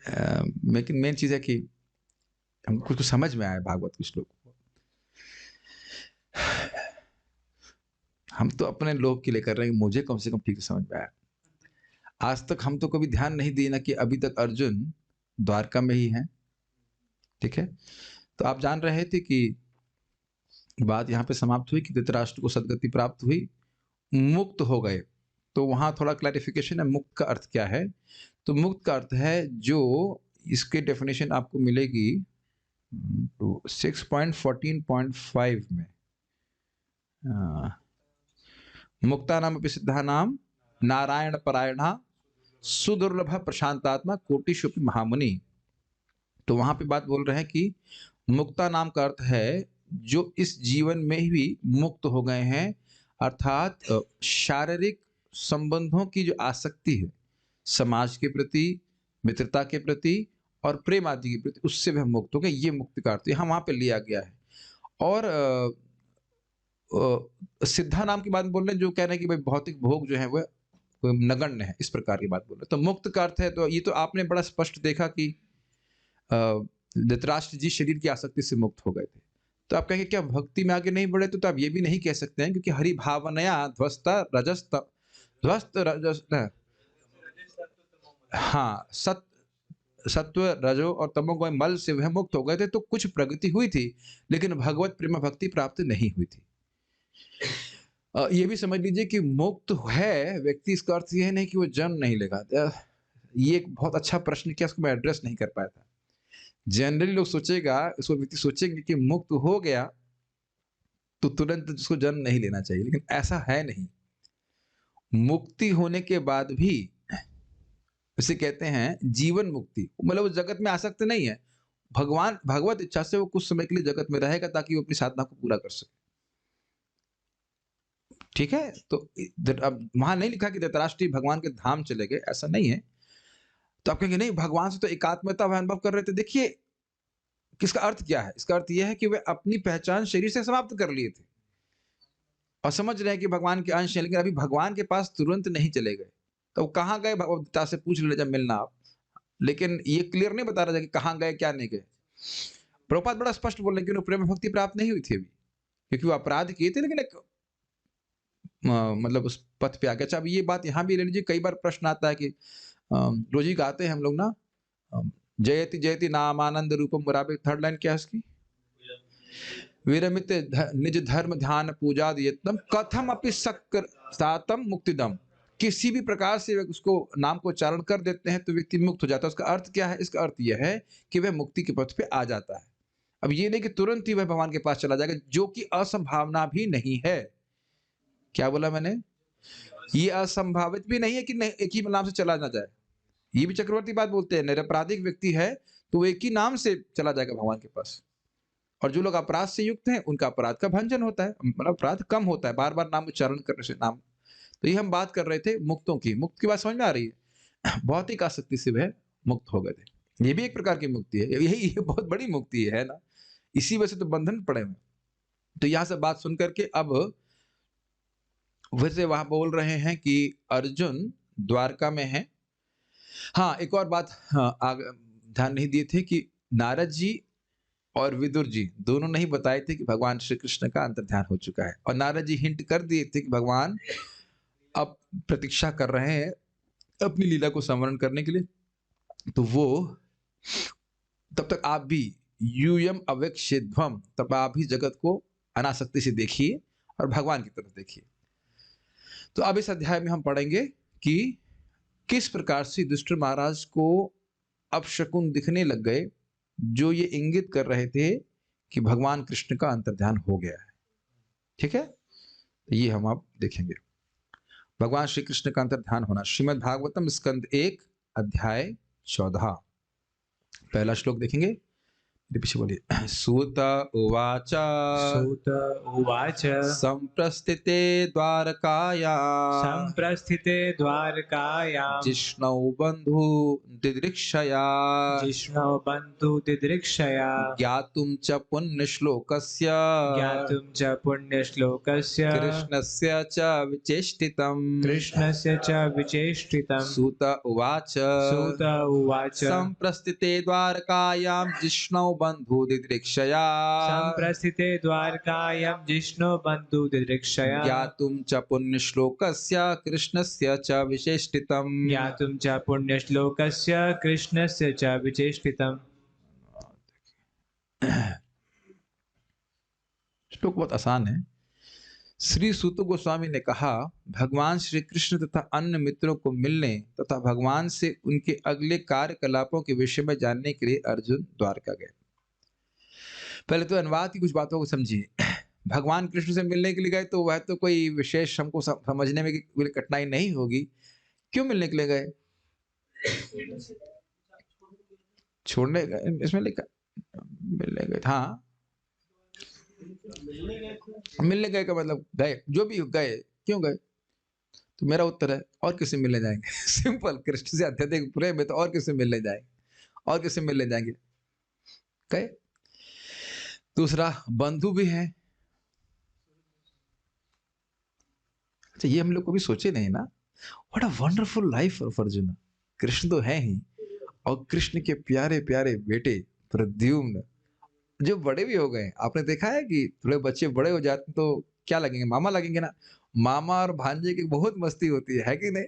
लेकिन मेन चीज़ है कि हमको कुछ समझ में आया भागवत के श्लोक। हम तो अपने लोक के लिए कर रहे हैं, मुझे कम से कम ठीक से समझ में आया। आज तक हम तो कभी ध्यान नहीं दिए ना कि अभी तक अर्जुन द्वारका में ही हैं, ठीक है? तो आप जान रहे थे कि बात यहाँ पे समाप्त हुई कि धृतराष्ट्र को सद्गति प्राप्त हुई, मुक्त हो गए। तो वहाँ थोड़ा क्लैरिफ़िकेशन है, मुक्त का अर्थ क्या है? तो मुक्त का अर्थ है जो इसकी डेफ़िनिशन आपको मिलेगी तो 6.14.5 में। अ, मुक्तानामपि सिद्धानां नारायणपरायणः सुदुर्लभः प्रशांतात्मा कोटिष्वपि महामुनि। तो वहाँ पे बात बोल रहे हैं कि मुक्ता नाम का अर्थ है जो इस जीवन में ही मुक्त हो गए हैं, अर्थात शारीरिक संबंधों की जो आसक्ति है, समाज के प्रति, मित्रता के प्रति और प्रेम आदि के प्रति, उससे भी हम मुक्त हो गए, ये मुक्ति का अर्थ यहाँ वहाँ पे लिया गया है। और सिद्धा नाम की बात बोल रहे हैं जो कह रहे हैं कि भाई भौतिक भोग जो है वह नगण्य है, इस प्रकार की बात बोल रहे हैं। तो मुक्त का अर्थ है, तो ये तो आपने बड़ा स्पष्ट देखा कि अ, धृतराष्ट्र जी शरीर की आसक्ति से मुक्त हो गए थे। तो आप कहेंगे क्या भक्ति में आगे नहीं बढ़े? तो आप ये भी नहीं कह सकते हैं क्योंकि हरि भावनया ध्वस्त रजस न हाँ, सत्व, रजो और तमोगुण मल से वह मुक्त हो गए थे, तो कुछ प्रगति हुई थी, लेकिन भगवत प्रेम भक्ति प्राप्त नहीं हुई थी। ये भी समझ लीजिए कि मुक्त है व्यक्ति, इसका अर्थ ये है नहीं कि वो जन्म नहीं लेगा। ये एक बहुत अच्छा प्रश्न किया, उसको मैं एड्रेस नहीं कर पाया था। जनरली लोग सोचेगा, उसको व्यक्ति सोचेंगे कि मुक्त हो गया तो तुरंत उसको जन्म नहीं लेना चाहिए, लेकिन ऐसा है नहीं। मुक्ति होने के बाद भी उसे कहते हैं जीवन मुक्ति, मतलब वो जगत में आसक्त नहीं है। भगवान भगवत इच्छा से वो कुछ समय के लिए जगत में रहेगा ताकि वो अपनी साधना को पूरा कर सके। ठीक है? तो अब वहाँ नहीं लिखा कि धृतराष्ट्र भगवान के धाम चले गए, ऐसा नहीं है। तो आप कहेंगे नहीं भगवान से तो एकात्मता वह अनुभव कर रहे थे। देखिए, इसका अर्थ क्या है? इसका अर्थ ये है कि वे अपनी पहचान शरीर से समाप्त कर लिए थे और समझ रहे हैं कि भगवान के अंश हैं, लेकिन अभी भगवान के पास तुरंत नहीं चले गए। तो वो कहाँ गए भगवत गीता से पूछ लेना जब मिलना आप। लेकिन ये क्लियर नहीं बता रहा था कि कहाँ गए, क्या नहीं गए। प्रभुपाद बड़ा स्पष्ट बोल रहे हैं कि उन्हें प्रेम भक्ति प्राप्त नहीं हुई थी अभी, क्योंकि वो अपराध किए थे, लेकिन एक मतलब उस पथ पे आ गए। अच्छा, अब ये बात यहाँ भी ले लीजिए, कई बार प्रश्न आता है कि रोज ही गाते हैं हम लोग ना, अम, जयति जयति नामानंद रूपम मुराबे, थर्ड लाइन क्या है इसकी? विरमित निज धर्म ध्यान पूजा यत्नम कथम अपि शक्र सातम मुक्तिदम। किसी भी प्रकार से उसको नाम को उच्चारण कर देते हैं तो व्यक्ति मुक्त हो जाता है। उसका अर्थ क्या है? इसका अर्थ यह है कि वह मुक्ति के पथ पे आ जाता है। अब ये नहीं कि तुरंत ही वह भगवान के पास चला जाएगा, जो कि असंभावना भी नहीं है। क्या बोला मैंने? ये असंभावित भी नहीं है कि नहीं, एक ही नाम से चला ना जाए। ये भी चक्रवर्ती बात बोलते हैं, निरपराधिक व्यक्ति है तो वो एक ही नाम से चला जाएगा भगवान के पास। और जो लोग अपराध से युक्त हैं, उनका अपराध का भंजन होता है, मतलब अपराध कम होता है, बार-बार नाम उच्चारण करने से नाम। तो ये हम बात कर रहे थे मुक्तों की। मुक्त की बात समझ में आ रही है? भौतिक आसक्ति से वह मुक्त हो गए थे। ये भी एक प्रकार की मुक्ति है। यही ये बहुत बड़ी मुक्ति है ना? इसी वजह से तो बंधन में पड़े हुए हैं। तो यहाँ से बात सुन कर के अब फिर से वहाँ बोल रहे हैं कि अर्जुन द्वारका में हैं। हाँ, एक और बात, हाँ, ध्यान नहीं दिए थे कि नारद जी और विदुर जी दोनों ने ही बताए थे कि भगवान श्री कृष्ण का अंतर्ध्यान हो चुका है, और नारद जी हिंट कर दिए थे कि भगवान अब प्रतीक्षा कर रहे हैं अपनी लीला को संवरण करने के लिए। तो वो तब तक आप भी यूयम अवेक्षिध्वम, तब आप भी जगत को अनासक्ति से देखिए और भगवान की तरफ देखिए। तो अब इस अध्याय में हम पढ़ेंगे कि किस प्रकार से युधिष्ठिर महाराज को अपशकुन दिखने लग गए, जो ये इंगित कर रहे थे कि भगवान कृष्ण का अंतर्ध्यान हो गया है। ठीक है? तो ये हम अब देखेंगे। भगवान श्री कृष्ण का अंतर्ध्यान होना। श्रीमद् भागवतम स्कंद 1 अध्याय 14, पहला श्लोक देखेंगे। पीछे बोलिए। सूत उवाच सूत उवाच संप्रस्थिते द्वारकायां संप्रस्थिते द्वारकायां जिष्णौ बन्धु दिदृक्षया जिष्णो बन्धु दिदृक्षया ज्ञातुं च पुण्यश्लोकस्य ज्ञातुं च पुण्यश्लोकस्य कृष्णस्य च विचेष्टितम्। कृष्णस्य च विचेष्टितम्। सूत उवाच सूत उवाच संप्रस्थिते द्वारकायां जिष्णौ बन्धु दिदृक्षया संप्रस्थिते द्वारकायां जिष्णो बन्धु दिदृक्षया ज्ञातुं च पुण्यश्लोकस्य कृष्णस्य च विचेष्टितम्। ज्ञातुं च पुण्यश्लोकस्य कृष्णस्य च विचेष्टितम्। श्लोक बहुत आसान है। श्री सूत गोस्वामी ने कहा, भगवान श्री कृष्ण तथा अन्य मित्रों को मिलने तथा भगवान से उनके अगले कार्यकलापों के विषय में जानने के लिए अर्जुन द्वारका गए। पहले तो अनुवाद की कुछ बातों को समझिए। भगवान कृष्ण से मिलने के लिए गए तो वह तो कोई विशेष हमको समझने में कोई कठिनाई नहीं होगी। क्यों मिलने के लिए गए? छोड़ने गए, इसमें लिखा मिलने गए। हाँ, मिलने गए का मतलब गए, जो भी गए, क्यों गए? तो मेरा उत्तर है, और किससे मिलने जाएंगे? सिंपल, कृष्ण से अत्यधिक प्रेम है तो और किससे मिलने जाएंगे? और किससे मिलने जाएंगे? गए। दूसरा, बंधु भी है। अच्छा, ये हम लोग कभी सोचे नहीं ना। What a wonderful life of Arjun. Krishna तो है ही, और कृष्ण के प्यारे प्यारे बेटे प्रद्युम्न जो बड़े भी हो गए। आपने देखा है कि थोड़े बच्चे बड़े हो जाते हैं तो क्या लगेंगे? मामा लगेंगे ना। मामा और भांजे की बहुत मस्ती होती है कि नहीं?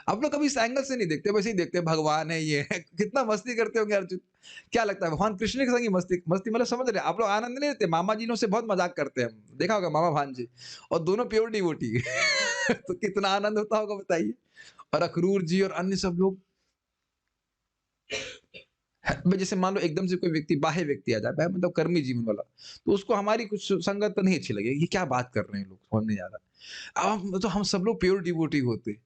आप लोग कभी इस एंगल से नहीं देखते, वैसे ही देखते हैं भगवान है ये है। कितना मस्ती करते होंगे अर्जुन। क्या लगता है भगवान कृष्ण के संग ही मस्ती मस्ती मतलब समझ रहे हैं? आप लोग आनंद नहीं लेते? मामा जी लोग से बहुत मजाक करते हैं हम, देखा होगा मामा भांजे, और दोनों प्योर डिवोटी। तो कितना आनंद होता होगा बताइए। और अखरूर जी और अन्य सब लोग, भाई जैसे मान लो एकदम से कोई व्यक्ति, बाह्य व्यक्ति आ जाए, भाई मतलब कर्मी जीवन वाला, तो उसको हमारी कुछ संगत तो नहीं अच्छी लगेगी। ये क्या बात कर रहे हैं लोग, समझ नहीं आ रहा। अब तो हम सब लोग प्योर डिवोटी होते,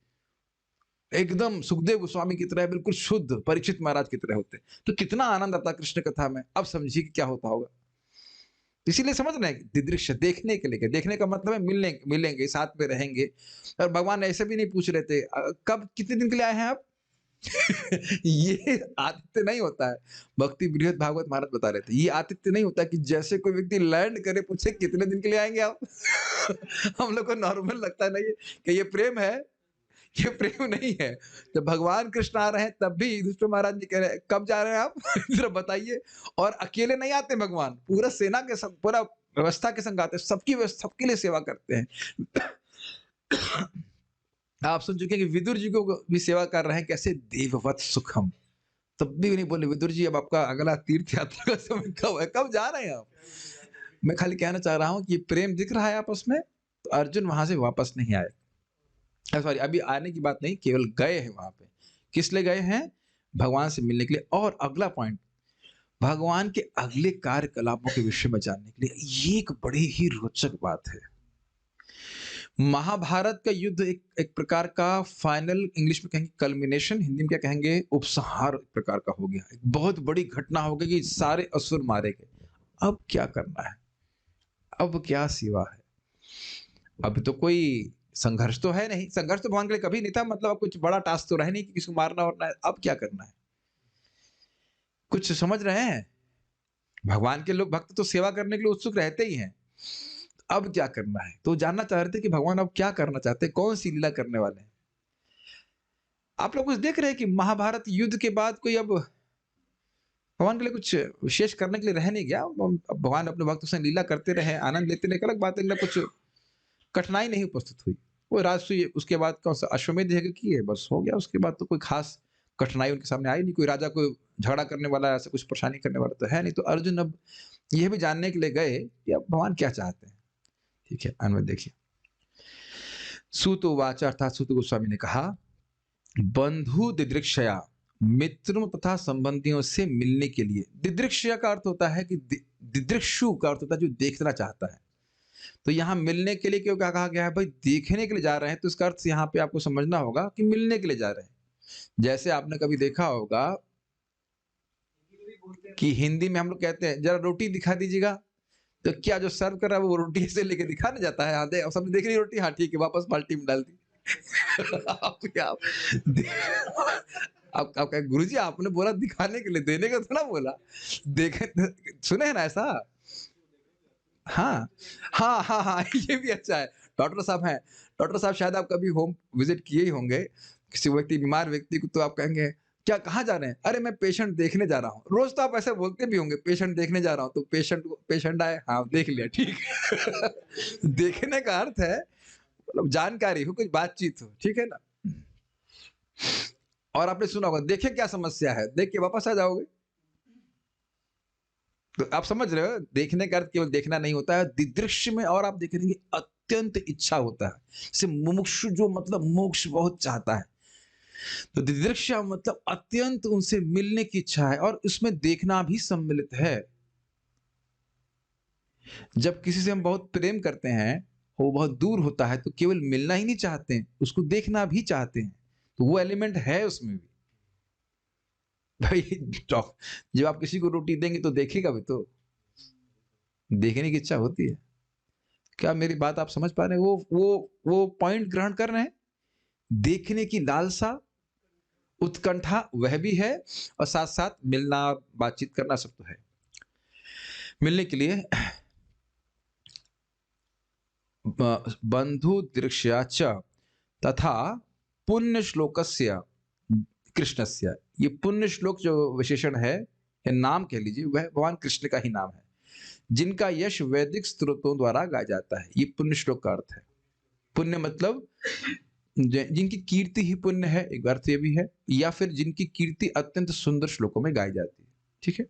एकदम सुखदेव गोस्वामी की तरह बिल्कुल शुद्ध परीक्षित महाराज की तरह होते, तो कितना आनंद आता कृष्ण कथा में। अब समझिए कि क्या होता होगा। इसीलिए समझ रहे हैं, दिदृश्य देखने के लिए, देखने का मतलब है मिलने मिलेंगे, साथ में रहेंगे। और भगवान ऐसे भी नहीं पूछ रहे थे कब कितने दिन के लिए आए हैं आप। ये आतिथ्य नहीं होता है। भक्ति बृहद भागवत महाराज बता रहे थे, ये आतिथ्य नहीं होता कि जैसे कोई व्यक्ति लैंड करे पूछे कितने दिन के लिए आएंगे आप। हम लोग को नॉर्मल लगता नहीं है कि ये प्रेम है। ये प्रेम नहीं है। जब भगवान कृष्ण आ रहे हैं तब भी युधिष्ठिर महाराज जी कह रहे हैं कब जा रहे हैं आप। जरा बताइए। और अकेले नहीं आते भगवान, पूरा सेना के संग, पूरा व्यवस्था के संग आते हैं, सबकी व्यवस्था, सबके लिए सेवा करते हैं। आप सुन चुके हैं कि विदुर जी को भी सेवा कर रहे हैं, कैसे देववत सुखम। तब भी नहीं बोले विदुर जी अब आपका अगला तीर्थ यात्रा का समय कब है, कब जा रहे हैं आप। मैं खाली कहना चाह रहा हूँ कि प्रेम दिख रहा है आपस में, तो अर्जुन वहां से वापस नहीं आए। सॉरी, अभी आने की बात नहीं, केवल गए हैं वहां पे। किस लिए गए हैं? भगवान से मिलने के लिए। और अगला पॉइंट, भगवान के अगले कार्यकलापों के विषय में जानने के लिए। ये एक बड़ी ही रोचक बात है। महाभारत का युद्ध एक एक प्रकार का फाइनल, इंग्लिश में कहेंगे कल्मिनेशन, हिंदी में क्या कहेंगे, उपसंहार एक प्रकार का हो गया। एक बहुत बड़ी घटना हो गई कि सारे असुर मारे गए। अब क्या करना है? अब क्या सिवा है? अब तो कोई संघर्ष तो है नहीं। संघर्ष तो भगवान के लिए कभी नहीं था, मतलब अब कुछ बड़ा टास्क तो रहे नहीं कि किसको मारना वरना है। अब क्या करना है? कुछ समझ रहे हैं? भगवान के लोग, भक्त तो सेवा करने के लिए उत्सुक रहते ही हैं। अब क्या करना है? तो जानना चाह रहे थे कि भगवान अब क्या करना चाहते हैं, कौन सी लीला करने वाले हैं। आप लोग कुछ देख रहे हैं कि महाभारत युद्ध के बाद कोई अब भगवान के लिए कुछ विशेष करने के लिए रह नहीं गया। अब भगवान अपने भक्तों से लीला करते रहे, आनंद लेते रहे, एक अलग बात है, कुछ कठिनाई नहीं उपस्थित हुई। वो राजसूय, उसके बाद कौन सा अश्वमेध यज्ञ किए, बस हो गया। उसके बाद तो कोई खास कठिनाई उनके सामने आई नहीं। कोई राजा कोई झगड़ा करने वाला, ऐसा कुछ परेशानी करने वाला तो है नहीं। तो अर्जुन अब यह भी जानने के लिए गए कि अब भगवान क्या चाहते हैं। ठीक है, अन्वय देखिए। सूत उवाच, अर्थात सूत गोस्वामी ने कहा, बंधु दिदृक्षया, मित्रों तथा संबंधियों से मिलने के लिए। दिदृक्षया का अर्थ होता है कि दिदृक्षु का अर्थ होता है जो देखना चाहता है। तो यहाँ मिलने के लिए क्यों क्या कहा गया है? भाई देखने के लिए जा रहे हैं, तो इसका अर्थ यहाँ पे आपको समझना होगा कि मिलने के लिए जा रहे हैं। जैसे आपने कभी देखा होगा कि हिंदी में हम लोग कहते हैं जरा रोटी दिखा दीजिएगा, तो क्या जो सर्व कर रहा है वो रोटी ऐसे लेके दिखाने जाता है, हाँ दे सबने देख ली रोटी, हाँ ठीक है, वापस बाल्टी में डाल दी। आप क्या आप कहे गुरुजी आपने बोला दिखाने के लिए, देने का थोड़ा बोला। देखे सुने हैं ना ऐसा? हाँ, हाँ, हाँ, हाँ, ये भी अच्छा है। डॉक्टर साहब हैं, डॉक्टर साहब शायद आप कभी होम विज़िट किए ही होंगे, किसी व्यक्ति बीमार व्यक्ति को, तो आप कहेंगे, "क्या कहाँ जा रहे हैं?" "अरे मैं पेशेंट देखने जा रहा हूँ।" रोज़ तो आप ऐसे बोलते भी होंगे, "पेशेंट देखने जा रहा हूँ।" तो पेशेंट आए, "हाँ, देख लिया, ठीक है।" देखने का अर्थ है मतलब जानकारी हो, कुछ बातचीत हो, ठीक है ना? और आपने सुना होगा, "देखें क्या समस्या है?" देख के वापस आ जाओगे। तो आप समझ रहे हो, देखने का अर्थ केवल देखना नहीं होता है, दिदृश्य में और आप देखेंगे अत्यंत इच्छा होता है। जैसे मुमुक्षु जो मतलब मोक्ष बहुत चाहता है, तो दिदृश्य मतलब अत्यंत उनसे मिलने की इच्छा है और उसमें देखना भी सम्मिलित है। जब किसी से हम बहुत प्रेम करते हैं, वो बहुत दूर होता है तो केवल मिलना ही नहीं चाहते हैं, उसको देखना भी चाहते हैं। तो वो एलिमेंट है उसमें भी। भाई डॉ जब आप किसी को रोटी देंगे तो देखेगा भी तो, देखने की इच्छा होती है। क्या मेरी बात आप समझ पा रहे हैं? वो पॉइंट ग्रहण कर रहे हैं? देखने की लालसा, उत्कंठा वह भी है और साथ-साथ मिलना, बातचीत करना सब तो है। मिलने के लिए बंधु दृक्ष्या च तथा पुण्य श्लोकस्य कृष्णस्य। ये पुण्य श्लोक जो विशेषण है या नाम कह लीजिए, वह भगवान कृष्ण का ही नाम है, जिनका यश वैदिक स्त्रोतों द्वारा गाया जाता है। ये पुण्य श्लोक का अर्थ है। पुण्य मतलब जिनकी कीर्ति ही पुण्य है, एक अर्थ ये भी है, या फिर जिनकी कीर्ति अत्यंत सुंदर श्लोकों में गाई जाती है। ठीक है?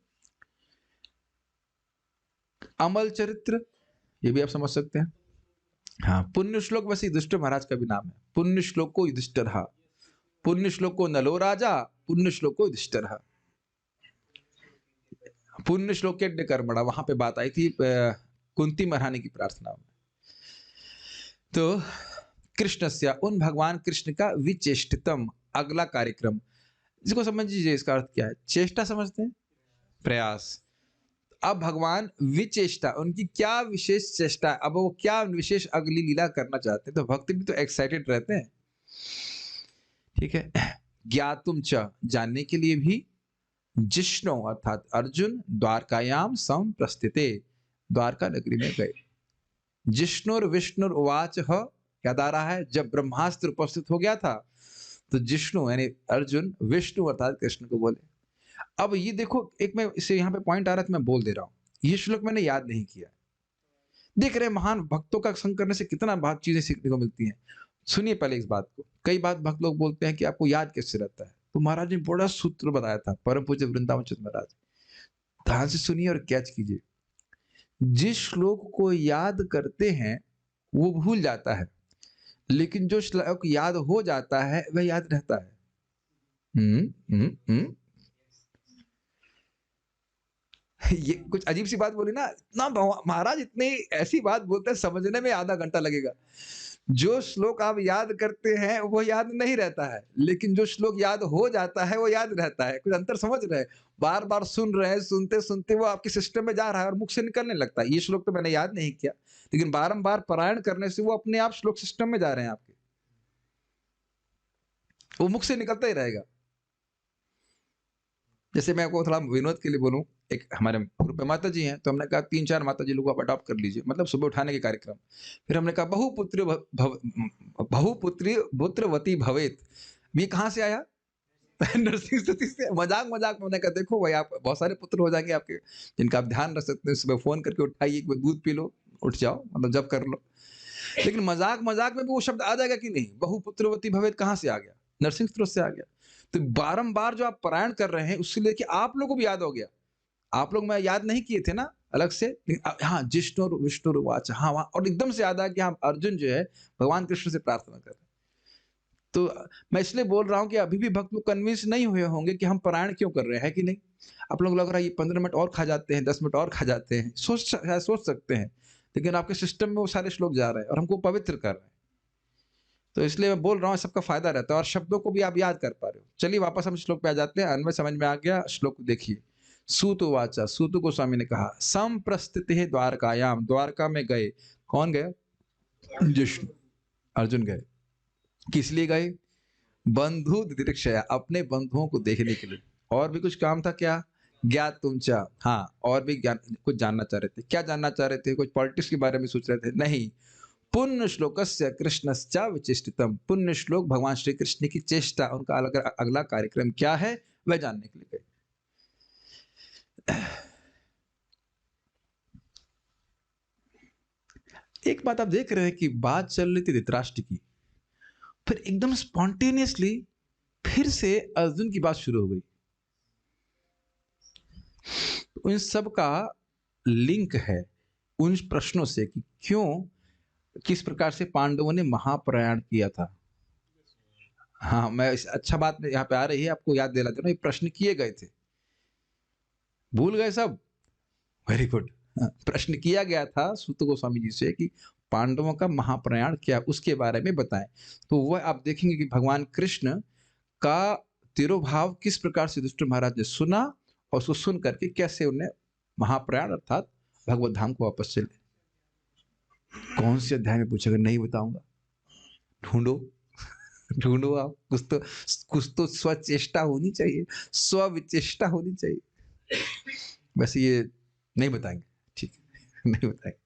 अमल चरित्र, ये भी आप समझ सकते हैं। हाँ, पुण्य श्लोक वैसे युधिष्ठिर महाराज का भी नाम है। पुण्य श्लोको युधिष्ठिर, पुण्य श्लोको नलो राजा, पुण्य श्लोको युधिष्ठिर। पुण्य श्लोके कर्मणा, वहां पे बात आई थी कुंती महारानी की प्रार्थना में। तो कृष्णस्य, उन भगवान कृष्ण का विचेष्टितम, अगला कार्यक्रम, इसको समझ लीजिए, इसका अर्थ क्या है? चेष्टा समझते हैं? प्रयास। अब भगवान विचेष्टा, उनकी क्या विशेष चेष्टा है, अब वो क्या विशेष अगली लीला करना चाहते हैं, तो भक्त भी तो एक्साइटेड रहते हैं। ठीक है? ज्ञातुम च, जानने के लिए भी, जिष्णु अर्थात अर्जुन द्वारकायाम संप्रस्थिते, द्वारका नगरी में गए। जिष्णुर विष्णुर उवाच ह, याद आ रहा है जब ब्रह्मास्त्र उपस्थित हो गया था, तो जिष्णु यानी अर्जुन विष्णु अर्थात कृष्ण को बोले। अब ये देखो, एक मैं इसे यहाँ पे पॉइंट आ रहा था, मैं बोल दे रहा हूँ। ये श्लोक मैंने याद नहीं किया। देख रहे हैं महान भक्तों का संग करने से कितना बात चीजें सीखने को मिलती हैं। सुनिए पहले इस बात को। कई बात भक्त लोग बोलते हैं कि आपको याद कैसे रहता है, तो महाराज ने बड़ा सूत्र बताया था, परम पूज्य वृंदावन चंद्र महाराज। ध्यान से सुनिए और कैच कीजिए। जिस श्लोक को याद करते हैं वो भूल जाता है, लेकिन जो श्लोक याद हो जाता है वह याद रहता है। हम्म। ये कुछ अजीब सी बात बोली ना, इतना महाराज इतनी ऐसी बात बोलते हैं, समझने में आधा घंटा लगेगा। जो श्लोक आप याद करते हैं वो याद नहीं रहता है, लेकिन जो श्लोक याद हो जाता है वो याद रहता है। कुछ अंतर समझ रहे हैं? बार बार सुन रहे हैं, सुनते सुनते वो आपके सिस्टम में जा रहा है और मुख से निकलने लगता है। ये श्लोक तो मैंने याद नहीं किया, लेकिन बारंबार पारायण करने से वो अपने आप श्लोक सिस्टम में जा रहे हैं आपके, वो मुख से निकलता ही रहेगा। जैसे मैं आपको थोड़ा विनोद के लिए बोलूं, एक हमारे ग्रुप में माता जी हैं, तो हमने कहा 3-4 माता जी लोग को आप अडॉप्ट कर लीजिए, मतलब सुबह उठाने के कार्यक्रम। फिर हमने कहा बहुपुत्री पुत्रवती भवेत। ये कहाँ से आया? नरसिंह स्तुति से। मजाक मजाक में मैंने कहा देखो भाई, आप बहुत सारे पुत्र हो जाएंगे आपके, जिनका आप ध्यान रख सकते हैं। सुबह फोन करके उठाइए, एक बार दूध पी लो, उठ जाओ, मतलब जब कर लो। लेकिन मजाक मजाक में भी वो शब्द आ जाएगा कि नहीं? बहुपुत्रवती भवेत कहाँ से आ गया? नरसिंह स्तोत्र से आ गया। तो बारंबार जो आप पारायण कर रहे हैं, उससे लेके आप लोगों को भी याद हो गया। आप लोग मैं याद नहीं किए थे ना अलग से, हाँ, जिष्णु विष्णु वाच, हाँ वहां, और एकदम से याद आया कि हाँ, अर्जुन जो है भगवान कृष्ण से प्रार्थना कर रहे हैं। तो मैं इसलिए बोल रहा हूँ कि अभी भी भक्त लोग कन्विंस नहीं हुए होंगे कि हम पारायण क्यों कर रहे हैं, कि नहीं? आप लोग लग रहा है ये 15 मिनट और खा जाते हैं, 10 मिनट और खा जाते हैं, सोच सकते हैं, लेकिन आपके सिस्टम में वो सारे श्लोक जा रहे हैं और हमको पवित्र कर रहे हैं। तो इसलिए मैं बोल रहा हूँ, सबका फायदा रहता है और शब्दों को भी आप याद कर पा रहे हो। चलिए वापस हम श्लोक पे आ जाते हैं। अन्वय समझ में आ गया, श्लोक देखिए। सूतुवाचा, सूत गोस्वामी ने कहा, संप्रस्थितिः द्वारकायाम, द्वारका में गए। कौन गए? जिष्णु, अर्जुन गए। किस लिए गए? बंधु दिदृक्षया, अपने बंधुओं को देखने के लिए। और भी कुछ काम था क्या? ज्ञात तुमचा, हाँ, और भी ज्ञान कुछ जानना चाह रहे थे। क्या जानना चाह रहे थे? कुछ पॉलिटिक्स के बारे में सोच रहे थे? नहीं। पुण्य श्लोकस्य कृष्णश्चा विचेष्टितम, पुण्य श्लोक भगवान श्री कृष्ण की चेष्टा, उनका अगला कार्यक्रम क्या है वह जानने के लिए गए। एक बात आप देख रहे हैं कि बात चल रही थी धृतराष्ट्र की, फिर एकदम स्पॉन्टेनियसली फिर से अर्जुन की बात शुरू हो गई। तो इन सब का लिंक है उन प्रश्नों से कि क्यों, किस प्रकार से पांडवों ने महाप्रयाण किया था। हाँ, मैं अच्छा बात यहाँ पे आ रही है, आपको याद दिला दे रहा हूं, ये प्रश्न किए गए थे, भूल गए सब? Very good. प्रश्न किया गया था सूत गोस्वामी जी से कि पांडवों का महाप्रयाण क्या, उसके बारे में बताएं। तो वह आप देखेंगे कि भगवान कृष्ण का तिरोभाव किस प्रकार से युधिष्ठिर महाराज ने सुना और उसको सुन करके कैसे उन्हें महाप्रयाण अर्थात भगवत धाम को वापस चले। कौन से अध्याय में पूछेगा? नहीं बताऊंगा, ढूंढो ढूंढो आप, कुछ तो स्वचेष्टा होनी चाहिए, स्वविचेष्टा होनी चाहिए। वैसे ये नहीं बताएंगे, ठीक है, नहीं बताएंगे।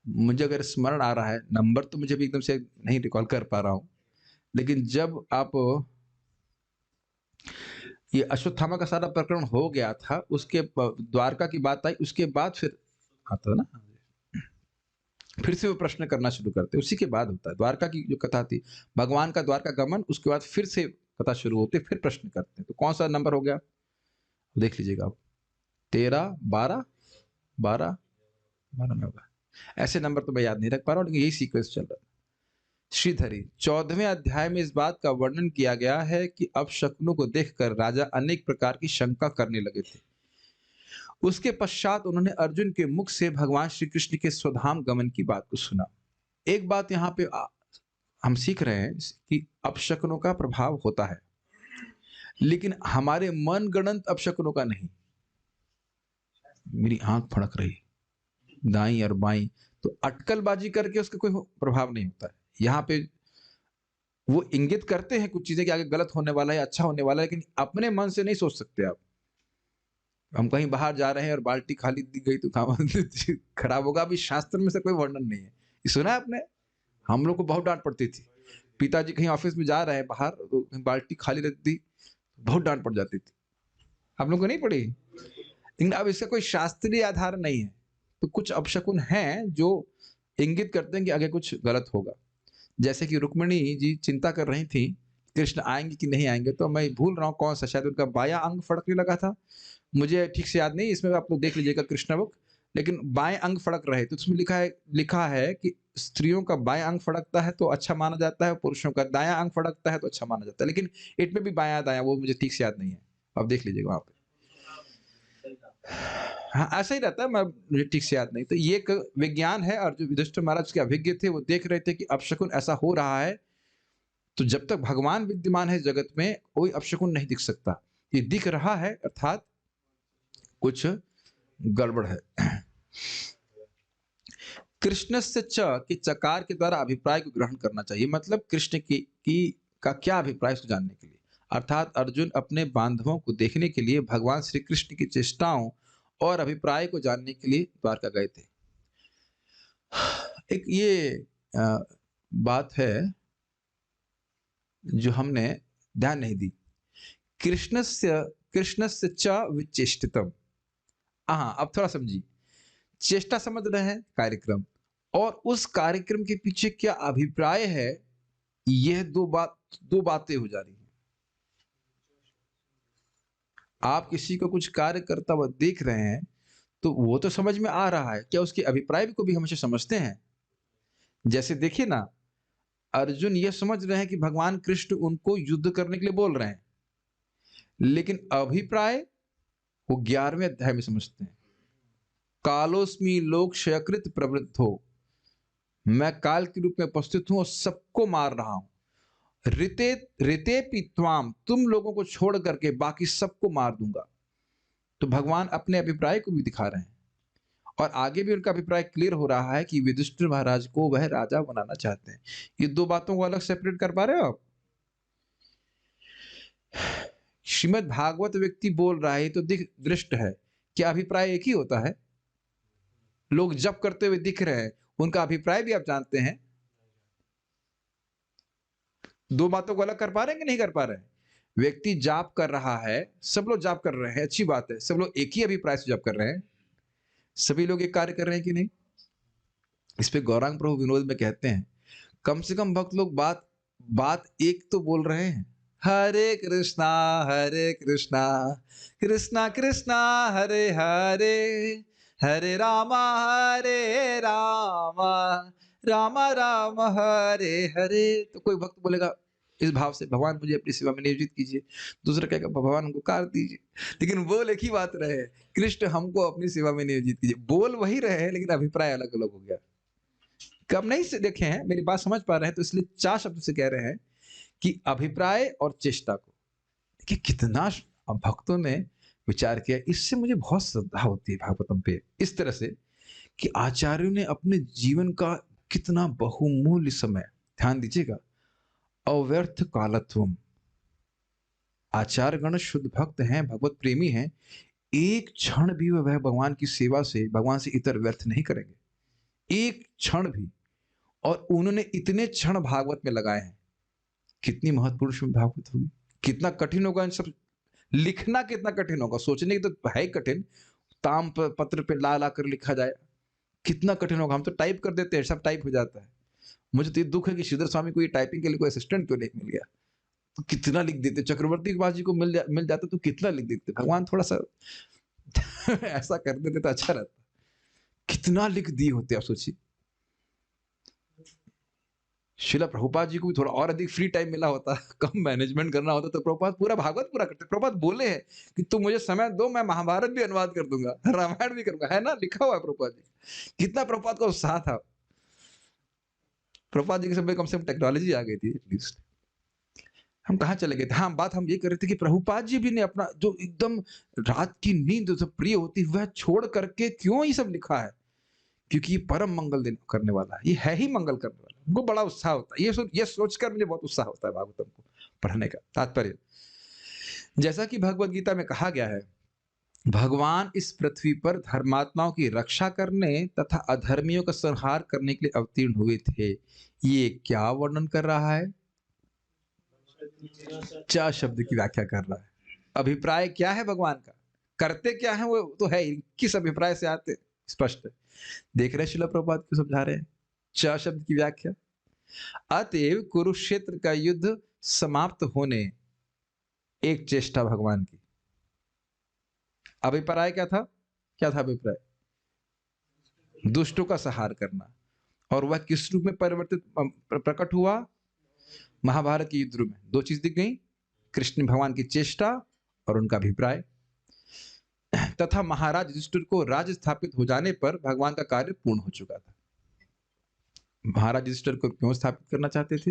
मुझे अगर स्मरण आ रहा है, नंबर तो मुझे भी एकदम से नहीं रिकॉल कर पा रहा हूं, लेकिन जब आप ये अश्वत्थामा का सारा प्रकरण हो गया था, उसके द्वारका की बात आई, उसके बाद फिर आता ना, फिर से वो प्रश्न करना शुरू करते, उसी के बाद होता है। द्वारका की जो कथा थी, भगवान का द्वारका गमन, उसके बाद फिर से कथा शुरू होती है, फिर प्रश्न करते हैं। तो कौन सा नंबर हो गया देख लीजिएगा आप, 13, 12, 12 में होगा। ऐसे नंबर तो मैं याद नहीं रख पा रहा हूं, लेकिन यही सीक्वेंस चल रहा है। श्रीधरी 14वें अध्याय में इस बात का वर्णन किया गया है कि अपशकुनों को देखकर राजा अनेक प्रकार की शंका करने लगे थे। उसके पश्चात उन्होंने अर्जुन के मुख से भगवान श्री कृष्ण के स्वधाम गमन की बात को सुना। एक बात यहाँ पे हम सीख रहे हैं कि अपशकुनों का प्रभाव होता है, लेकिन हमारे मन गणंत अपशकुनों का नहीं। मेरी आंख फड़क रही दाई और बाई, तो अटकलबाजी करके उसका कोई प्रभाव नहीं होता है। यहाँ पे वो इंगित करते हैं कुछ चीजें कि आगे गलत होने वाला है, अच्छा होने वाला है, लेकिन अपने मन से नहीं सोच सकते आप। हम कहीं बाहर जा रहे हैं और बाल्टी खाली दी गई तो खराब होगा, अभी शास्त्र में से कोई वर्णन नहीं है। ये सुना है आपने? हम लोग को बहुत डांट पड़ती थी, पिताजी कहीं ऑफिस में जा रहे हैं बाहर, तो बाल्टी खाली रख दी, बहुत डांट पड़ जाती थी। आप लोग को नहीं पड़ी? लेकिन अब इसका कोई शास्त्रीय आधार नहीं है। तो कुछ अपशकुन हैं जो इंगित करते हैं कि आगे कुछ गलत होगा। जैसे कि रुक्मिणी जी चिंता कर रही थी कृष्ण आएंगे कि नहीं आएंगे, तो मैं भूल रहा हूँ कौन सा, शायद उनका बाया अंग फड़कने लगा था, मुझे ठीक से याद नहीं, इसमें आप लोग देख लीजिएगा कृष्ण बुक। लेकिन बाएं अंग फड़क रहे, तो उसमें लिखा है कि स्त्रियों का बाएं अंग फड़कता है तो अच्छा माना जाता है, पुरुषों का दायां अंग फड़कता है तो अच्छा माना जाता है। लेकिन इसमें भी बायां दायां वो मुझे ठीक से याद नहीं है, आप देख लीजिएगा वहां पे। हाँ, ऐसा ही रहता है, मैं मुझे ठीक से याद नहीं। तो ये एक विज्ञान है, और जो युधिष्ठिर महाराज के अभिज्ञ थे वो देख रहे थे कि अपशकुन ऐसा हो रहा है, तो जब तक भगवान विद्यमान है जगत में कोई अपशकुन नहीं दिख सकता। ये दिख रहा है अर्थात कुछ गड़बड़ है। कृष्ण से च कि चकार के द्वारा अभिप्राय को ग्रहण करना चाहिए, मतलब कृष्ण की का क्या अभिप्राय उसको जानने के लिए, अर्थात अर्जुन अपने बांधवों को देखने के लिए भगवान श्री कृष्ण की चेष्टाओं और अभिप्राय को जानने के लिए द्वारका गए थे। एक ये बात है जो हमने ध्यान नहीं दी। कृष्णस्य च विचेष्टितम, हाँ अब थोड़ा समझिए, चेष्टा समझ रहे हैं कार्यक्रम, और उस कार्यक्रम के पीछे क्या अभिप्राय है, यह दो बातें हो जा रही हैं। आप किसी को कुछ कार्य करता हुआ देख रहे हैं तो वो तो समझ में आ रहा है, क्या उसके अभिप्राय को भी हमेशा समझते हैं? जैसे देखिए ना, अर्जुन ये समझ रहे हैं कि भगवान कृष्ण उनको युद्ध करने के लिए बोल रहे हैं, लेकिन अभिप्राय वो 11वें अध्याय में समझते हैं। कालोस्मी लोक क्षयकृत प्रवृद्धो, मैं काल के रूप में उपस्थित हूं और सबको मार रहा हूं। ऋते ऋते पित्वाम, तुम लोगों को छोड़ करके बाकी सबको मार दूंगा। तो भगवान अपने अभिप्राय को भी दिखा रहे हैं और आगे भी उनका अभिप्राय क्लियर हो रहा है कि युधिष्ठिर महाराज को वह राजा बनाना चाहते हैं। ये दो बातों को अलग सेपरेट कर पा रहे हो आप? श्रीमद् भागवत व्यक्ति बोल रहा है तो दिख दृष्ट है, क्या अभिप्राय एक ही होता है? लोग जप करते हुए दिख रहे हैं, उनका अभिप्राय भी आप जानते हैं। दो बातों को अलग कर पा रहे हैं कि नहीं कर पा रहे हैं? व्यक्ति जाप कर रहा है, सब लोग जाप कर रहे हैं, अच्छी बात है, सब लोग एक ही अभिप्राय से जाप कर रहे हैं, सभी लोग एक कार्य कर रहे हैं कि नहीं? इस पे गौरांग प्रभु विनोद में कहते हैं, कम से कम भक्त लोग बात बात एक तो बोल रहे हैं, हरे कृष्णा कृष्णा कृष्णा हरे हरे, हरे रामा राम राम हरे हरे। तो कोई भक्त बोलेगा इस भाव से, भगवान मुझे अपनी सेवा में नियोजित कीजिए, दूसरा कहेगा भगवान हमको कार दीजिए, लेकिन बोल एक ही बात रहे, कृष्ण हमको अपनी सेवा में नियोजित कीजिए। बोल वही रहे लेकिन अभिप्राय अलग अलग हो गया। कब नहीं से देखे हैं, मेरी बात समझ पा रहे हैं, तो इसलिए 4 शब्द से कह रहे हैं कि अभिप्राय और चेष्टा को। देखिए कितना भक्तों ने विचार किया, इससे मुझे बहुत श्रद्धा होती है भागवतम पे, इस तरह से कि आचार्यों ने अपने जीवन का कितना बहुमूल्य समय, ध्यान दीजिएगा, अव्यर्थ कालत्वम। आचार्य गण शुद्ध भक्त हैं, भगवत प्रेमी हैं, एक क्षण भी वह भगवान की सेवा से, भगवान से इतर व्यर्थ नहीं करेंगे, एक क्षण भी। और उन्होंने इतने क्षण भागवत में लगाए हैं। कितनी महत्वपूर्ण श्रीमद् भागवत होगी, कितना कठिन होगा इन सब लिखना, कितना कठिन होगा, सोचने की तो है ही कठिन, ताम पत्र पे ला ला कर लिखा जाए, कितना कठिन होगा। हम तो टाइप कर देते हैं, सब टाइप हो जाता है। मुझे तो ये दुख है कि श्रीधर स्वामी को ये टाइपिंग के लिए कोई असिस्टेंट क्यों नहीं मिल गया, तो कितना लिख देते। चक्रवर्ती बाजी जी को मिल जाता तो कितना लिख देते। भगवान थोड़ा सा ऐसा कर देते तो अच्छा रहता, कितना लिख दिए होते आप सोचिए। शिला प्रभुपाद जी को भी थोड़ा और अधिक फ्री टाइम मिला होता, कम मैनेजमेंट करना होता, तो प्रभुपाद पूरा भागवत पूरा करते। प्रभुपाद बोले हैं कि तुम मुझे समय दो, मैं महाभारत भी अनुवाद कर दूंगा, रामायण भी करूंगा, है ना, लिखा हुआ है प्रभुपाद जी। कितना प्रभुपाद का उत्साह था। प्रभुपाद जी के समय कम से कम टेक्नोलॉजी आ गई थी एटलीस्ट। हम कहाँ चले गए थे? हाँ, बात हम ये कर रहे थे कि प्रभुपाद जी भी ने अपना जो एकदम रात की नींद जो प्रिय होती वह छोड़ करके क्यों ये सब लिखा है? क्योंकि ये परम मंगल दिन करने वाला है, ये है ही मंगल करने वाला। उनको बड़ा उत्साह होता है, ये सोचकर मुझे बहुत उत्साह होता है भागवतम को पढ़ने का। तात्पर्य, जैसा कि भगवत गीता में कहा गया है, भगवान इस पृथ्वी पर धर्मात्माओं की रक्षा करने तथा अधर्मियों का संहार करने के लिए अवतीर्ण हुए थे। ये क्या वर्णन कर रहा है? 4 शब्द की व्याख्या कर रहा है। अभिप्राय क्या है भगवान का, करते क्या है वो तो है, किस अभिप्राय से आते, स्पष्ट है। देख रहे शिला प्रभुपाद को समझा रहे हैं 4 शब्द की व्याख्या। अतएव कुरुक्षेत्र का युद्ध समाप्त होने एक चेष्टा भगवान की। अभिप्राय क्या था? क्या था अभिप्राय? दुष्टों का संहार करना। और वह किस रूप में परिवर्तित प्रकट हुआ? महाभारत के युद्ध में 2 चीज दिख गई, कृष्ण भगवान की चेष्टा और उनका अभिप्राय। तथा महाराज युधिष्ठिर को राज्य स्थापित हो जाने पर भगवान का कार्य पूर्ण हो चुका था। महाराज युधिष्ठिर को क्यों स्थापित करना चाहते थे?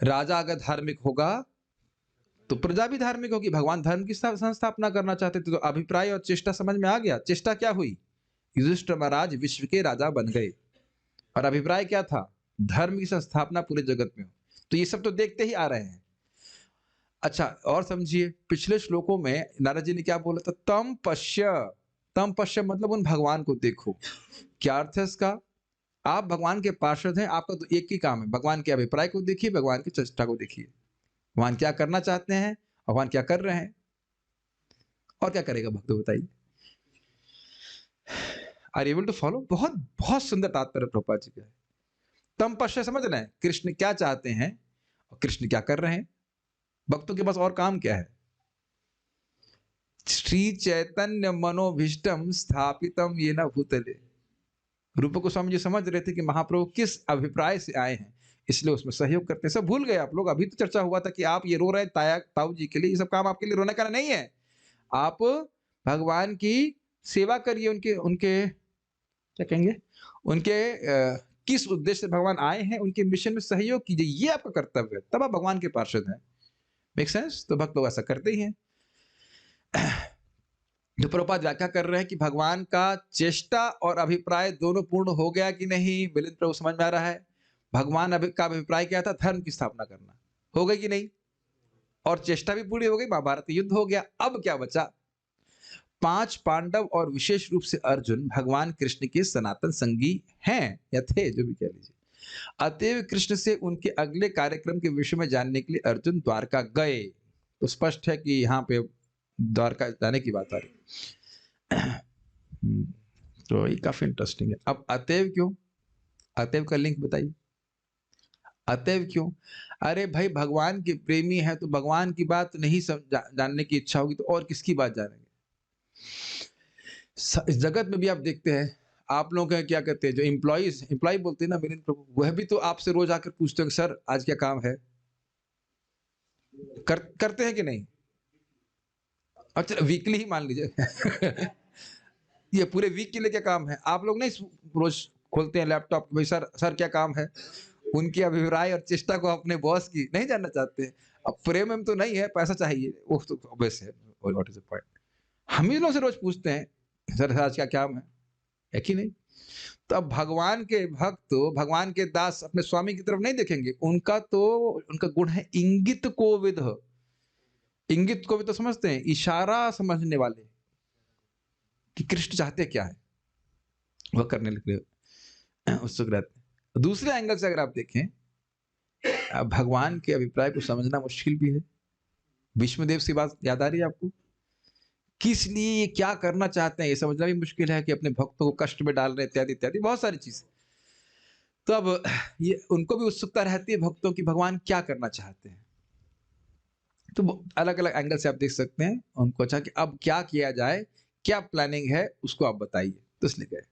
राजा अगर धार्मिक होगा तो प्रजा भी धार्मिक होगी। भगवान धर्म की संस्थापना करना चाहते थे, तो अभिप्राय और चेष्टा समझ में आ गया। चेष्टा क्या हुई? युधिष्ठिर महाराज विश्व के राजा बन गए, और अभिप्राय क्या था? धर्म की संस्थापना पूरे जगत में हो। तो ये सब तो देखते ही आ रहे हैं। अच्छा, और समझिए, पिछले श्लोकों में नारद जी ने क्या बोला था? तम पश्य मतलब उन भगवान को देखो। क्या अर्थ है इसका? आप भगवान के पार्षद हैं, आपका तो एक ही काम है, भगवान के अभिप्राय को देखिए, भगवान की चेष्टा को देखिए। भगवान क्या करना चाहते हैं, भगवान क्या कर रहे हैं, और क्या करेगा भक्त, बताइए। Are able to follow? बहुत बहुत सुंदर तात्पर्य प्रभुपाद जी का है। तम पश्य समझ रहे हैं, कृष्ण क्या चाहते हैं और कृष्ण क्या कर रहे हैं। भक्तों के पास और काम क्या है? श्री चैतन्य मनोभीष्टम स्थापितम येन भूतले। रूप गोस्वामी जी समझ रहे थे कि महाप्रभु किस अभिप्राय से आए हैं, इसलिए उसमें सहयोग करते हैं। सब भूल गए आप लोग। अभी तो चर्चा हुआ था कि आप ये रो रहे हैं ताऊ जी के लिए, ये सब काम आपके लिए रोने का नहीं है। आप भगवान की सेवा करिए, उनके क्या कहेंगे, उनके किस उद्देश्य से भगवान आए हैं, उनके मिशन में सहयोग कीजिए, ये आपका कर्तव्य है, तब आप भगवान के पार्षद हैं। Make sense? तो भक्त लोग ऐसा करते ही हैं। तो प्रभुपाद व्याख्या कर रहे हैं कि भगवान का चेष्टा और अभिप्राय दोनों पूर्ण हो गया कि नहीं। मिलिंद प्रभु समझ में आ रहा है? भगवान का अभिप्राय क्या था? धर्म की स्थापना करना। हो गई कि नहीं? और चेष्टा भी पूरी हो गई, महाभारत युद्ध हो गया। अब क्या बचा? 5 पांडव और विशेष रूप से अर्जुन भगवान कृष्ण के सनातन संगी हैं या थे, जो भी कह लीजिए। अतएव कृष्ण से उनके अगले कार्यक्रम के विषय में जानने के लिए अर्जुन द्वारका गए। तो स्पष्ट है कि यहाँ पे द्वारका जाने की बात आ रही है। तो ये काफी इंटरेस्टिंग है। अब अतएव क्यों? अतएव का लिंक बताइए। अतएव क्यों? अरे भाई, भगवान के प्रेमी है तो भगवान की बात नहीं जानने की इच्छा होगी तो और किसकी बात जानेंगे? इस जगत में भी आप देखते हैं, आप लोग क्या कहते हैं, जो एम्प्लॉय बोलते हैं ना मिलिंद प्रभु, वह भी तो आपसे रोज आकर पूछते हैं सर आज क्या काम है। करते हैं कि नहीं? अच्छा, वीकली ही मान लीजिए। ये पूरे वीक के लिए क्या काम है? आप लोग नहीं रोज खोलते हैं लैपटॉप, भाई सर क्या काम है? उनकी अभिप्राय और चेष्टा को अपने बॉस की नहीं जानना चाहते हैं। अब प्रेम में तो नहीं है, पैसा चाहिए, वो तो ऑब्वियस है। What is the point? हम ही लोग से रोज पूछते हैं सर आज क्या काम है कि नहीं? तो अब भगवान के भक्त तो, भगवान के दास अपने स्वामी की तरफ नहीं देखेंगे। उनका गुण है इंगित कोविद। इंगित कोविद तो समझते हैं, इशारा समझने वाले कि कृष्ण चाहते क्या है, वह करने के लिए उत्सुक रहते हैं। दूसरे एंगल से अगर आप देखें, भगवान के अभिप्राय को समझना मुश्किल भी है। विष्णुदेव से बात याद आ रही है आपको? किस लिए ये क्या करना चाहते हैं ये समझना भी मुश्किल है, कि अपने भक्तों को कष्ट में डाल रहे हैं, इत्यादि इत्यादि बहुत सारी चीजें। तो अब ये उनको भी उत्सुकता रहती है भक्तों की, भगवान क्या करना चाहते हैं। तो अलग अलग एंगल से आप देख सकते हैं। उनको अच्छा कि अब क्या किया जाए, क्या प्लानिंग है, उसको आप बताइए। तो इसलिए गए।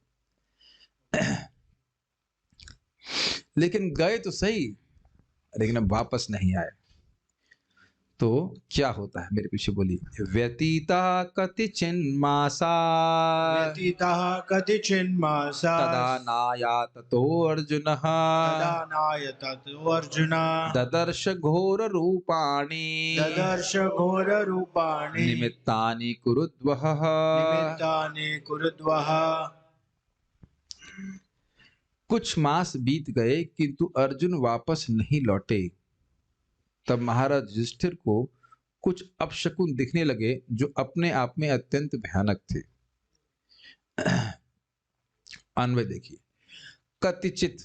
लेकिन गए तो सही, लेकिन अब वापस नहीं आए। तो क्या होता है, मेरे पीछे बोलिए। व्यतीता कतिचिन्मासा व्यतीतः कतिचिन्मासा तदा नायात तो अर्जुन तदा नायततो अर्जुन ददर्श घोर रूपाणि ददर्श घोररूपाणि निमित्तानि कुरुद्वः। निमित्तानि कुरुद्वः। कुछ मास बीत गए किंतु अर्जुन वापस नहीं लौटे। तब महाराज युधिष्ठिर को कुछ अपशकुन दिखने लगे जो अपने आप में अत्यंत भयानक थे। अन्वय देखिए। कतिचित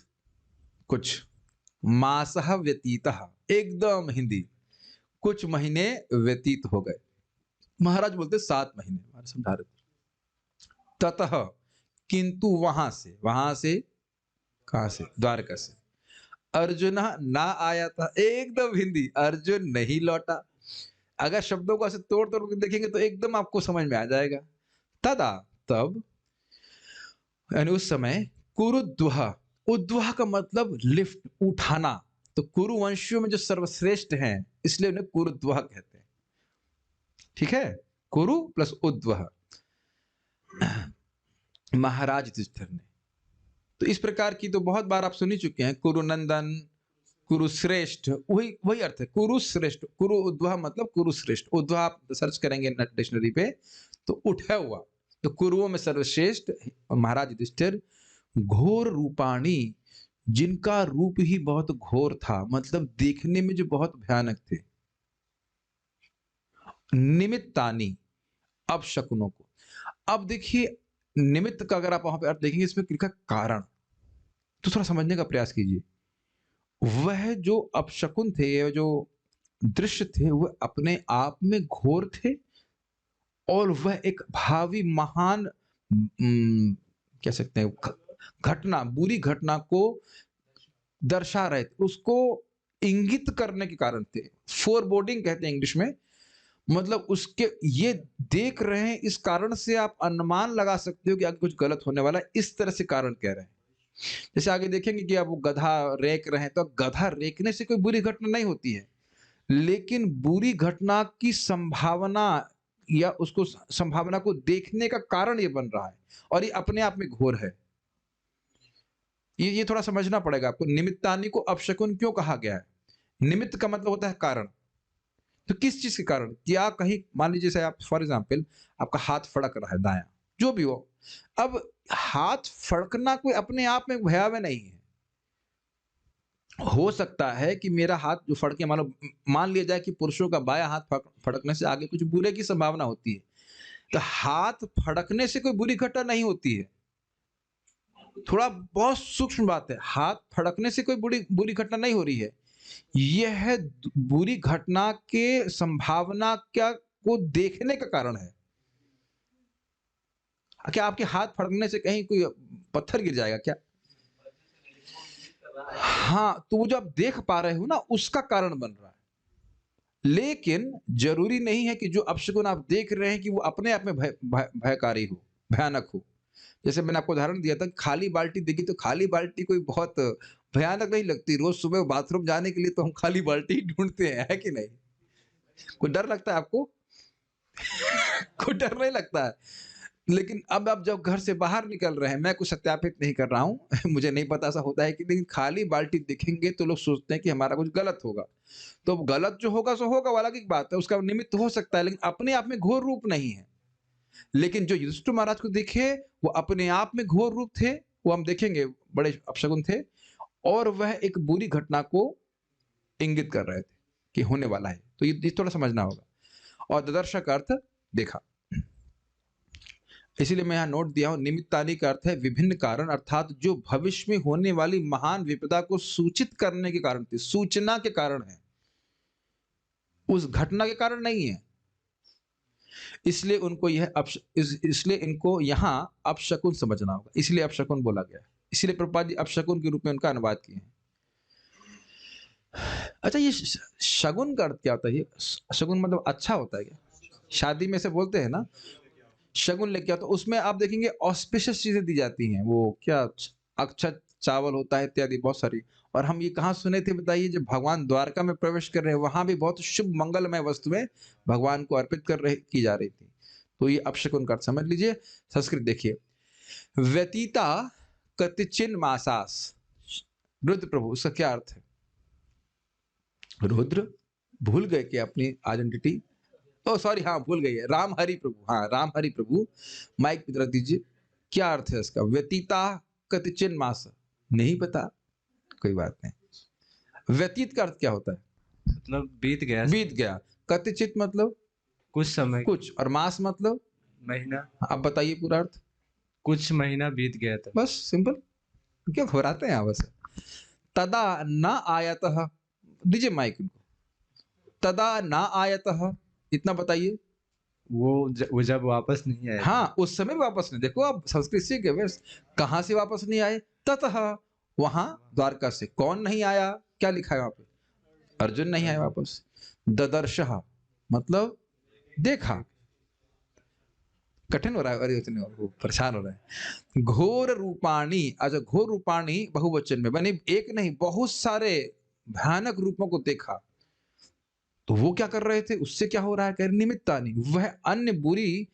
कुछ, मासः व्यतीतः एकदम हिंदी, कुछ महीने व्यतीत हो गए। महाराज बोलते 7 महीने, हमारे समझा रहे। ततः किंतु वहां से कहां से? द्वारका से। अर्जुन ना आया था, एकदम हिंदी, अर्जुन नहीं लौटा। अगर शब्दों को ऐसे तोड़ तोड़ के देखेंगे तो एकदम आपको समझ में आ जाएगा। तदा तब, यानी उस समय, कुरुद्वह, उद्वह का मतलब लिफ्ट, उठाना। तो कुरु वंशियों में जो सर्वश्रेष्ठ हैं, इसलिए उन्हें कुरुद्वह कहते हैं। ठीक है, कुरु प्लस उद्वह। महाराज युधिष्ठिर ने तो इस प्रकार की तो बहुत बार आप सुन ही चुके हैं, कुरुनंदन, कुरुश्रेष्ठ, वही अर्थ है, कुरुश्रेष्ठ। कुरु उद्वह मतलब कुरुश्रेष्ठ। उद्वह आप सर्च करेंगे डिक्शनरी पे तो उठा हुआ। तो कुरुओं में सर्वश्रेष्ठ महाराज युधिष्ठिर, घोर रूपाणी, जिनका रूप ही बहुत घोर था, मतलब देखने में जो बहुत भयानक थे। निमित्तानी, अब शकुनों को। अब देखिए, निमित्त का अगर आप वहां पे अर्थ देखेंगे, इसमें लिखा कारण, तो थोड़ा समझने का प्रयास कीजिए। वह जो अपशकुन थे, जो दृश्य थे, वह अपने आप में घोर थे, और वह एक भावी महान कह सकते हैं घटना, बुरी घटना को दर्शा रहे थे, उसको इंगित करने के कारण थे। फोरबोर्डिंग कहते हैं इंग्लिश में, मतलब उसके ये देख रहे हैं, इस कारण से आप अनुमान लगा सकते हो कि आगे कुछ गलत होने वाला है। इस तरह से कारण कह रहे हैं। जैसे आगे देखेंगे कि आप वो गधा रेक रहे हैं, तो गधा रेकने से कोई बुरी घटना नहीं होती है, लेकिन बुरी घटना की संभावना या उसको संभावना को देखने का कारण ये बन रहा है, और ये अपने आप में घोर है। ये थोड़ा समझना पड़ेगा आपको। निमित्तानी को अपशकुन क्यों कहा गया है? निमित्त का मतलब होता है कारण, तो किस चीज के कारण? क्या कहीं मान लीजिए जैसे आप फॉर एग्जाम्पल आपका हाथ फड़क रहा है दायां, जो भी हो, अब हाथ फड़कना कोई अपने आप में भयावह नहीं है। हो सकता है कि मेरा हाथ जो फड़के, मान लिया जाए कि पुरुषों का बायां हाथ फड़कने से आगे कुछ बुरे की संभावना होती है, तो हाथ फड़कने से कोई बुरी घटना नहीं होती है। थोड़ा बहुत सूक्ष्म बात है, हाथ फड़कने से कोई बुरी बुरी घटना नहीं हो रही है। यह बुरी घटना के संभावना क्या को देखने का कारण है। क्या आपके हाथ फड़कने से कहीं कोई पत्थर गिर जाएगा क्या? हाँ, तो वो जो आप देख पा रहे हो ना, उसका कारण बन रहा है। लेकिन जरूरी नहीं है कि जो अपशकुन आप देख रहे हैं कि वो अपने आप में भयकारी हो, भयानक हो। जैसे मैंने आपको उदाहरण दिया था, खाली बाल्टी देखी तो खाली बाल्टी कोई बहुत भयानक नहीं लगती। रोज सुबह बाथरूम जाने के लिए तो हम खाली बाल्टी ही ढूंढते हैं, है कि नहीं? कोई डर लगता है आपको? कोई डर नहीं लगता है। लेकिन अब आप जब घर से बाहर निकल रहे हैं, मैं कुछ सत्यापित नहीं कर रहा हूं मुझे नहीं पता ऐसा होता है कि, लेकिन खाली बाल्टी दिखेंगे तो लोग सोचते हैं कि हमारा कुछ गलत होगा। तो गलत जो होगा सो होगा, वाला की बात है, उसका निमित्त हो सकता है, लेकिन अपने आप में घोर रूप नहीं है। लेकिन जो युधिष्ठिर महाराज को दिखे वो अपने आप में घोर रूप थे, वो हम देखेंगे बड़े अपशगुन थे, और वह एक बुरी घटना को इंगित कर रहे थे कि होने वाला है। तो ये थोड़ा समझना होगा। और ददर्श का अर्थ देखा, इसीलिए मैं यहाँ नोट दिया हूं, निमित्तानि का अर्थ है विभिन्न कारण, अर्थात जो भविष्य में होने वाली महान विपदा को सूचित करने के कारण थे, सूचना के कारण है, उस घटना के कारण नहीं है। इसलिए उनको यह इसलिए इनको यहाँ अपशकुन समझना होगा, इसलिए अपशकुन बोला गया है। इसलिए प्रभुपाद जी अपशकुन के रूप में उनका अनुवाद किए हैं। अच्छा, ये शगुन का अर्थ क्या होता है? ये शगुन मतलब अच्छा होता है क्या? शादी में से बोलते हैं ना शगुन लेके आओ, तो उसमें आप देखेंगे ऑस्पिशियस चीजें दी जाती हैं। वो क्या अक्षत चावल होता है इत्यादि बहुत सारी। और हम ये कहाँ सुने थे बताइए? जब भगवान द्वारका में प्रवेश कर रहे हैं, वहां भी बहुत शुभ मंगलमय वस्तुएं भगवान को अर्पित की जा रही थी। तो ये अपशकुन का अर्थ समझ लीजिए। संस्कृत देखिए, व्यतीता कतिचिन मासास। रुद्र प्रभु, उसका क्या अर्थ है? रुद्र भूल गए कि अपनी आइडेंटिटी? ओ सॉरी, हाँ भूल गई है, राम हरि प्रभु। हाँ, राम हरि प्रभु, माइक पे रख दीजिए। क्या अर्थ है इसका? व्यतीता कतिचिन मास, नहीं पता, कोई बात नहीं। व्यतीत का अर्थ क्या होता है? मतलब बीत गया, बीत गया। कतिचित मतलब कुछ समय, कुछ, और मास मतलब महीना। अब बताइए पूरा अर्थ। कुछ महीना बीत गया था। बस सिंपल, क्यों घबराते हैं आप? बस तदा न आयतः, दीजिए माइक उनको। तदा न आयतः, इतना बताइए। वो जब वापस नहीं आया। हाँ, उस समय वापस नहीं। देखो आप संस्कृत सीख गए, कहां से वापस नहीं आए? ततः, वहां द्वारका से। कौन नहीं आया? क्या लिखा है वहां पे? अर्जुन नहीं आया वापस। ददर्शः मतलब देखा। कठिन हो रहा है, अरे वो परेशान हो रहा है। घोर रूपाणी, अच्छा घोर रूपाणी बहुवचन में बने, एक नहीं बहुत सारे भयानक रूपों को देखा। तो वो क्या कर रहे थे? उससे क्या हो रहा है? कह रहे निमित्तानि, वह अन्य बुरी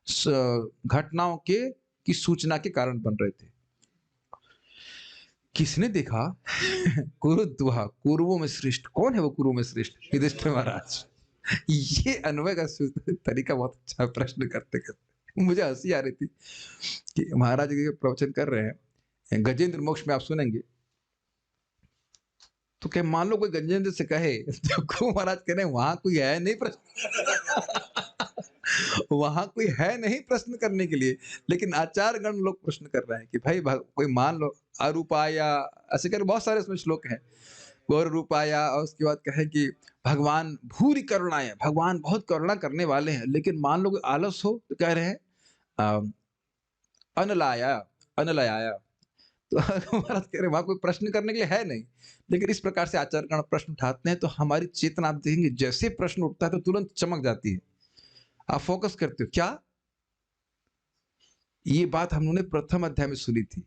घटनाओं के की सूचना के कारण बन रहे थे। किसने देखा? कुरुद्वः, कुरुओं में श्रेष्ठ। कौन है वो कुरुओं में श्रेष्ठ? युधिष्ठिर महाराज। ये अन्वय का तरीका बहुत अच्छा, प्रश्न करते करते मुझे हंसी आ रही थी कि महाराज जी प्रवचन कर रहे हैं, गजेंद्र मोक्ष में आप सुनेंगे। तो क्या मान लो कोई गजेंद्र से कहे, तो महाराज कह रहे हैं वहां कोई है नहीं प्रश्न वहां कोई है नहीं प्रश्न करने के लिए, लेकिन आचार्य गण लोग प्रश्न कर रहे हैं कि भाई कोई मान लो अरूपाया, ऐसे कर बहुत सारे इसमें श्लोक हैं, गौर रूपाया, और उसके बाद कहे कि भगवान भूरी करुणाएं, भगवान बहुत करुणा करने वाले हैं। लेकिन मान लो कोई आलस हो तो कह रहे हैं अनलाया, अनलयाया। तो महाराज कह रहे वहां कोई प्रश्न करने के लिए है नहीं। लेकिन इस प्रकार से आचार्यगण प्रश्न उठाते हैं तो हमारी चेतना, आप देखेंगे जैसे प्रश्न उठता है तो तुरंत चमक जाती है, आप फोकस करते हो। क्या ये बात हम लोगों ने प्रथम अध्याय में सुनी थी,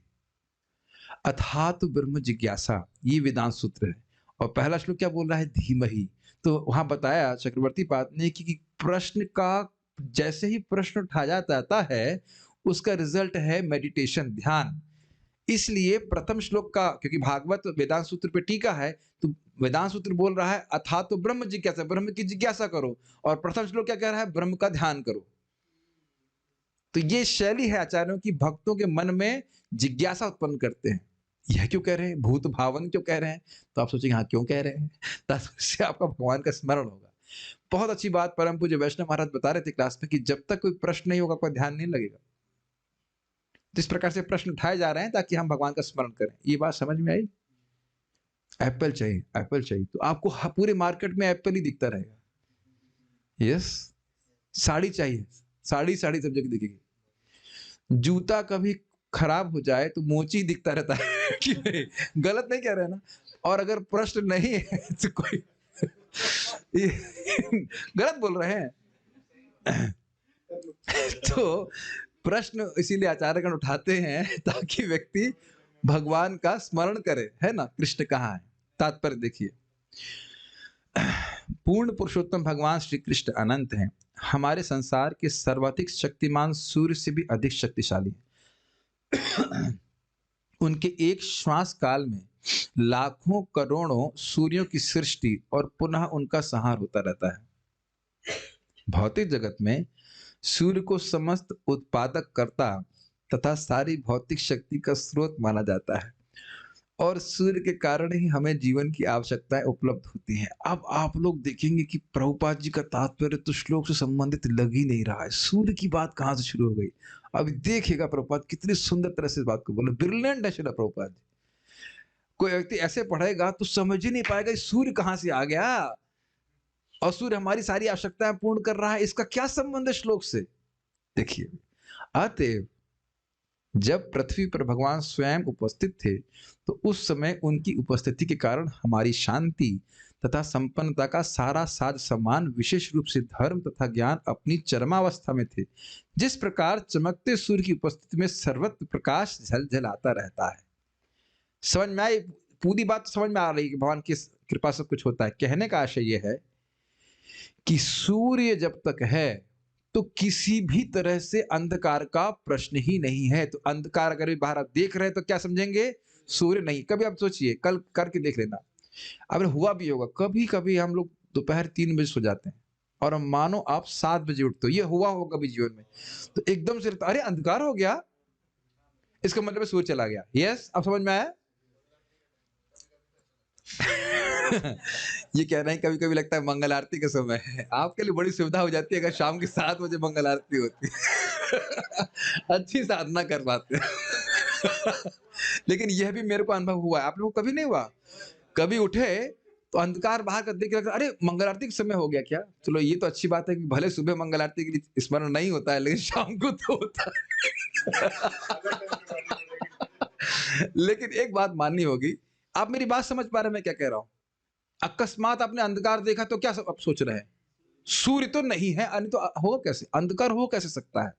अथात ब्रह्म जिज्ञासा, ये वेदांत सूत्र है। और पहला श्लोक क्या बोल रहा है? धीमहि। तो वहां बताया चक्रवर्ती पाद ने कि प्रश्न का, जैसे ही प्रश्न उठाया जाता है उसका रिजल्ट है मेडिटेशन, ध्यान। इसलिए प्रथम श्लोक का, क्योंकि भागवत वेदांत सूत्र पे टीका है, तो वेदांत सूत्र बोल रहा है अथा तो ब्रह्म जिज्ञासा, ब्रह्म की जिज्ञासा करो, और प्रथम श्लोक क्या कह रहा है, ब्रह्म का ध्यान करो। तो ये शैली है आचार्यों की, भक्तों के मन में जिज्ञासा उत्पन्न करते हैं। यह क्यों कह रहे हैं, भूत भावन क्यों कह रहे हैं, तो आप सोचेंगे हाँ क्यों कह रहे हैं, ताकि आपका भगवान का स्मरण होगा। बहुत अच्छी बात परम पूज्य वैष्णव महाराज बता रहे थे क्लास में कि जब तक कोई प्रश्न नहीं होगा कोई ध्यान नहीं लगेगा। तो इस प्रकार से प्रश्न उठाए जा रहे हैं ताकि हम भगवान का स्मरण करें। ये बात समझ में आई? एप्पल चाहिए, एप्पल चाहिए, तो आपको पूरे मार्केट में एप्पल ही दिखता रहेगा। यस, साड़ी चाहिए, साड़ी साड़ी सब जगह दिखेगी। जूता कभी खराब हो जाए तो मोची दिखता रहता है कि नहीं? गलत नहीं कह रहे हैं ना? और अगर प्रश्न नहीं है तो कोई गलत बोल रहे हैं। तो प्रश्न इसीलिए आचार्यगण उठाते हैं ताकि व्यक्ति भगवान का स्मरण करे, है ना? कृष्ण कहाँ है? तात्पर्य देखिए, पूर्ण पुरुषोत्तम भगवान श्री कृष्ण अनंत हैं, हमारे संसार के सर्वाधिक शक्तिमान सूर्य से भी अधिक शक्तिशाली हैं। उनके एक श्वास काल में लाखों करोड़ों सूर्यों की सृष्टि और पुनः उनका संहार होता रहता है। भौतिक जगत में सूर्य को समस्त उत्पादक करता तथा सारी भौतिक शक्ति का स्रोत माना जाता है, और सूर्य के कारण ही हमें जीवन की आवश्यकताएं उपलब्ध होती हैं। अब आप लोग देखेंगे कि प्रभुपाद जी का तात्पर्य तो श्लोक से संबंधित लग ही नहीं रहा है, सूर्य की बात कहाँ से शुरू हो गई। अब देखिएगा प्रभुपाद कितनी सुंदर तरह से इस बात को बोले, ब्रिलियंट है श्रील प्रभुपाद जी। कोई व्यक्ति ऐसे पढ़ेगा तो समझ ही नहीं पाएगा सूर्य कहाँ से आ गया, और सूर्य हमारी सारी आवश्यकताएं पूर्ण कर रहा है, इसका क्या संबंध है श्लोक से। देखिए, अतएव जब पृथ्वी पर भगवान स्वयं उपस्थित थे तो उस समय उनकी उपस्थिति के कारण हमारी शांति तथा संपन्नता का सारा साज सम्मान विशेष रूप से धर्म तथा ज्ञान अपनी चरमावस्था में थे। जिस प्रकार चमकते सूर्य की उपस्थिति में सर्वत्र प्रकाश झलझलाता रहता है। समझ में आई? पूरी बात समझ में आ रही है कि भगवान की कृपा से कुछ होता है। कहने का आशय यह है कि सूर्य जब तक है तो किसी भी तरह से अंधकार का प्रश्न ही नहीं है। तो अंधकार अगर भी बाहर आप देख रहे हैं तो क्या समझेंगे, सूर्य नहीं। कभी आप सोचिए, कल करके देख लेना, अगर हुआ भी होगा, कभी कभी हम लोग दोपहर 3 बजे सो जाते हैं और मानो आप 7 बजे उठते हो, ये हुआ होगा कभी जीवन में, तो एकदम से अरे अंधकार हो गया, इसका मतलब सूर्य चला गया। यस, अब समझ में आया? ये कह रहे हैं कभी कभी लगता है मंगल आरती का समय है, आपके लिए बड़ी सुविधा हो जाती है अगर शाम के 7 बजे मंगल आरती होती है। अच्छी साधना कर पाते हैं। लेकिन यह भी मेरे को अनुभव हुआ है, आप लोगों को कभी नहीं हुआ? कभी उठे तो अंधकार बाहर कर देख रहा, अरे मंगल आरती का समय हो गया क्या? चलो ये तो अच्छी बात है कि भले सुबह मंगल आरती के लिए स्मरण नहीं होता है, लेकिन शाम को तो होता है। लेकिन एक बात माननी होगी, आप मेरी बात समझ पा रहे हैं मैं क्या कह रहा हूं? अकस्मात आपने अंधकार देखा तो क्या आप सोच रहे हैं, सूर्य तो नहीं है, अन्य तो हो कैसे, अंधकार हो कैसे सकता है?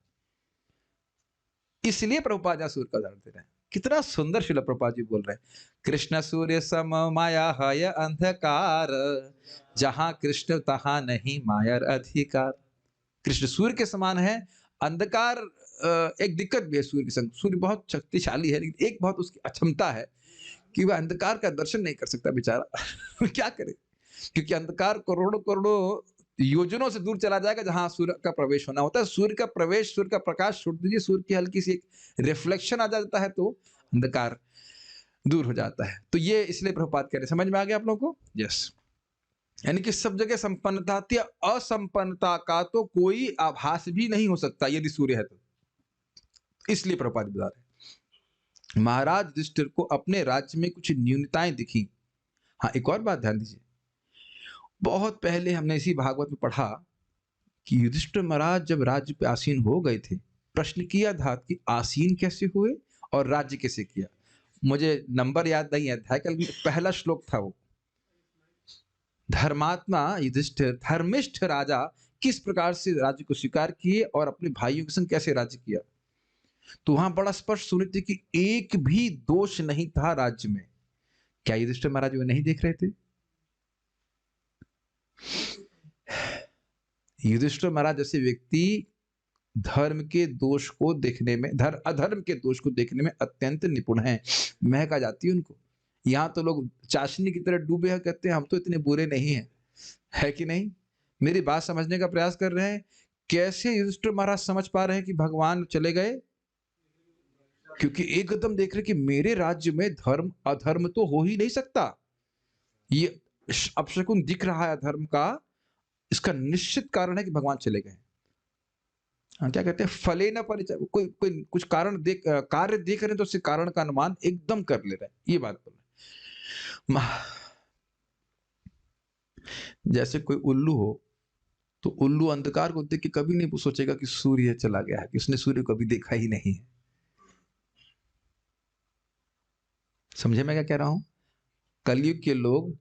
इसलिए प्रभुपाद सूर्य का उदाहरण दे रहे हैं। कितना सुंदर श्रील प्रभुपाद जी बोल रहे हैं, कृष्ण सूर्य सम माया है अंधकार, जहां कृष्ण तहां नहीं माया अधिकार। कृष्ण सूर्य के समान है, अंधकार एक दिक्कत भी है सूर्य के संग। सूर्य बहुत शक्तिशाली है, लेकिन एक बहुत उसकी अक्षमता है कि वह अंधकार का दर्शन नहीं कर सकता बेचारा। क्या करे, क्योंकि अंधकार करोड़ों करोड़ों योजनों से दूर चला जाएगा जहां सूर्य का प्रवेश होना होता है। सूर्य का प्रवेश, सूर्य का प्रकाश छोड़ दीजिए, सूर्य की हल्की सी एक रिफ्लेक्शन आ जाता है तो अंधकार दूर हो जाता है। तो ये इसलिए प्रभुपाद कह रहे, समझ में आ गया आप लोगों को? यस, यानी कि सब जगह संपन्नता थी, असंपन्नता का तो कोई आभास भी नहीं हो सकता यदि सूर्य है तो। इसलिए प्रभुपाद बता रहे, महाराज युधिष्ठिर को अपने राज्य में कुछ न्यूनताएं दिखी। हाँ, एक और बात ध्यान दीजिए, बहुत पहले हमने इसी भागवत में पढ़ा कि युधिष्ठिर महाराज जब राज्य पे आसीन हो गए थे, प्रश्न किया था कि आसीन कैसे हुए और राज्य कैसे किया। मुझे नंबर याद नहीं है, अध्याय का पहला श्लोक था वो, धर्मात्मा युधिष्ठिर, धर्मिष्ठ राजा किस प्रकार से राज्य को स्वीकार किए और अपने भाइयों के संग कैसे राज्य किया। तो वहां बड़ा स्पष्ट सुनिश्चित कि एक भी दोष नहीं था राज्य में। क्या युधिष्ठिर महाराज वो नहीं देख रहे थे? युधिष्ठिर महाराज जैसे व्यक्ति धर्म के दोष को देखने में, अधर्म के दोष को देखने में अत्यंत निपुण हैं, महक आ जाती है उनको। यहाँ तो लोग चाशनी की तरह डूबे हैं, कहते हैं हम तो इतने बुरे नहीं हैं, है कि नहीं? मेरी बात समझने का प्रयास कर रहे हैं। कैसे युधिष्ठिर महाराज समझ पा रहे हैं कि भगवान चले गए? क्योंकि एकदम देख रहे कि मेरे राज्य में धर्म अधर्म तो हो ही नहीं सकता। ये अपशकुन दिख रहा है अधर्म का, इसका निश्चित कारण है कि भगवान चले गए। क्या कहते हैं, फले न परिचय, कोई कोई कुछ कारण देख कार्य देख रहे हैं तो उससे कारण का अनुमान एकदम कर ले रहे हैं, ये बात बोल रहे हैं। जैसे कोई उल्लू हो तो उल्लू अंधकार को देख के कभी नहीं सोचेगा कि सूर्य चला गया है, कि उसने सूर्य को कभी देखा ही नहीं है। समझे मैं क्या कह रहा हूं? कलयुग के लोग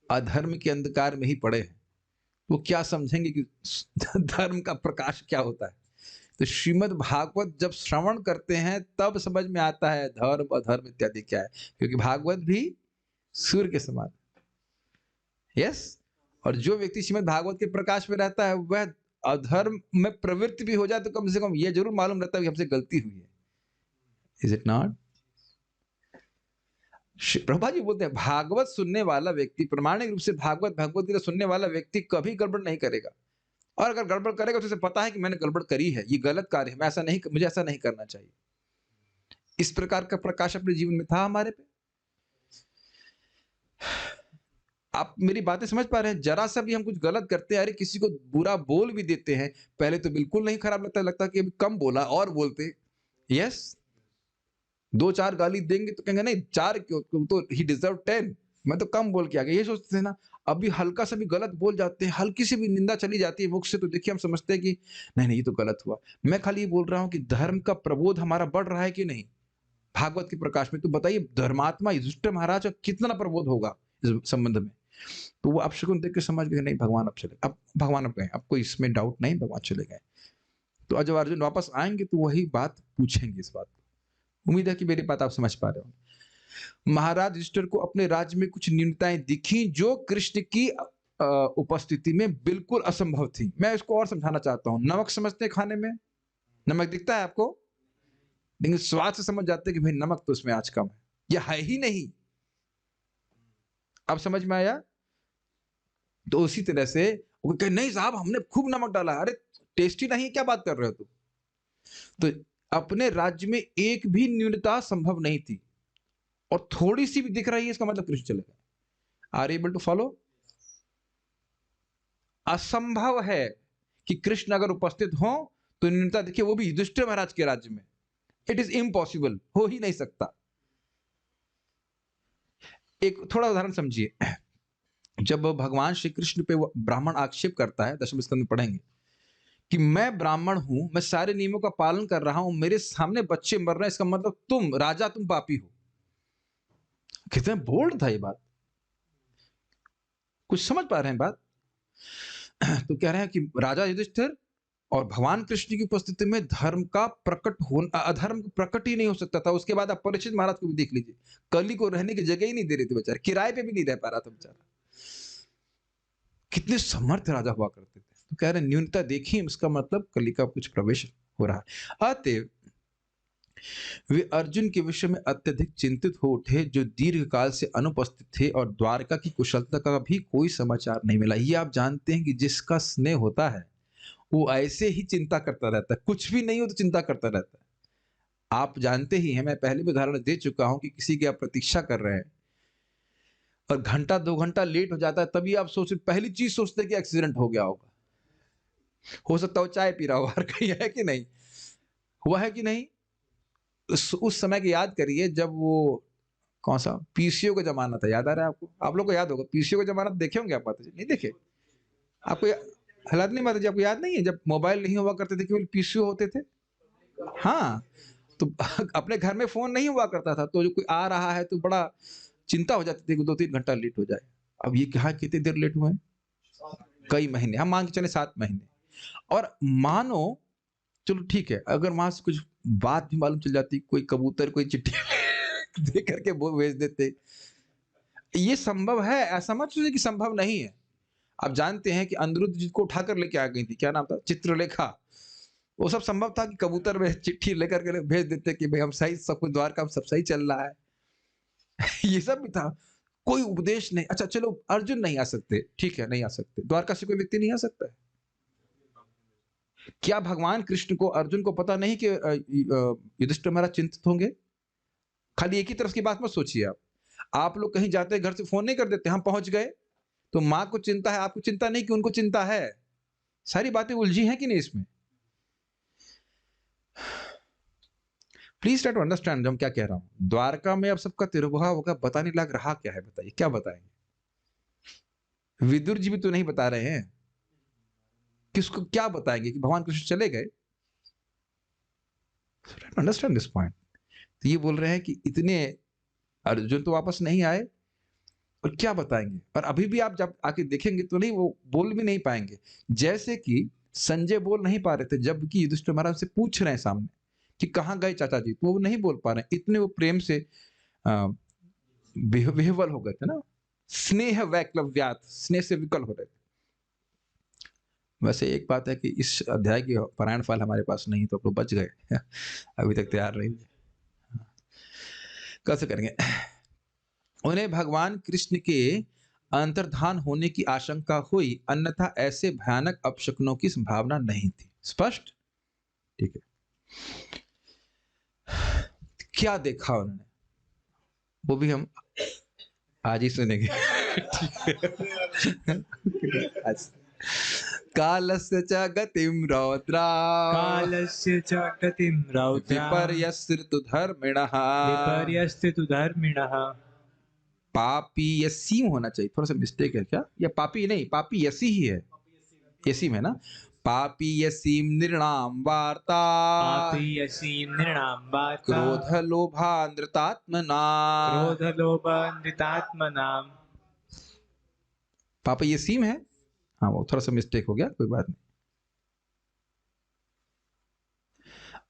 अधर्म के अंधकार में ही पड़े हैं, वो क्या समझेंगे कि धर्म का प्रकाश क्या होता है। तो श्रीमद् भागवत जब श्रवण करते हैं तब समझ में आता है धर्म अधर्म इत्यादि क्या है, क्योंकि भागवत भी सूर्य के समान। यस, और जो व्यक्ति श्रीमद् भागवत के प्रकाश में रहता है वह अधर्म में प्रवृत्ति भी हो जाए तो कम से कम यह जरूर मालूम रहता है कि हमसे गलती हुई है। Is it not? Prabha ji बोलते हैं भागवत सुनने वाला व्यक्ति, प्रमाणिक रूप से भागवत भगवत गीता सुनने वाला व्यक्ति कभी गड़बड़ नहीं करेगा, और अगर गड़बड़ करेगा तो उसे पता है कि मैंने गड़बड़ करी है, ये गलत कार्य है, मैं ऐसा नहीं, मुझे ऐसा नहीं करना चाहिए। इस प्रकार का प्रकाश अपने जीवन में था हमारे पे। आप मेरी बातें समझ पा रहे हैं? जरा सा भी हम कुछ गलत करते हैं, अरे किसी को बुरा बोल भी देते हैं, पहले तो बिल्कुल नहीं खराब लगता, लगता कि अभी कम बोला और बोलते। यस, 2-4 गाली देंगे तो कहेंगे नहीं 4 क्यों, तो ही डिजर्व 10, मैं तो कम बोल के आ गया, ये सोचते थे ना। अभी हल्का सा भी गलत बोल जाते हैं, हल्की सी भी निंदा चली जाती है मुख से, तो देखिए हम समझते हैं कि नहीं नहीं ये तो गलत हुआ। मैं खाली ये बोल रहा हूं कि धर्म का प्रबोध हमारा बढ़ रहा है कि नहीं भागवत के प्रकाश में। तो बताइए धर्मात्मा युधिष्ठिर महाराज का कितना प्रबोध होगा इस संबंध में। तो वो अपशकुन देख के समझ गए नहीं भगवान अब चले, अब भगवान अब गए, अब कोई इसमें डाउट नहीं, भगवान चले गए। तो जब अर्जुन वापस आएंगे तो वही बात पूछेंगे इस बात को। उम्मीद है कि मेरी बात आप समझ पा रहे हो। महाराज युधिष्ठिर को अपने राज्य में कुछ न्यूनताएं दिखी जो कृष्ण की उपस्थिति में बिल्कुल असंभव थी। मैं इसको और समझाना चाहता हूं। नमक समझते हैं खाने में, नमक दिखता है आपको, लेकिन स्वाद से समझ जाते हैं कि भाई नमक तो उसमें आज कम है, यह है ही नहीं। अब समझ में आया? तो उसी तरह से वो कहे नहीं साहब हमने खूब नमक डाला, अरे टेस्टी नहीं, क्या बात कर रहे हो तुम? तो अपने राज्य में एक भी न्यूनता संभव नहीं थी, और थोड़ी सी भी दिख रही है इसका मतलब कृष्ण चले गए। Are able to follow? असंभव है कि कृष्ण अगर उपस्थित हो तो न्यूनता देखिए, वो भी युधिष्ठिर महाराज के राज्य में। इट इज इम्पॉसिबल, हो ही नहीं सकता। एक थोड़ा उदाहरण समझिए। जब भगवान श्री कृष्ण पे ब्राह्मण आक्षेप करता है, दशम स्कंद में पढ़ेंगे कि मैं ब्राह्मण हूं, मैं सारे नियमों का पालन कर रहा हूं, मेरे सामने बच्चे मर रहे हैं, इसका मतलब तुम राजा, तुम पापी हो। कितने बोल्ड था ये बात, कुछ समझ पा रहे हैं बात? तो कह रहे हैं कि राजा युधिष्ठिर और भगवान कृष्ण की उपस्थिति में धर्म का प्रकट होना, अधर्म प्रकट ही नहीं हो सकता था। उसके बाद आप परीक्षित महाराज को भी देख लीजिए, कली को रहने की जगह ही नहीं दे रहे थे बेचारे, किराए पे भी नहीं रह पा रहा था बेचारा। कितने समर्थ राजा हुआ करते थे। तो कह रहे न्यूनता देखिए, इसका मतलब कली का कुछ प्रवेश हो रहा है। अतएव वे अर्जुन के विषय में अत्यधिक चिंतित हो उठे, जो दीर्घ काल से अनुपस्थित थे, और द्वारका की कुशलता का भी कोई समाचार नहीं मिला। ये आप जानते हैं कि जिसका स्नेह होता है वो ऐसे ही चिंता करता रहता है, कुछ भी नहीं हो तो चिंता करता रहता है। आप जानते ही हैं, मैं पहले भी उदाहरण दे चुका हूं कि किसी की आप प्रतीक्षा कर रहे हैं और घंटा 2 घंटा लेट हो जाता है, तभी आप पहली चीज सोचते हैं कि एक्सीडेंट हो गया होगा। हो सकता हो चाय पी रहा हो, हर कहीं, है कि नहीं? हुआ है कि नहीं? उस समय की याद करिए जब वो कौन सा पीसीओ का जमाना था, याद आ रहा है आपको? आप लोग को याद होगा पीसीओ का जमाना, देखे होंगे आप? माता जी नहीं देखे? आपको हालात नहीं, माता जी आपको याद नहीं है जब मोबाइल नहीं हुआ करते थे, केवल पीसीओ होते थे? हाँ, तो अपने घर में फोन नहीं हुआ करता था, तो जो कोई आ रहा है तो बड़ा चिंता हो जाती थी कि 2-3 घंटा लेट हो जाए। अब ये कहा कितनी देर लेट हुए हैं? कई महीने, हम मान के चले 7 महीने। और मानो चलो ठीक है, अगर वहां से कुछ बात भी मालूम चल जाती, कोई कबूतर कोई चिट्ठी दे करके वो भेज देते, ये संभव है? ऐसा मत सोचिए कि संभव नहीं है। आप जानते हैं कि अनिरुद्ध जी को उठाकर लेके आ गई थी, क्या नाम था, चित्रलेखा। वो सब संभव था कि कबूतर में चिट्ठी लेकर के भेज देते कि भाई हम सही, सब कुछ द्वारका सब सही चल रहा है। ये सब भी था, कोई उपदेश नहीं। अच्छा चलो अर्जुन नहीं आ सकते, ठीक है नहीं आ सकते, द्वारका से कोई व्यक्ति नहीं आ सकता है। क्या भगवान कृष्ण को, अर्जुन को पता नहीं कि युधिष्ठिर महाराज चिंतित होंगे? खाली एक ही तरफ की बात मत सोचिए आप लोग कहीं जाते घर से फोन नहीं कर देते हम पहुंच गए, तो माँ को चिंता है, आपको चिंता नहीं कि उनको चिंता है। सारी बातें उलझी हैं कि नहीं इसमें? प्लीज ट्राई टू अंडरस्टैंड जो हम क्या कह रहा हूं। द्वारका में अब सबका तिरुभुआ होगा, बताने लग रहा क्या है, बताइए क्या बताएंगे? विदुर जी भी तो नहीं बता रहे हैं, किसको क्या बताएंगे कि भगवान कृष्ण चले गए? Understand this point. तो ये बोल रहे हैं कि इतने अर्जुन तो वापस नहीं आए और क्या बताएंगे, और अभी भी आप जब आके देखेंगे तो नहीं, वो बोल भी नहीं पाएंगे। जैसे कि संजय बोल नहीं पा रहे थे, जबकि युधिष्ठिर महाराज से पूछ रहे हैं सामने कि कहाँ गए चाचा जी, तो वो नहीं बोल पा रहे, इतने वो प्रेम से विह्वल हो गए थे ना, स्नेह वैक्लव्यात, स्नेह से विकल हो रहे थे। वैसे एक बात है कि इस अध्याय की पारायण फल हमारे पास नहीं, तो आप लोग बच गए अभी तक तैयार रही, कैसे करेंगे? उन्हें भगवान कृष्ण के अंतर्धान होने की आशंका हुई, अन्यथा ऐसे भयानक अपशकुनों की संभावना नहीं थी। स्पष्ट? ठीक है। क्या देखा उन्होंने, वो भी हम आज ही सुनेंगे। कालस्य च गतिं रौद्रा, कालस्य च गतिं रौद्रा, विपर्यस्तु धर्मिणः, विपर्यस्तु धर्मिणः। पापी यसीम होना चाहिए, थोड़ा सा मिस्टेक है क्या, या पापी नहीं, पापी यसी ही है, यसीम है ना। पापी यसीम नृणाम वार्ता, पापी यसीम नृणाम वार्ता, क्रोध लोभानृतात्मना, क्रोध लोभ नृतात्मनाम। पापी यसीम है, हाँ वो थोड़ा सा मिस्टेक हो गया, कोई बात नहीं।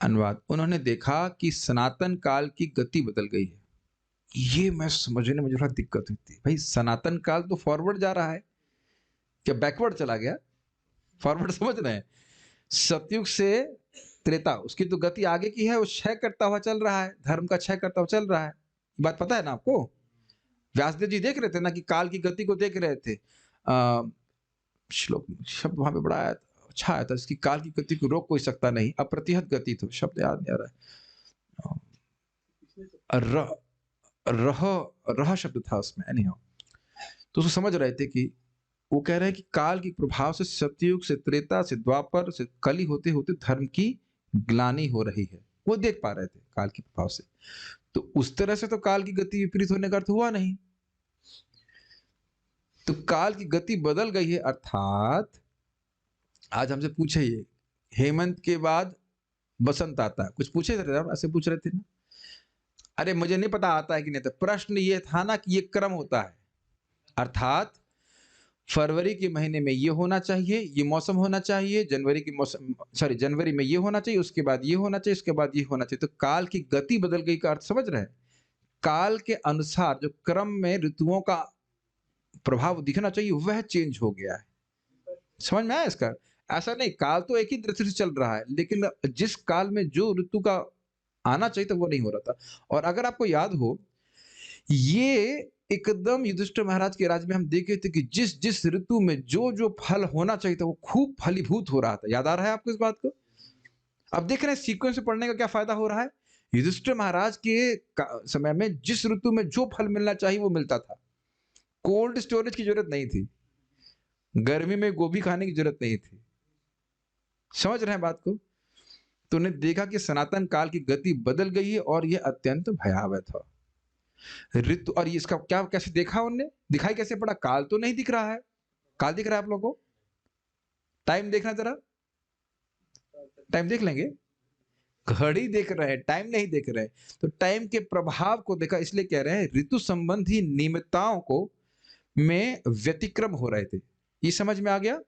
अनुवाद, उन्होंने देखा कि सनातन काल की गति बदल गई है। ये मैं समझने में मुझे थोड़ा दिक्कत होती है भाई, सनातन काल तो फॉरवर्ड जा रहा है, क्या बैकवर्ड चला गया? फॉरवर्ड समझ रहे हैं, सतयुग से त्रेता, उसकी तो गति आगे की है, वो क्षय करता हुआ चल रहा है, धर्म का क्षय करता हुआ चल रहा है। ये बात पता है ना आपको? व्यासदेव जी देख रहे थे ना कि काल की गति को देख रहे थे। श्लोक शब्द वहां पे बड़ा आया, अच्छा आया था, इसकी काल की गति को रोक कोई सकता नहीं, अप्रतिहत गति, तो शब्द याद नहीं आ रहा है, रह शब्द था उसमें, एनीहाउ। तो उसको समझ रहे थे कि वो कह रहे हैं कि काल के प्रभाव से सतयुग से त्रेता से द्वापर से कली होते होते धर्म की ग्लानि हो रही है, वो देख पा रहे थे काल के प्रभाव से। तो उस तरह से तो काल की गति विपरीत होने का अर्थ हुआ नहीं, तो काल की गति बदल गई है। अर्थात आज हमसे पूछे, ये हेमंत के बाद बसंत आता है, कुछ पूछे थे ऐसे पूछ रहे थे ना, अरे मुझे नहीं पता आता है कि नहीं, तो प्रश्न ये था ना कि ये क्रम होता है, अर्थात फरवरी के महीने में ये होना चाहिए, ये मौसम होना चाहिए, जनवरी की मौसम जनवरी में ये होना चाहिए, उसके बाद ये होना चाहिए, उसके बाद ये होना चाहिए। तो काल की गति बदल गई का अर्थ समझ रहे हैं? काल के अनुसार जो क्रम में ऋतुओं का प्रभाव दिखना चाहिए वह चेंज हो गया है। समझ में आया इसका? ऐसा नहीं, काल तो एक ही दृष्टि से चल रहा है, लेकिन जिस काल में जो ऋतु का आना चाहिए था वो नहीं हो रहा था। और अगर आपको याद हो, ये एकदम युधिष्ठिर महाराज के राज्य में हम देखे थे कि जिस जिस ऋतु में जो जो फल होना चाहिए था वो खूब फलीभूत हो रहा था। याद आ रहा है आपको इस बात को? अब देख रहे हैं सीक्वेंस में पढ़ने का क्या फायदा हो रहा है। युधिष्ठिर महाराज के समय में जिस ऋतु में जो फल मिलना चाहिए वो मिलता था, कोल्ड स्टोरेज की जरूरत नहीं थी, गर्मी में गोभी खाने की जरूरत नहीं थी। समझ रहे हैं बात को? तो उन्हें देखा कि सनातन काल की गति बदल गई है और यह अत्यंत भयावह था। ऋतु, और इसका क्या कैसे देखा उनने, दिखाई कैसे पड़ा? काल तो नहीं दिख रहा है, काल दिख रहा है आप लोगों को? टाइम देखना जरा, टाइम देख लेंगे, घड़ी देख रहे हैं, टाइम नहीं देख रहे। तो टाइम के प्रभाव को देखा, इसलिए कह रहे हैं ऋतु संबंधी नियमितताओं को में व्यतिक्रम हो रहे थे। ये समझ में आ गया?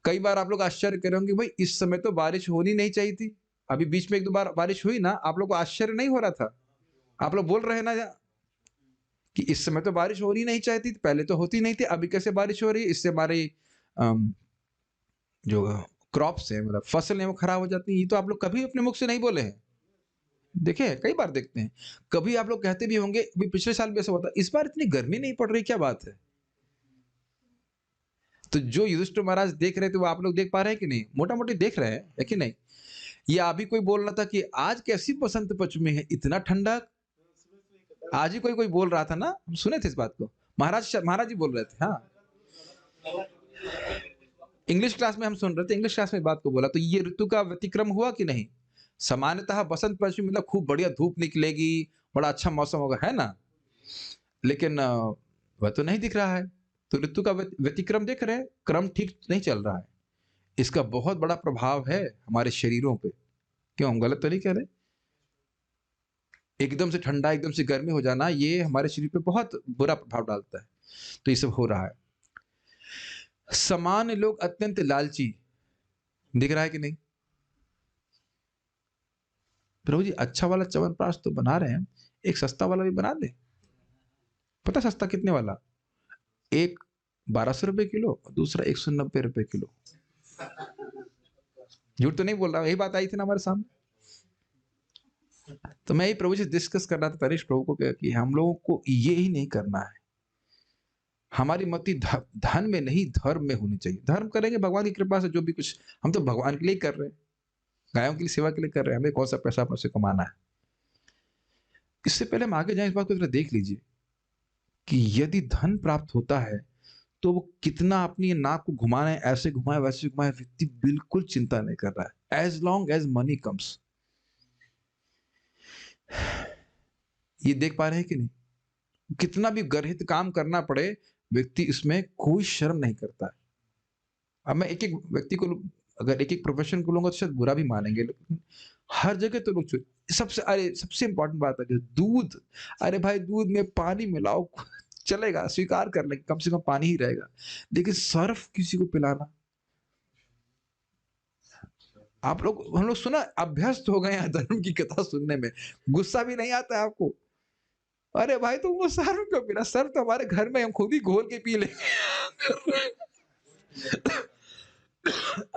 कई बार आप लोग आश्चर्य करेंगे, भाई इस समय तो बारिश होनी नहीं चाहिए थी, अभी बीच में एक दो बार बारिश हुई ना, आप लोग को आश्चर्य नहीं हो रहा था? आप लोग बोल रहे हैं ना कि इस समय तो बारिश होनी नहीं चाहिए थी, पहले तो होती नहीं थी, अभी कैसे बारिश हो रही है? इससे हमारी जो क्रॉप्स है, मतलब फसल है, वो खराब हो जाती है। ये तो आप लोग कभी अपने मुख से नहीं बोले हैं, देखे हैं, कई बार देखते हैं। कभी आप लोग कहते भी होंगे अभी पिछले साल भी ऐसा हुआ था, इस बार इतनी गर्मी नहीं पड़ रही, क्या बात है? तो जो युधिष्ठिर महाराज देख रहे थे वो आप लोग देख पा रहे हैं कि नहीं? मोटा-मोटी देख रहे हैं, है कि नहीं? या अभी कोई बोल रहा था कि आज कैसी बसंत पंचमी है, इतना ठंडा? आज ही कोई-कोई बोल रहा था ना, हम सुने थे इस बात को। महाराज जी बोल रहे थे, हाँ। इंग्लिश क्लास में हम सुन रहे थे, इंग्लिश क्लास में बात को बोला, तो ये ऋतु का व्यतिक्रम हुआ कि नहीं? सामान्यतः बसंत पंचमी मतलब खूब बढ़िया धूप निकलेगी, बड़ा अच्छा मौसम होगा, है ना? लेकिन वह तो नहीं दिख रहा है। तो ऋतु का व्यतिक्रम देख रहे हैं, क्रम ठीक नहीं चल रहा है। इसका बहुत बड़ा प्रभाव है हमारे शरीरों पे। क्यों, हम गलत तो नहीं कह रहे? एकदम से ठंडा, एकदम से गर्मी हो जाना, ये हमारे शरीर पे बहुत बुरा प्रभाव डालता है। तो ये सब हो रहा है। सामान्य लोग अत्यंत लालची, दिख रहा है कि नहीं? प्रभु जी अच्छा वाला च्यवनप्राश तो बना रहे हैं, एक सस्ता वाला भी बना दे। पता सस्ता कितने वाला? एक 1200 रुपए किलो और दूसरा 190 रुपए किलो। झूठ तो नहीं बोल रहा, यही बात आई थी ना हमारे सामने। तो मैं ही प्रभु जी डिस्कस कर रहा था तनिष्क प्रभु को कि हम लोगों को ये ही नहीं करना है। हमारी मति धन में नहीं धर्म में होनी चाहिए। धर्म करेंगे भगवान की कृपा से, जो भी कुछ हम तो भगवान के लिए कर रहे हैं, गायों की सेवा के लिए कर रहे हैं, हमें कौन सा पैसा अपने से कमाना है। इससे पहले हम आगे जाए इस बात को जरा देख लीजिए कि यदि धन प्राप्त होता है तो वो कितना अपनी नाक को घुमाए, ऐसे घुमाए वैसे घुमाए, व्यक्ति बिल्कुल चिंता नहीं कर रहा है, as long as money comes. ये देख पा रहे हैं कि नहीं? कितना भी गर्हित काम करना पड़े, व्यक्ति इसमें कोई शर्म नहीं करता है। अब मैं एक एक व्यक्ति को, अगर एक एक प्रोफेशन को लूंगा तो शायद बुरा भी मानेंगे, लेकिन हर जगह तो लोग सबसे इंपॉर्टेंट बात है कि दूध, अरे भाई दूध में पानी मिलाओ चलेगा, स्वीकार कर लेंगे, कम से कम पानी ही रहेगा, लेकिन सर्फ किसी को पिलाना, हम लोग सुना अभ्यस्त हो गए हैं धर्म की कथा सुनने में, गुस्सा भी नहीं आता है आपको? अरे भाई तुमको सर्फ क्यों पीना? सर्फ तो हमारे घर में हम खुद ही घोल के पी ले।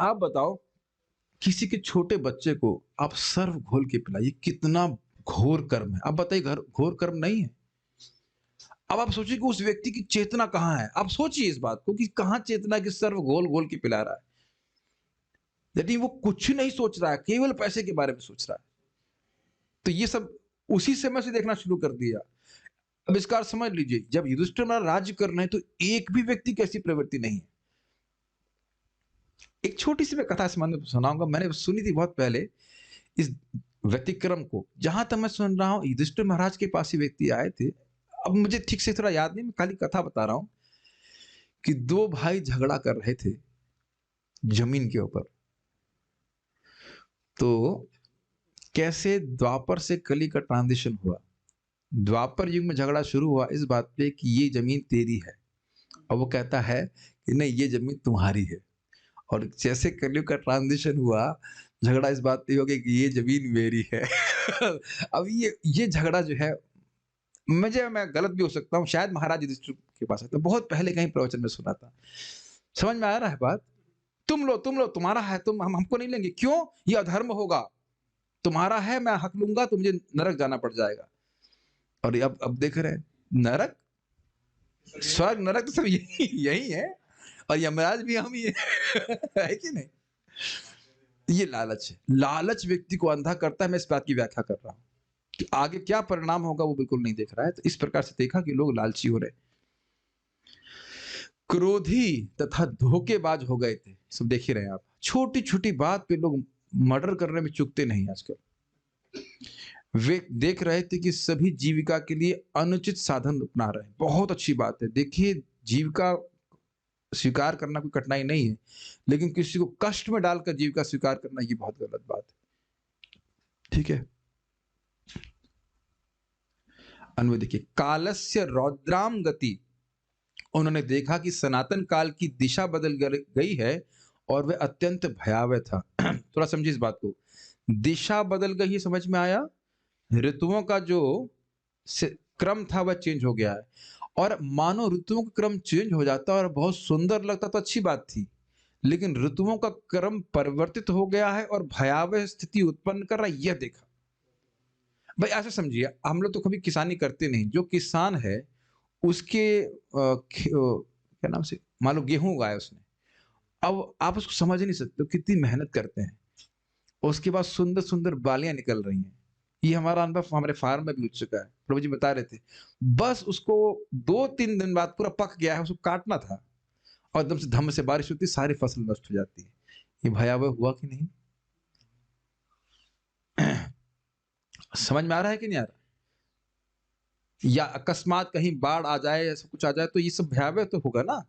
आप बताओ, किसी के छोटे बच्चे को आप सर्फ घोल के पिलाइए, कितना घोर कर्म है। अब बताइए, घोर कर्म नहीं है? अब आप सोचिए कि उस व्यक्ति की चेतना कहां है। आप सोचिए इस बात को कि कहां चेतना की सर्फ घोल घोल के पिला रहा है। यदि वो कुछ नहीं सोच रहा है, केवल पैसे के बारे में सोच रहा है, तो ये सब उसी समय से देखना शुरू कर दिया। अब इसका अर्थ समझ लीजिए, जब युधिष्ठिर महाराज राज्य कर रहे हैं तो एक भी व्यक्ति की ऐसी प्रवृत्ति नहीं है। एक छोटी सी मैं कथा संबंध में सुनाऊंगा, मैंने सुनी थी बहुत पहले इस व्यतिक्रम को। जहां तक मैं सुन रहा हूं, युधिष्ठिर महाराज के पास ही व्यक्ति आए थे, अब मुझे ठीक से थोड़ा याद नहीं, मैं खाली कथा बता रहा हूं कि दो भाई झगड़ा कर रहे थे जमीन के ऊपर। तो कैसे द्वापर से कली का ट्रांजिशन हुआ। द्वापर युग में झगड़ा शुरू हुआ इस बात पे कि ये जमीन तेरी है, और वो कहता है कि नहीं ये जमीन तुम्हारी है। और जैसे कलयुग का ट्रांजिशन हुआ, झगड़ा इस बात पे हो गया कि ये जमीन मेरी है। अब ये झगड़ा जो है, मैं गलत भी हो सकता हूँ, शायद महाराज युधिष्ठिर के पास आता, बहुत पहले कहीं प्रवचन में सुना था। समझ में आ रहा है बात? तुम लो तुम्हारा है, हम हमको नहीं लेंगे, क्यों? ये अधर्म होगा, तुम्हारा है, मैं हक लूंगा तो मुझे नरक जाना पड़ जाएगा। और अब देख रहे हैं, नरक स्वर्ग नरक तो सब यही है, और यमराज भी हम ही है कि नहीं? ये लालच है, लालच व्यक्ति को अंधा करता है। मैं इस बात की व्याख्या कर रहा हूं कि आगे क्या परिणाम होगा वो बिल्कुल नहीं देख रहा है। तो इस प्रकार से देखा कि लोग लालची हो रहे, क्रोधी तथा धोखेबाज हो गए थे। सब देख ही रहे हैं आप, छोटी छोटी बात पे लोग मर्डर करने में चूकते नहीं आजकल। वे देख रहे थे कि सभी जीविका के लिए अनुचित साधन अपना रहे हैं। बहुत अच्छी बात है, देखिए जीविका स्वीकार करना कोई कठिनाई नहीं है, लेकिन किसी को कष्ट में डालकर जीविका स्वीकार करना ये बहुत गलत बात है। ठीक है, अन्वय देखिए, कालस्य रौद्राम गति। उन्होंने देखा कि सनातन काल की दिशा बदल गई है और वह अत्यंत भयावह था। थोड़ा समझिए इस बात को, दिशा बदल गई, समझ में आया? ऋतुओं का जो क्रम था वह चेंज हो गया है, और मानो ऋतुओं का क्रम चेंज हो जाता और बहुत सुंदर लगता तो अच्छी बात थी, लेकिन ऋतुओं का क्रम परिवर्तित हो गया है और भयावह स्थिति उत्पन्न कर रहा है, यह देखा। भाई ऐसा समझिए, हम लोग तो कभी किसानी करते नहीं। जो किसान है उसके क्या नाम से, मान लो गेहूँ उगाया उसने, अब आप उसको समझ ही नहीं सकते हो कितनी मेहनत करते हैं। उसके बाद सुंदर-सुंदर बालियाँ निकल रही हैं। ये हमारा अनुभव हमारे फार्म में भी हो चुका है। प्रभु जी बता रहे थे। बस उसको 2-3 दिन बाद पूरा पक गया है, उसको काटना था और एकदम से धम्म से बारिश होती है, सारी फसल नष्ट हो जाती है। ये भयावह हुआ कि नहीं? समझ में आ रहा है कि नहीं आ रहा? या अकस्मात कहीं बाढ़ आ जाए, ऐसा कुछ आ जाए तो ये सब भयावह तो होगा ना।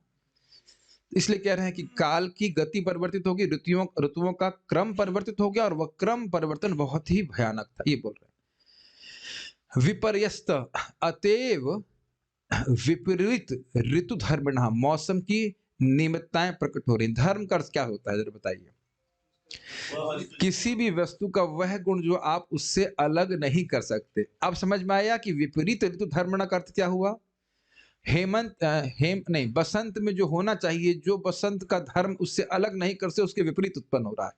इसलिए कह रहे हैं कि काल की गति परिवर्तित होगी, ऋतुओं ऋतुओं का क्रम परिवर्तित हो गया और वह क्रम परिवर्तन बहुत ही भयानक था, ये बोल रहे हैं। विपर्यस्त, अतएव विपरीत ऋतु धर्मणः, मौसम की नियमितताएं प्रकट हो रही। धर्म का अर्थ क्या होता है, जरा बताइए। किसी भी वस्तु का वह गुण जो आप उससे अलग नहीं कर सकते। अब समझ में आया कि विपरीत ऋतु धर्मणः का अर्थ क्या हुआ। नहीं, बसंत में जो होना चाहिए, जो बसंत का धर्म उससे अलग नहीं कर सकते, उसके विपरीत उत्पन्न हो रहा है।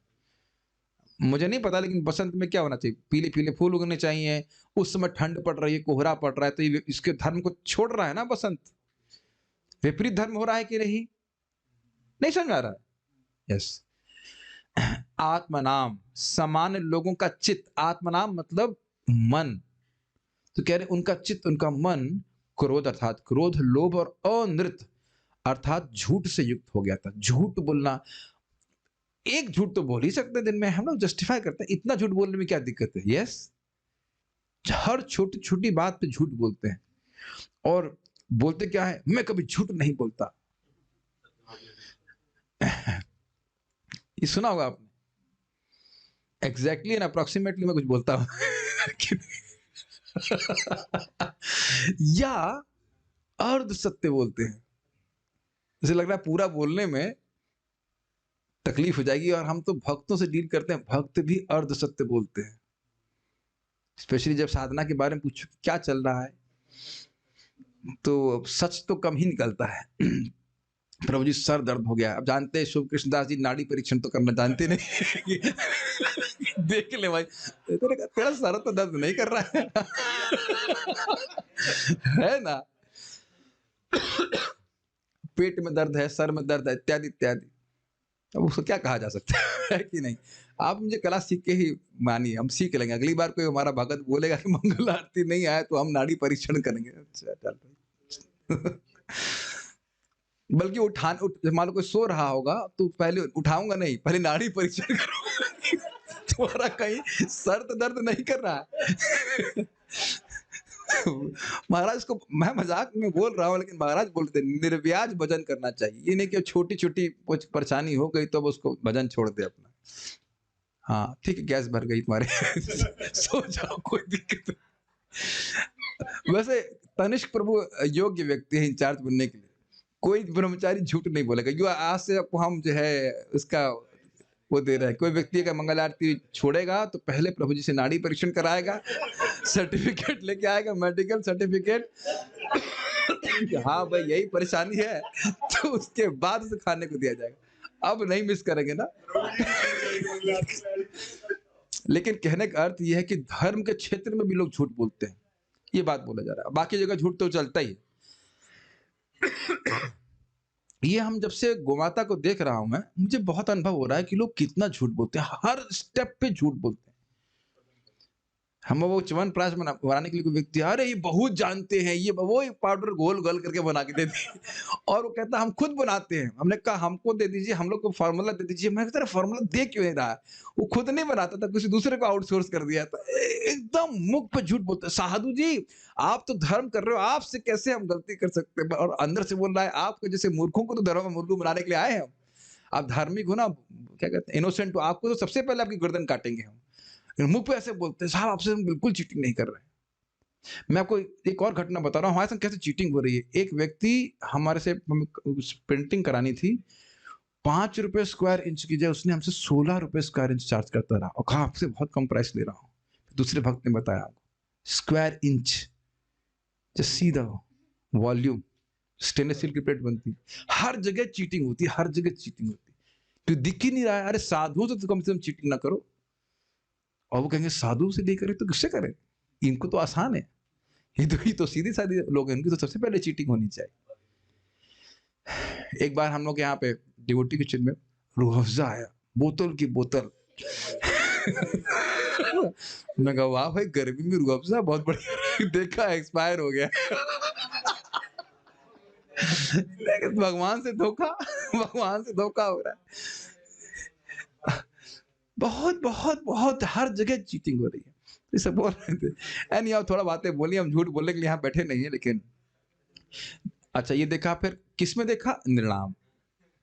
मुझे नहीं पता, लेकिन बसंत में क्या होना चाहिए, पीले पीले फूल उगने चाहिए। उस समय ठंड पड़ रही है, कोहरा पड़ रहा है, तो ये इसके धर्म को छोड़ रहा है ना बसंत। विपरीत धर्म हो रहा है कि नहीं? नहीं समझ में आ रहा है? यस। आत्मनाम, सामान्य लोगों का चित्त, आत्मनाम मतलब मन। तो कह रहे उनका चित्त, उनका मन क्रोध, अर्थात क्रोध, लोभ और अनृत अर्थात झूठ से युक्त हो गया था। झूठ बोलना, एक झूठ तो बोल ही सकते हैं दिन में, हम लोग जस्टिफाई करते हैं। इतना झूठ बोलने में क्या दिक्कत है? यस, हर छोटी छोटी बात पे झूठ बोलते हैं। और बोलते क्या है, मैं कभी झूठ नहीं बोलता। ये सुना होगा आपने। एग्जैक्टली एंड अप्रोक्सीमेटली मैं कुछ बोलता हूं। या अर्ध सत्य बोलते हैं। मुझे लग रहा है पूरा बोलने में तकलीफ हो जाएगी, और हम तो भक्तों से डील करते हैं, भक्त भी अर्ध सत्य बोलते हैं। स्पेशली जब साधना के बारे में पूछो क्या चल रहा है, तो सच तो कम ही निकलता है। प्रभु जी सर दर्द हो गया। अब जानते हैं शुभ कृष्णदास जी नाड़ी परीक्षण तो करना जानते नहीं। देख ले भाई, तेरा सर तो दर्द नहीं कर रहा है ना। पेट में दर्द है, सर में दर्द है, इत्यादि इत्यादि। अब उसको क्या कहा जा सकता है कि नहीं। आप मुझे कला सीख के ही मानिए, हम सीख लेंगे। अगली बार कोई हमारा भगत बोलेगा कि मंगल आरती नहीं आया तो हम नाड़ी परीक्षण करेंगे। अच्छा चल। बल्कि मान लो कोई सो रहा होगा तो पहले उठाऊंगा नहीं, पहले नाड़ी परीक्षण करूंगा। तुम्हारा कहीं सर तो दर्द नहीं कर रहा है। महाराज को मैं मजाक में बोल रहा हूँ, लेकिन महाराज बोलते निर्व्याज भजन करना चाहिए। ये नहीं कि छोटी छोटी कुछ परेशानी हो गई तो उसको भजन छोड़ दे अपना। हाँ ठीक है, गैस भर गई तुम्हारे। सो जाओ, कोई दिक्कत नहीं। वैसे तनिष्क प्रभु योग्य व्यक्ति है इंचार्ज बनने के लिए। कोई ब्रह्मचारी झूठ नहीं बोलेगा। जो आज से आपको हम जो है उसका वो दे रहे हैं। कोई व्यक्ति अगर मंगल आरती छोड़ेगा तो पहले प्रभु जी से नाड़ी परीक्षण कराएगा, सर्टिफिकेट लेके आएगा, मेडिकल सर्टिफिकेट। हाँ भाई यही परेशानी है, तो उसके बाद उसे खाने को दिया जाएगा। अब नहीं मिस करेंगे ना। लेकिन कहने का अर्थ यह है कि धर्म के क्षेत्र में भी लोग झूठ बोलते हैं, ये बात बोला जा रहा है। बाकी जगह झूठ तो चलता ही है। ये हम जब से गोमाता को देख रहा हूं मैं, मुझे बहुत अनुभव हो रहा है कि लोग कितना झूठ बोलते हैं, हर स्टेप पे झूठ बोलते हैं। हम वो च्यवनप्राश बनाने के लिए कोई व्यक्ति, अरे ये बहुत जानते हैं, ये वो पाउडर घोल घोल करके बना के देते हैं। और वो कहता हम खुद बनाते हैं। हमने कहा हमको दे दीजिए, हम लोग को फार्मूला दे दीजिए। मैं कहता फार्मूला दे क्यों नहीं रहा है, वो खुद नहीं बनाता था, किसी दूसरे को आउटसोर्स कर दिया था। एकदम मुख पे झूठ बोलते। साधु जी आप तो धर्म कर रहे हो, आपसे कैसे हम गलती कर सकते हैं। और अंदर से बोल रहा है आपको जैसे मूर्खों को तो धर्म में मुर्गू बनाने के लिए आए हैं हम। आप धार्मिक हो ना, क्या कहते हैं, इनोसेंट हो, आपको तो सबसे पहले आपकी गर्दन काटेंगे हम। मुंह पे ऐसे बोलते हैं साहब आपसे हम बिल्कुल चीटिंग नहीं कर रहे। मैं आपको एक और घटना बता रहा हूँ हमारे साथ कैसे चीटिंग हो रही है। एक व्यक्ति हमारे से प्रिंटिंग करानी थी, 5 रुपए स्क्वायर इंच की जगह उसने हमसे 16 रुपए स्क्वायर इंच चार्ज करता रहा और कहा आपसे बहुत कम प्राइस ले रहा हूँ। दूसरे भक्त ने बताया square inch just see the volume, stainless steel की प्लेट बनती, हर जगह चीटिंग होती है, हर जगह चीटिंग होती है। तो दिख ही नहीं रहा है। अरे साधुओं से तो कम चीटिंग ना करो। और वो कहेंगे साधु से नहीं करे तो किससे करें। इनको तो आसान है, ये तो सीधी सादी लोग हैं, इनकी तो सबसे पहले चीटिंग होनी चाहिए। एक बार हम लोग यहाँ पे डिवोटी किचन में रूह अफ़ज़ा आया, बोतल की बोतल। मैं कहा वाह भाई, गर्मी में रूह अफ़ज़ा बहुत बढ़िया। देखा एक्सपायर हो गया। लेकिन भगवान से धोखा, भगवान से धोखा हो रहा है। बहुत बहुत बहुत हर जगह चीटिंग हो रही है। ये सब बोल रहे थे। एनी हाउ थोड़ा बातें बोली, हम झूठ बोलने के लिए यहाँ बैठे नहीं है, लेकिन अच्छा ये देखा, फिर किसमें देखा? निर्णाम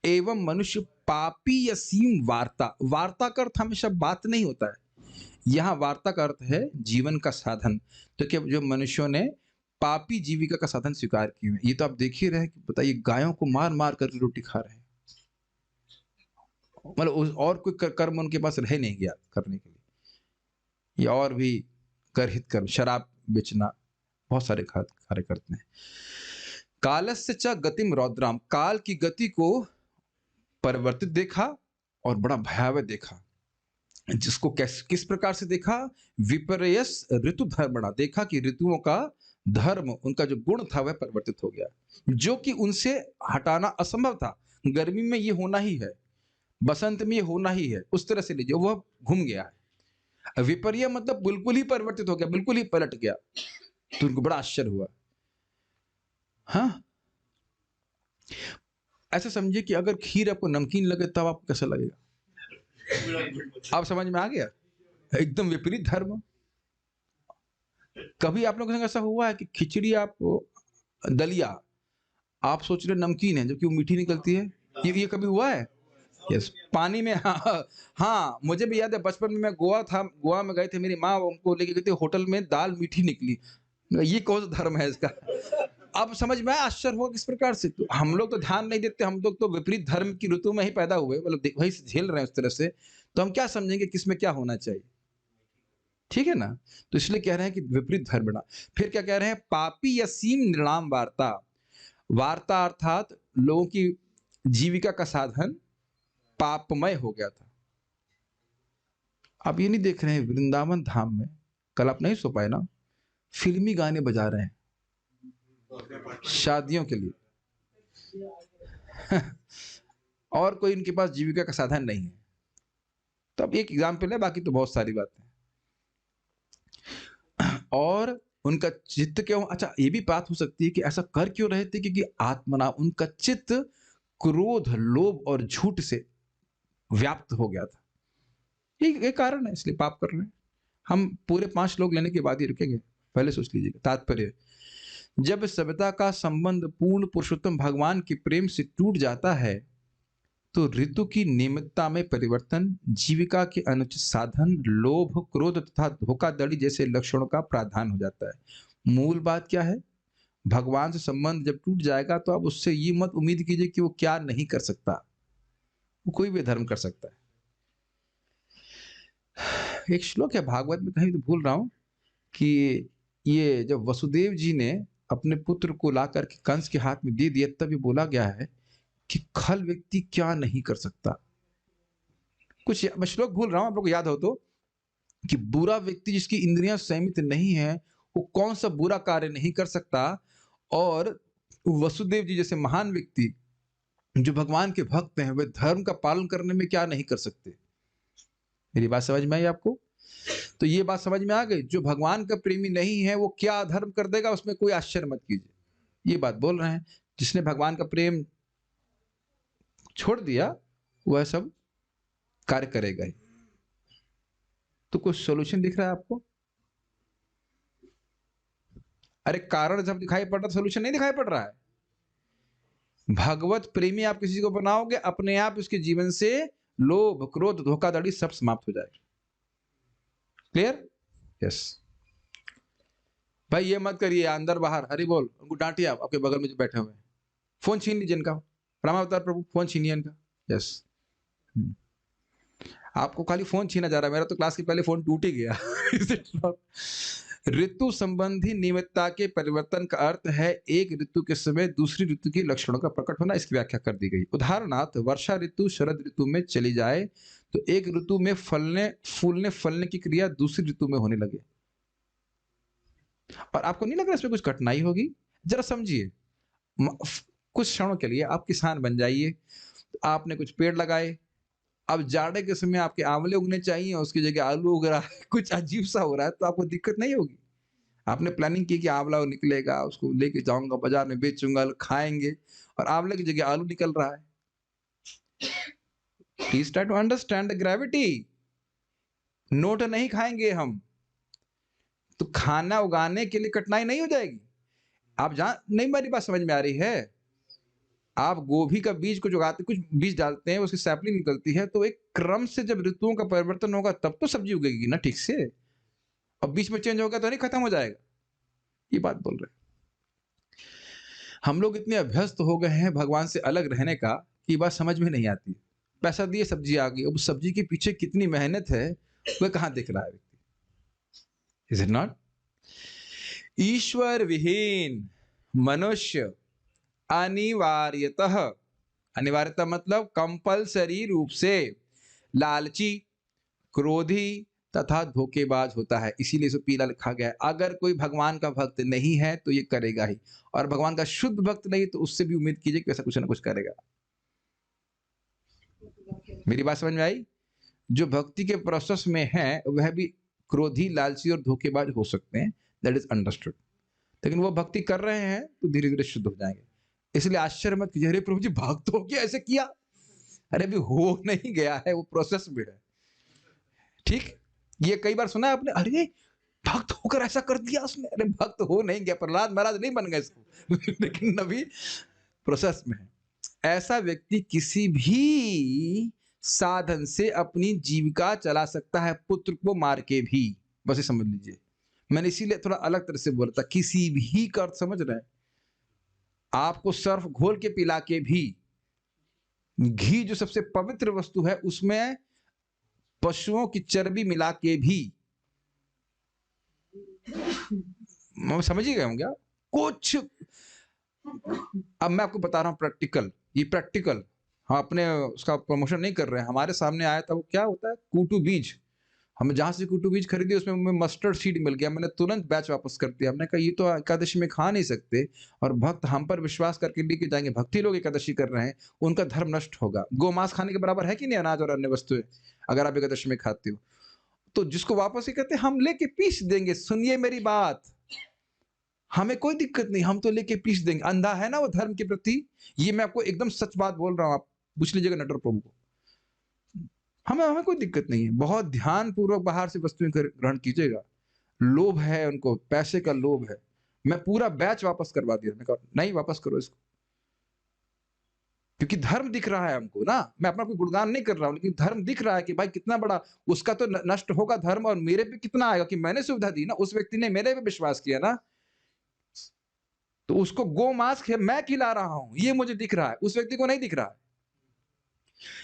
एवं मनुष्य पापी यसीम वार्ता। वार्ता का अर्थ हमेशा बात नहीं होता है, यहाँ वार्ता का अर्थ है जीवन का साधन। तो क्या जो मनुष्यों ने पापी जीविका का साधन स्वीकार किए हैं, ये तो आप देख ही रहे हैं कि बताइए गायों को मार मार कर रोटी खा रहे हैं, मतलब और कोई कर्म उनके पास रह नहीं गया करने के लिए, या और भी गर्हित कर्म, शराब बेचना, बहुत सारे कार्य करते हैं। कालस्य च गतिम रौद्राम, काल की गति को परिवर्तित देखा और बड़ा भयावह देखा। जिसको किस प्रकार से देखा? विपर्यस ऋतु धर्मणा, देखा कि ऋतुओं का धर्म, उनका जो गुण था वह परिवर्तित हो गया, जो कि उनसे हटाना असंभव था। गर्मी में ये होना ही है, बसंत में ये होना ही है, उस तरह से लीजिए, वह घूम गया है। विपर्य मतलब बिल्कुल ही परिवर्तित हो गया, बिल्कुल ही पलट गया। तो उनको बड़ा आश्चर्य हुआ। हाँ, ऐसा समझिए कि अगर खीर आपको नमकीन लगे तब आपको कैसा लगेगा? आप समझ में आ गया? एकदम विपरीत धर्म। कभी आप लोगों के संग ऐसा हुआ है कि खिचड़ी, आप दलिया आप सोच रहे नमकीन है जबकि वो मीठी निकलती है? ये कभी हुआ है? यस, पानी में। हाँ, हाँ, मुझे भी याद है बचपन में मैं गोवा में गए थे, मेरी माँ उनको लेके गई थी होटल में, दाल मीठी निकली। ये कौन सा धर्म है इसका? अब समझ में आया आश्चर्य हुआ किस प्रकार से। तो हम लोग तो ध्यान नहीं देते, हम लोग तो विपरीत धर्म की ऋतु में ही पैदा हुए, मतलब वही झेल रहे हैं उस तरह से, तो हम क्या समझेंगे किसमें क्या होना चाहिए? ठीक है ना? तो इसलिए कह रहे हैं कि विपरीत धर्मणा। फिर क्या कह रहे हैं? पापी यसीम निर्णाम वार्ता। वार्ता अर्थात लोगों की जीविका का साधन पापमय हो गया था। आप ये नहीं देख रहे हैं वृंदावन धाम में, कल आप नहीं सो पाए ना, फिल्मी गाने बजा रहे हैं शादियों के लिए। और कोई इनके पास जीविका का साधन नहीं है। तो अब एक एग्जाम्पल है, बाकी तो बहुत सारी बातें हैं। और उनका चित्त क्यों, अच्छा ये भी बात हो सकती है कि ऐसा कर क्यों रहे थे, क्योंकि आत्मना, उनका चित्त क्रोध, लोभ और झूठ से व्याप्त हो गया था। ये कारण है, इसलिए पाप कर रहे हैं। हम पूरे 5 लोग लेने के बाद ही रुकेंगे, पहले सोच लीजिएगा। तात्पर्य, जब सभ्यता का संबंध पूर्ण पुरुषोत्तम भगवान के प्रेम से टूट जाता है तो ऋतु की नियमितता में परिवर्तन, जीविका के अनुचित साधन, लोभ, क्रोध तथा धोखाधड़ी जैसे लक्षणों का प्रावधान हो जाता है। मूल बात क्या है? भगवान से संबंध जब टूट जाएगा तो आप उससे ये मत उम्मीद कीजिए कि वो क्या नहीं कर सकता। वो कोई भी धर्म कर सकता है। एक श्लोक है भागवत में, कहीं तो भूल रहा हूं, कि ये जब वसुदेव जी ने अपने पुत्र को लाकर के कंस के हाथ में दे दिया, तब ये बोला गया है कि खल व्यक्ति क्या नहीं कर सकता। कुछ मैं श्लोक भूल रहा हूं, आप लोग को याद हो तो, कि बुरा व्यक्ति जिसकी इंद्रियां संयमित नहीं है वो कौन सा बुरा कार्य नहीं कर सकता, और वसुदेव जी जैसे महान व्यक्ति जो भगवान के भक्त हैं वे धर्म का पालन करने में क्या नहीं कर सकते। मेरी बात समझ में आई आपको? तो ये बात समझ में आ गई, जो भगवान का प्रेमी नहीं है वो क्या अधर्म कर देगा, उसमें कोई आश्चर्य मत कीजिए। ये बात बोल रहे हैं, जिसने भगवान का प्रेम छोड़ दिया वह सब कार्य करेगा ही। तो कुछ सॉल्यूशन दिख रहा है आपको? अरे कारण जब दिखाई पड़ रहा है, सॉल्यूशन नहीं दिखाई पड़ रहा है। भगवत प्रेमी आप किसी को बनाओगे, अपने आप उसके जीवन से लोभ, क्रोध, धोखाधड़ी सब समाप्त हो जाएगा। क्लियर? यस। भाई ये मत करिए अंदर बाहर हरि बोल, उनको डांटिए। आप आपके बगल में जो बैठे हुए, फोन छीन लीजिए इनका, रामावतार प्रभु फोन छीनिए इनका। यस, आपको खाली फोन छीना जा रहा है, मेरा तो क्लास के पहले फोन टूट ही गया। ऋतु संबंधी नियमितता के परिवर्तन का अर्थ है एक ऋतु के समय दूसरी ऋतु के लक्षणों का प्रकट होना। इसकी व्याख्या कर दी गई। उदाहरणार्थ, वर्षा ऋतु शरद ऋतु में चली जाए तो एक ऋतु में फूलने फलने की क्रिया दूसरी ऋतु में होने लगे। और आपको नहीं लग रहा इसमें कुछ कठिनाई होगी? जरा समझिए, कुछ क्षणों के लिए आप किसान बन जाइए, आपने कुछ पेड़ लगाए, अब जाड़े के समय आपके आंवले उगने चाहिए, उसकी जगह आलू उग रहा है, कुछ अजीब सा हो रहा है, तो आपको दिक्कत नहीं होगी। आपने प्लानिंग की कि आंवला निकलेगा, उसको लेके जाऊंगा बाजार में, बेचूंगा, खाएंगे, और आंवले की जगह आलू निकल रहा है। Please try to understand the gravity. Note नहीं खाएंगे हम, तो खाना उगाने के लिए कठिनाई नहीं हो जाएगी। आप जान नहीं, मेरी बात समझ में आ रही है? आप गोभी का बीज को उगाते, कुछ बीज डालते हैं, उसकी सैपलिंग निकलती है, तो एक क्रम से जब ऋतुओं का परिवर्तन होगा तब तो सब्जी उगेगी ना ठीक से। और बीच में चेंज होगा तो नहीं खत्म हो जाएगा। ये बात बोल रहे हैं। हम लोग इतने अभ्यस्त हो गए हैं भगवान से अलग रहने का कि बात समझ में नहीं आती। पैसा दिए सब्जी आ गई, अब सब्जी के पीछे कितनी मेहनत है वह कहां दिख रहा है व्यक्ति? Is it not? ईश्वर विहीन मनुष्य अनिवार्यतः, अनिवार्यता मतलब कंपलसरी रूप से लालची, क्रोधी तथा धोखेबाज होता है। इसीलिए इसे पीला लिखा गया है। अगर कोई भगवान का भक्त नहीं है तो ये करेगा ही, और भगवान का शुद्ध भक्त नहीं तो उससे भी उम्मीद कीजिए कि वैसा कुछ ना कुछ करेगा। मेरी बात समझ में आई? जो भक्ति के प्रोसेस में है वह भी क्रोधी, लालची और धोखेबाज हो सकते हैं, दैट इज अंडरस्टूड। लेकिन वो भक्ति कर रहे हैं तो धीरे धीरे शुद्ध हो जाएंगे। इसलिए आश्चर्य मत कीजिए, अरे प्रभु जी भक्त हो गया, ऐसे किया। अरे अभी हो नहीं गया है, वो प्रोसेस में है। ठीक, ये कई बार सुना है आपने, अरे भक्त होकर ऐसा कर दिया उसने। अरे भक्त हो नहीं गया, प्रहलाद महाराज नहीं बन गए इसको लेकिन अभी प्रोसेस में है। ऐसा व्यक्ति किसी भी साधन से अपनी जीविका चला सकता है, पुत्र को मार के भी। बस ये समझ लीजिए, मैंने इसीलिए थोड़ा अलग तरह से बोला था, किसी भी का अर्थ समझ रहे हैं? आपको सर्फ घोल के पिला के भी, घी जो सबसे पवित्र वस्तु है उसमें पशुओं की चर्बी मिला के भी, समझ ही गए होंगे आप कुछ। अब मैं आपको बता रहा हूं प्रैक्टिकल, ये प्रैक्टिकल, हम अपने उसका प्रमोशन नहीं कर रहे हैं। हमारे सामने आया था, वो क्या होता है, कूटू बीज। हम जहां से कूटू बीज खरीदी उसमें हमें मस्टर्ड सीड मिल गया, मैंने तुरंत बैच वापस कर दिया। हमने कहा ये तो एकादशी में खा नहीं सकते, और भक्त हम पर विश्वास करके लेके जाएंगे, भक्ति लोग एकादशी कर रहे हैं, उनका धर्म नष्ट होगा। गोमांस खाने के बराबर है कि नहीं अनाज और अन्य वस्तुएं, अगर आप एकादशी में खाते हो तो। जिसको वापस ही कहते हैं हम लेके पीस देंगे। सुनिए मेरी बात, हमें कोई दिक्कत नहीं, हम तो लेके पीस देंगे। अंधा है ना वो धर्म के प्रति। ये मैं आपको एकदम सच बात बोल रहा हूं, आप पूछ लीजिएगा नटर प्रभु को। हमें कोई दिक्कत नहीं है। बहुत ध्यान पूर्वक बाहर से वस्तुएं ग्रहण कीजिएगा। लोभ है उनको, पैसे का लोभ है। मैं पूरा बैच वापस करवा दिया, मैं कहा नहीं वापस करो इसको, क्योंकि धर्म दिख रहा है हमको ना। मैं अपना कोई गुणगान नहीं कर रहा हूं, लेकिन धर्म दिख रहा है कि भाई कितना बड़ा उसका तो नष्ट होगा धर्म, और मेरे पे कितना आएगा कि मैंने सुविधा दी ना, उस व्यक्ति ने मेरे पे विश्वास किया ना, तो उसको गो मांस मैं खिला रहा हूं, ये मुझे दिख रहा है, उस व्यक्ति को नहीं दिख रहा है।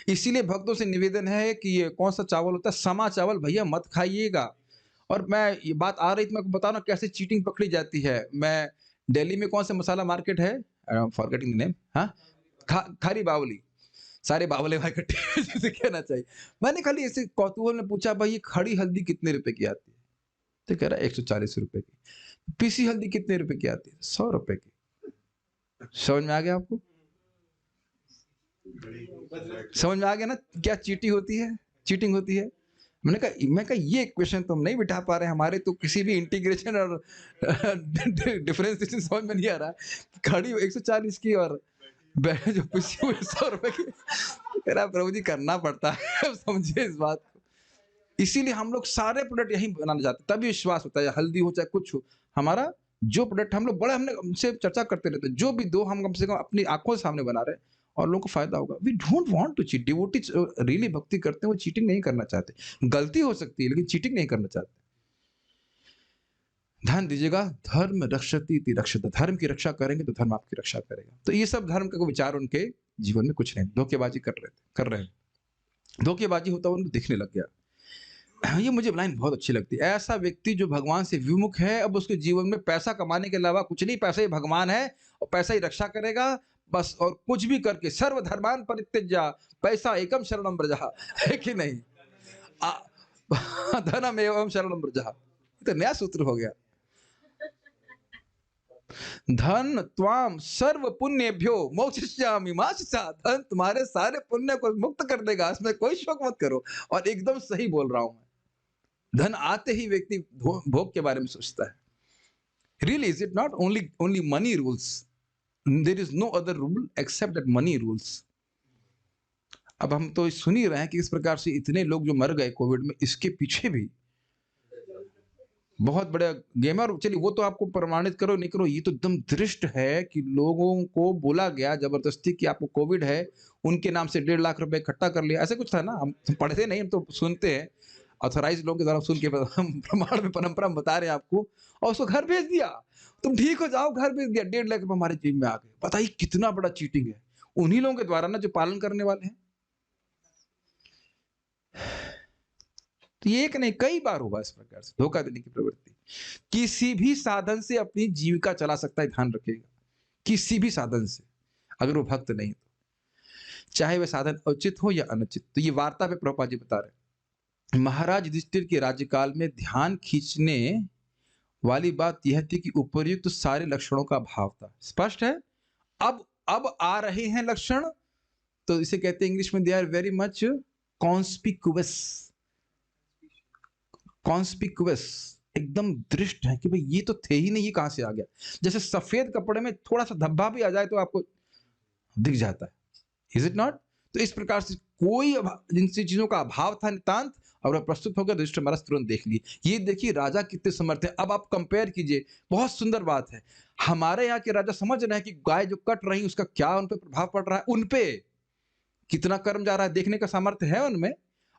इसीलिए भक्तों से निवेदन है कि ये कौन सा चावल होता है, समा चावल, भैया मत खाइएगा। और मैं ये बात आ रही थी, मैं आपको बता रहा हूं कैसे चीटिंग पकड़ी जाती है। मैं दिल्ली में कौन सा मसाला मार्केट है, फॉरगेटिंग द नेम, हाँ, खारी बावली, सारे बावले भाई इकट्ठे जिसे कहना चाहिए। मैंने खाली ऐसे कौतूहल में पूछा, भाई ये खड़ी हल्दी कितने रुपए की आती है? तो कह रहा है 140 रुपए की। पीसी हल्दी कितने रुपए की आती है? 100 रुपए की। समझ में आ गया आपको? समझ में आ गया ना क्या चीटिंग होती है, चीटिंग होती है। मैं कहा ये इक्वेशन तो हम नहीं बिठा पा रहे, हमारे तो किसी भी इंटीग्रेशन और डिफरेंशिएशन समझ में नहीं आ रहा। खड़ी 140 की और जो पिसी हुई 100 रुपए की। कह रहा प्रभु जी करना पड़ता है, समझे इस बात को। इसीलिए हम लोग सारे प्रोडक्ट यही बनाने जाते, तभी विश्वास होता है, हल्दी हो चाहे कुछ हो। हमारा जो प्रोडक्ट हम लोग बड़े, हमने हमसे चर्चा करते रहते, जो भी दो हम कम से कम अपनी आंखों के सामने बना रहे हैं और लोगों को फायदा होगा। We don't want to cheat. Devotee really भक्ति करते हैं, वो चीटिंग नहीं करना चाहते। गलती हो सकती है लेकिन चीटिंग नहीं करना चाहते। ध्यान दीजिएगा, धर्म रक्षति इति रक्षत, धर्म की रक्षा करेंगे तो धर्म आपकी रक्षा करेगा। तो ये सब धर्म का विचार उनके जीवन में कुछ नहीं, धोखेबाजी कर रहे हैं। धोखेबाजी होता हुआ उनको दिखने लग गया। ये मुझे लाइन बहुत अच्छी लगती है। ऐसा व्यक्ति जो भगवान से विमुख है, अब उसके जीवन में पैसा कमाने के अलावा कुछ नहीं, पैसा ही भगवान है और पैसा ही रक्षा करेगा बस। और कुछ भी करके सर्वधर्मान परित्यज्य पैसा एकम शरणम व्रजः, है कि नहीं? धनम एवं शरणम व्रजः, तो नया सूत्र हो गया। धन त्वाम सर्व पुण्यभ्यो मोक्षयिष्यामि मा शुचा। धन तुम्हारे सारे पुण्य को मुक्त कर देगा, इसमें कोई शक मत करो। और एकदम सही बोल रहा हूं मैं। धन आते ही व्यक्ति भोग के बारे में सोचता है। Really, is it not only money rules? There is no other rule except that money rules. अब हम तो सुन ही रहे हैं कि इस प्रकार से इतने लोग जो मर गए कोविड में, इसके पीछे भी बहुत बड़ा गेम है। और चलिए वो तो आपको प्रमाणित करो नहीं करो, ये तो एकदम दृष्ट है कि लोगों को बोला गया जबरदस्ती कि आपको कोविड है, उनके नाम से 1.5 लाख रुपए इकट्ठा कर लिया, ऐसे कुछ था ना। हम पढ़ते नहीं, हम तो सुनते हैं, ऑथराइज लोगों के द्वारा सुन के प्रमाण में परंपरा में बता रहे हैं आपको। और उसको घर भेज दिया, तुम ठीक हो जाओ, घर भेज दिया, 1.5 लाख रुपए हमारे जेब में आ गए। बताइए कितना बड़ा चीटिंग है उन्हीं लोगों के द्वारा ना, जो पालन करने वाले हैं। तो ये एक नहीं कई बार हुआ इस प्रकार से धोखा देने की प्रवृत्ति। किसी भी साधन से अपनी जीविका चला सकता है, ध्यान रखिएगा, किसी भी साधन से, अगर वो भक्त नहीं तो, चाहे वह साधन उचित हो या अनुचित। तो ये वार्ता पे प्रभुपाद जी बता रहे हैं, महाराज युधिष्ठिर के राज्यकाल में ध्यान खींचने वाली बात यह थी कि उपर्युक्त तो सारे लक्षणों का अभाव था। स्पष्ट है। अब आ रहे हैं लक्षण, तो इसे कहते हैं इंग्लिश में, they are very much conspicuous. Conspicuous, एकदम दृष्ट है कि भाई ये तो थे ही नहीं, ये कहां से आ गया। जैसे सफेद कपड़े में थोड़ा सा धब्बा भी आ जाए तो आपको दिख जाता है, इज इट नॉट? तो इस प्रकार से कोई जिन चीजों का अभाव था नितांत, और वह प्रस्तुत होकर दृष्ट महाराज तुरंत देख लिए। ये देखिए राजा कितने समर्थ है। अब आप कंपेयर कीजिए, बहुत सुंदर बात है। हमारे यहाँ के राजा समझ रहे हैं कि गाय जो कट रही उसका क्या उन पर प्रभाव पड़ रहा है, उन पे कितना कर्म जा रहा है देखने का सामर्थ्य है उनमें।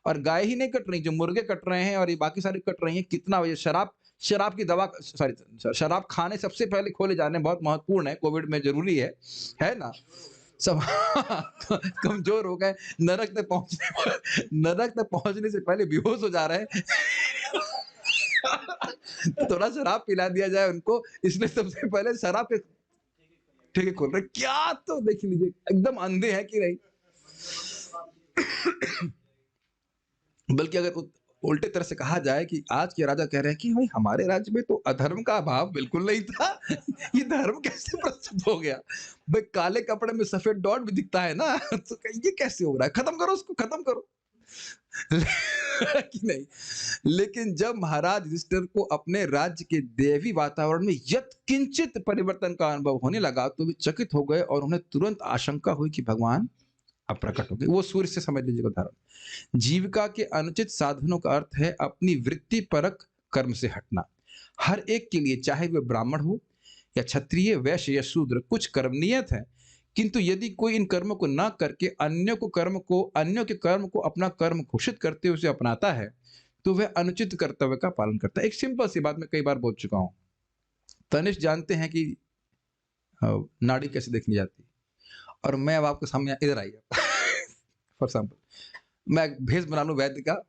और गाय ही नहीं कट रही, जो मुर्गे कट रहे हैं और ये बाकी सारी कट रही हैं, कितना शराब की दवा, सॉरी शराब खाने सबसे पहले खोले जाने बहुत महत्वपूर्ण है, कोविड में जरूरी है ना। सब कमजोर हो गए, नरक तक पहुंचने से पहले बेहोश हो जा रहे हैं। थोड़ा शराब पिला दिया जाए उनको, इसलिए सबसे पहले शराब के ठेके खोल रहे। क्या तो देख लीजिए, एकदम अंधे हैं कि नहीं। बल्कि अगर उल्टे तरह से कहा जाए कि आज के राजा कह रहे हैं कि भाई हमारे राज्य में तो अधर्म का अभाव बिल्कुल नहीं था, ये धर्म कैसे प्रस्तुत हो गया। भाई काले कपड़े में सफेद डॉट भी दिखता है ना, तो ये कैसे हो रहा है, खत्म करो उसको, खत्म करो। कि नहीं। लेकिन जब महाराज युधिष्ठिर को अपने राज्य के देवी वातावरण में यत्किंचित परिवर्तन का अनुभव होने लगा तो वे चकित हो गए और उन्हें तुरंत आशंका हुई कि भगवान अब प्रकट हो गए। वो सूर्य से समझ लीजिएगा उदाहरण। जीविका के अनुचित साधनों का अर्थ है अपनी वृत्ति परक कर्म से हटना। हर एक के लिए, चाहे वह ब्राह्मण हो या क्षत्रिय, वैश्य या शूद्र, कुछ कर्म नियत है, किंतु यदि कोई इन कर्मों को न करके अन्यों के कर्म को अपना कर्म घोषित करते हुए उसे अपनाता है तो वह अनुचित कर्तव्य का पालन करता है। एक सिंपल सी बात मैं कई बार बोल चुका हूं। तनिष्क जानते हैं कि नाड़ी कैसे देखनी जाती है, और मैं अब आपके सामने, इधर आइए फॉर एग्जाम्पल मैं भेष बना लूं वैद्य का,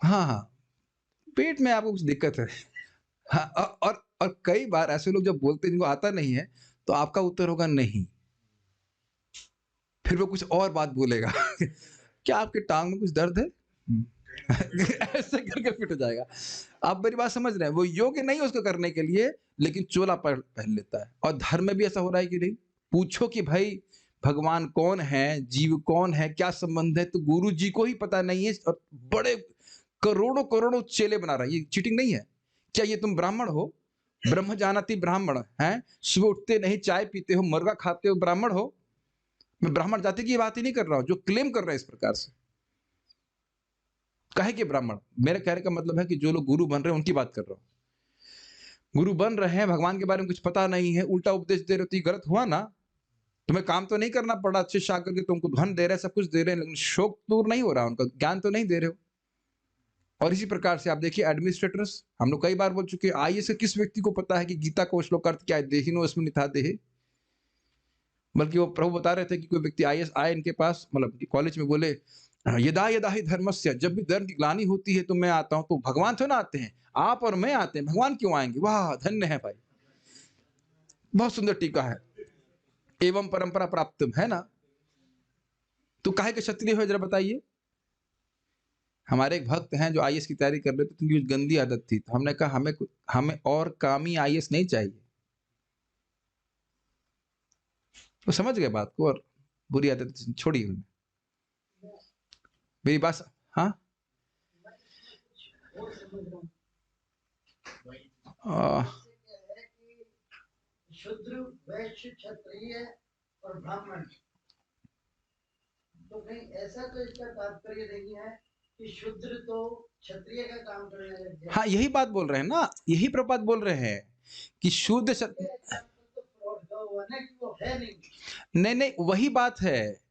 हाँ पेट में आपको कुछ दिक्कत है, हाँ, और कई बार ऐसे लोग जब बोलते हैं जिनको आता नहीं है, तो आपका उत्तर होगा नहीं, फिर वो कुछ और बात बोलेगा। क्या आपके टांग में कुछ दर्द है? ऐसे करके फिट हो जाएगा। आप मेरी बात समझ रहे हैं। वो योग्य नहीं उसको करने के लिए, लेकिन चोला पहन लेता है। और धर्म में भी ऐसा हो रहा है कि नहीं। पूछो कि भाई भगवान कौन है, जीव कौन है, क्या संबंध है, तो गुरु जी को ही पता नहीं है, और बड़े करोड़ों करोड़ों चेले बना रहा है। ये चीटिंग नहीं है क्या? ये तुम ब्राह्मण हो, ब्रह्म जानती ब्राह्मण है, सुबह उठते नहीं, चाय पीते हो, मुर्गा खाते हो, ब्राह्मण हो। मैं ब्राह्मण जाति की बात ही नहीं कर रहा हूं, जो क्लेम कर रहे हैं इस प्रकार से। कहे कि ब्राह्मण, मेरे कहने का मतलब है कि जो लोग गुरु बन रहे हैं उनकी बात कर रहा हूं। गुरु बन रहे हैं, भगवान के बारे में कुछ पता नहीं है, उल्टा उपदेश दे रहे हो, तो गलत हुआ ना। तुम्हें काम तो नहीं करना पड़ा, अच्छे शाह करके तुमको धन दे रहे हैं, सब कुछ दे रहे हैं, लेकिन शोक दूर नहीं हो रहा, उनका ज्ञान तो नहीं दे रहे हो। और इसी प्रकार से आप देखिए एडमिनिस्ट्रेटर्स, हम लोग कई बार बोल चुके हैं, आईएएस से किस व्यक्ति को पता है कि गीता का श्लोक अर्थ क्या है, देहिनो अस्मिन् निथा देहे। बल्कि वो प्रभु बता रहे थे कि कोई व्यक्ति आईएएस आए इनके पास, मतलब कॉलेज में, बोले यदा यदा ही धर्मस्य, जब भी धर्म की ग्लानि होती है तो मैं आता हूं। तो भगवान तो ना आते हैं, आप और मैं आते हैं, भगवान क्यों आएंगे? वाह, धन्य है भाई, बहुत सुंदर टीका है। एवं परंपरा प्राप्त है ना। तो काहे के क्षत्रिय हो, जरा बताइए। हमारे एक भक्त हैं जो आईएएस की तैयारी कर रहे थे, तो उनकी गंदी आदत थी, तो हमने कहा हमें और कामी आईएएस नहीं चाहिए, वो समझ गए बात को और बुरी आदत छोड़ी उन्होंने। मेरी बात हाँ आ, शूद्र वैश्य क्षत्रिय और ब्राह्मण, तो कहीं ऐसा तो इसका तात्पर्य नहीं है कि शूद्र तो क्षत्रिय का काम करने लग जाए। हाँ यही बात बोल रहे हैं ना, यही प्रपात बोल रहे हैं कि शुद्ध तो फ्रॉड का हुआ ना कि वो है नहीं। नहीं नहीं वही बात है।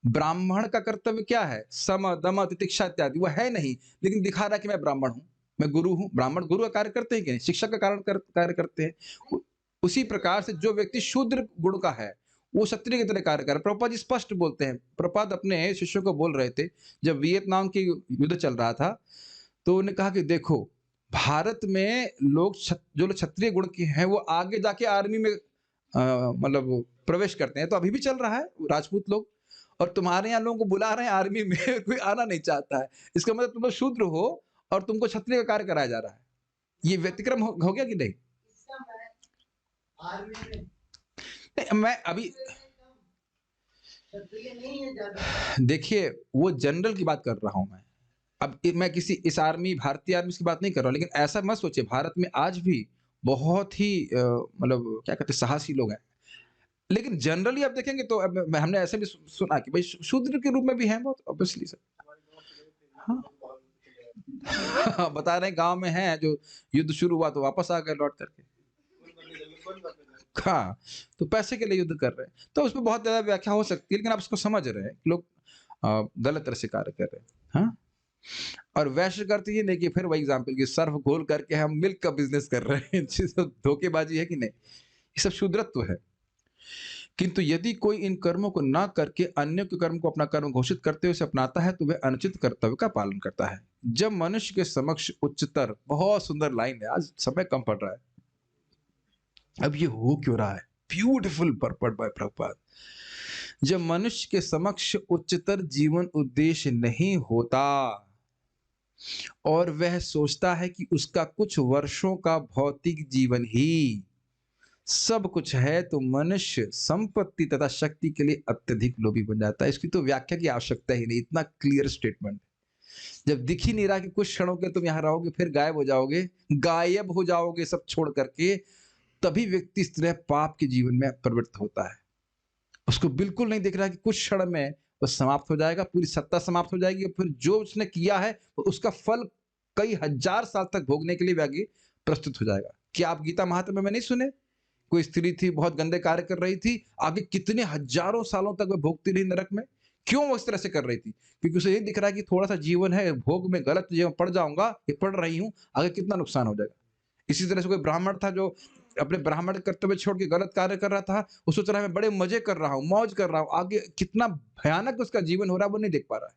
ब्राह्मण का कर्तव्य क्या है? सम दम तितिक्षा इत्यादि, वो है नहीं, लेकिन दिखा रहा है कि मैं ब्राह्मण हूं, मैं गुरु हूं। ब्राह्मण गुरु का कार्य करते हैं कि नहीं? शिक्षक का कार्य करते हैं। उसी प्रकार से जो व्यक्ति शूद्र गुण का है वो क्षत्रिय की तरह कार्य कर रहा है। प्रभुपाद जी स्पष्ट बोलते हैं। प्रभुपाद अपने शिष्यों को बोल रहे थे जब वियतनाम की युद्ध चल रहा था, तो उन्होंने कहा कि देखो भारत में लोग जो लोग क्षत्रिय गुण के हैं वो आगे जाके आर्मी में मतलब प्रवेश करते हैं, तो अभी भी चल रहा है राजपूत लोग, और तुम्हारे यहाँ लोगों को बुला रहे हैं आर्मी में कोई आना नहीं चाहता है। इसका मतलब तुम लोग शूद्र हो और तुमको क्षत्रिय का कार्य कराया जा रहा है। ये व्यतिक्रम हो गया कि नहीं? इसका मैं आर्मी में नहीं, मैं अभी क्षत्रिय नहीं है ज्यादा। देखिए वो जनरल की बात कर रहा हूं मैं। अब मैं किसी इस आर्मी भारतीय आर्मी की बात नहीं कर रहा हूं, लेकिन ऐसा मत सोचिए, भारत में आज भी बहुत ही मतलब क्या कहते हैं साहसी लोग हैं। लेकिन जनरली आप देखेंगे तो अब हमने ऐसे भी सुना कि भाई शूद्र के रूप में भी हैं बहुत, ऑब्वियसली सर। हाँ बता रहे हैं गांव में हैं जो युद्ध शुरू हुआ तो वापस आ गए लौट करके। हाँ तो पैसे के लिए युद्ध कर रहे हैं, तो उसमें बहुत ज्यादा व्याख्या हो सकती है, लेकिन आप इसको समझ रहे हैं लोग गलत तरह से कार्य कर रहे हैं। हाँ और वैश्य करते ही नहीं कि फिर वही एग्जाम्पल की सर्फ घोल करके हम मिल्क का बिजनेस कर रहे हैं, धोखेबाजी है कि नहीं? ये सब शूद्रत्व है। किंतु यदि कोई इन कर्मों को ना करके अन्य के कर्म को अपना कर्म घोषित करते हुए उसे अपनाता है तो वह अनुचित कर्तव्य का पालन करता है। जब मनुष्य के समक्ष उच्चतर, बहुत सुंदर लाइन है, आज समय कम पड़ रहा है, अब ये हो क्यों रहा है? Beautiful purport by Prabhupada. जब मनुष्य के समक्ष उच्चतर जीवन उद्देश्य नहीं होता और वह सोचता है कि उसका कुछ वर्षों का भौतिक जीवन ही सब कुछ है, तो मनुष्य संपत्ति तथा शक्ति के लिए अत्यधिक लोभी बन जाता है। इसकी तो व्याख्या की आवश्यकता ही नहीं, इतना क्लियर स्टेटमेंट। जब दिख ही नहीं रहा कि कुछ क्षणों के तुम यहां रहोगे फिर गायब हो जाओगे, गायब हो जाओगे सब छोड़ करके, तभी व्यक्ति इस तरह पाप के जीवन में प्रवृत्त होता है। उसको बिल्कुल नहीं दिख रहा कि कुछ क्षण में वो समाप्त हो जाएगा, पूरी सत्ता समाप्त हो जाएगी, और फिर जो उसने किया है उसका फल कई हजार साल तक भोगने के लिए आगे प्रस्तुत हो जाएगा। क्या आप गीता महात्म्य में नहीं सुने? कोई स्त्री थी बहुत गंदे कार्य कर रही थी, आगे कितने हजारों सालों तक वह भोगती रही नरक में। क्यों वो इस तरह से कर रही थी? क्योंकि उसे ये दिख रहा है कि थोड़ा सा जीवन है, भोग में गलत जीवन पड़ जाऊंगा, ये पड़ रही हूं, आगे कितना नुकसान हो जाएगा। इसी तरह से कोई ब्राह्मण था जो अपने ब्राह्मण कर्तव्य छोड़ के गलत कार्य कर रहा था, वो सोच रहा है मैं बड़े मजे कर रहा हूं, मौज कर रहा हूं, आगे कितना भयानक उसका जीवन हो रहा है वो नहीं देख पा रहा है।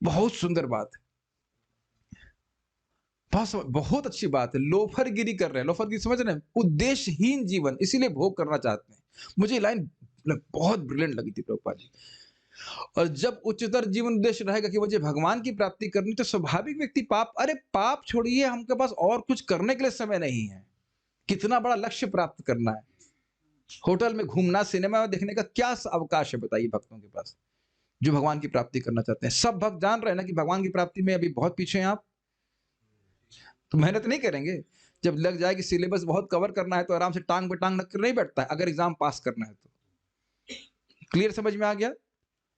बहुत सुंदर बात है, बहुत अच्छी बात है। लोफरगिरी कर रहे हैं, लोफरगिरी समझ रहे हैं, उद्देश्यहीन जीवन, इसीलिए भोग करना चाहते हैं। मुझे लाइन बहुत ब्रिलियंट लगी थी प्रभुपाद जी। और जब उच्चतर जीवन उद्देश्य रहेगा कि मुझे भगवान की प्राप्ति करनी, तो स्वाभाविक व्यक्ति पाप, अरे पाप छोड़िए, हमके पास और कुछ करने के लिए समय नहीं है। कितना बड़ा लक्ष्य प्राप्त करना है, होटल में घूमना, सिनेमा देखने का क्या अवकाश है बताइए भक्तों के पास जो भगवान की प्राप्ति करना चाहते हैं। सब भक्त जान रहे हैं ना कि भगवान की प्राप्ति में अभी बहुत पीछे हैं आप, तो मेहनत नहीं करेंगे। जब लग जाए कि सिलेबस बहुत कवर करना है तो आराम से टांग पे टांग रख कर नहीं बैठता है, अगर एग्जाम पास करना है तो। क्लियर समझ में आ गया?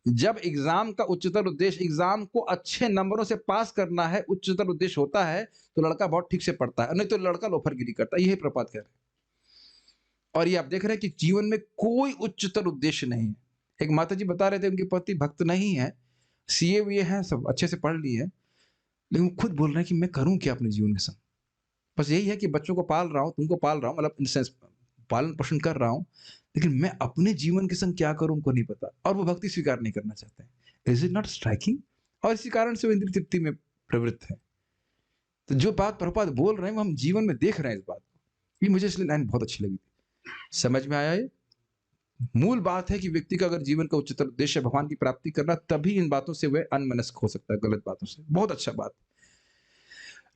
जब एग्जाम का उच्चतर उद्देश्य एग्जाम को अच्छे नंबरों से पास करना है, उच्चतर उद्देश्य होता है, तो लड़का बहुत ठीक से पढ़ता है, नहीं तो लड़का लोफरगिरी करता है। यही प्रपात कह रहे हैं। और ये आप देख रहे हैं कि जीवन में कोई उच्चतर उद्देश्य नहीं है। एक माता जी बता रहे थे उनके पति भक्त नहीं है, सीए वीए हैं, सब अच्छे से पढ़ लिए हैं, लेकिन खुद बोल रहे हैं कि मैं करूं क्या अपने जीवन के संग। बस यही है कि बच्चों को पाल रहा हूं, तुमको पाल रहा हूं, मतलब इन सेंस पालन पोषण कर रहा हूं, लेकिन मैं अपने जीवन के संग क्या करूं उनको नहीं पता, और वो भक्ति स्वीकार नहीं करना चाहते हैं। Is it not striking? और इसी कारण से वो इंद्रिय तृप्ति में प्रवृत्त है। तो जो बात प्रभुपाद बोल रहे हैं वो हम जीवन में देख रहे हैं। इस बात को, ये मुझे इसलिए लाइन बहुत अच्छी लगी थी। समझ में आया? ये मूल बात है कि व्यक्ति का अगर जीवन का उच्चतर उद्देश्य भगवान की प्राप्ति करना, तभी इन बातों से वह अनमनस्क हो सकता है, गलत बातों से। बहुत अच्छा बात,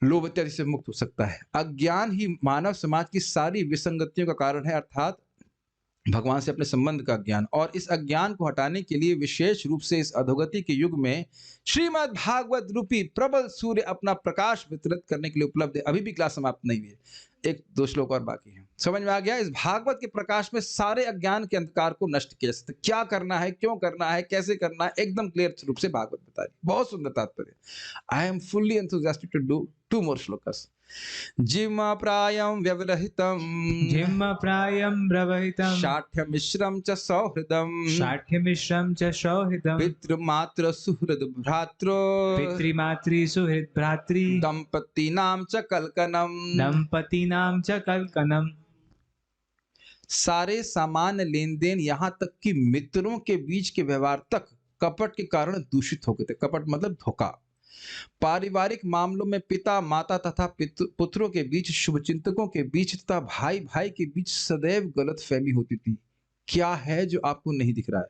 लोभ इत्यादि से मुक्त हो सकता है। अज्ञान ही मानव समाज की सारी विसंगतियों का कारण है, अर्थात भगवान से अपने संबंध का ज्ञान, और इस अज्ञान को हटाने के लिए विशेष रूप से इस अधोगति के युग में श्रीमद् भागवत रूपी प्रबल सूर्य अपना प्रकाश वितरित करने के लिए उपलब्ध है। अभी भी क्लास समाप्त नहीं हुई है, एक दो श्लोक और बाकी है। समझ में आ गया? इस भागवत के प्रकाश में सारे अज्ञान के अंधकार को नष्ट किया जा सकता है। क्या करना है, क्यों करना है, कैसे करना है, एकदम क्लियर रूप से भागवत बता रही। बहुत सुंदर तात्पर्य। I am fully enthusiastic to do 2 more श्लोकस। जिमा प्रायम व्यवरहितम जिह्म प्रायं प्रवहितं शाठ्य मिश्रम च सौहृदम शाठ्यमिश्रं च सौहृदं पितृमात्र सुहृद भ्रातृ पितृमातृ सुहृद भ्रातृ दंपतीनाम च कलकनम। दंपतीनां च कल्कनम्। सारे सामान्य लेन देन, यहाँ तक कि मित्रों के बीच के व्यवहार तक कपट के कारण दूषित हो गए थे। कपट मतलब धोखा। पारिवारिक मामलों में पिता माता तथा पुत्रों के बीच, शुभचिंतकों के बीच तथा भाई भाई के बीच सदैव गलतफहमी होती थी। क्या है जो आपको नहीं दिख रहा है?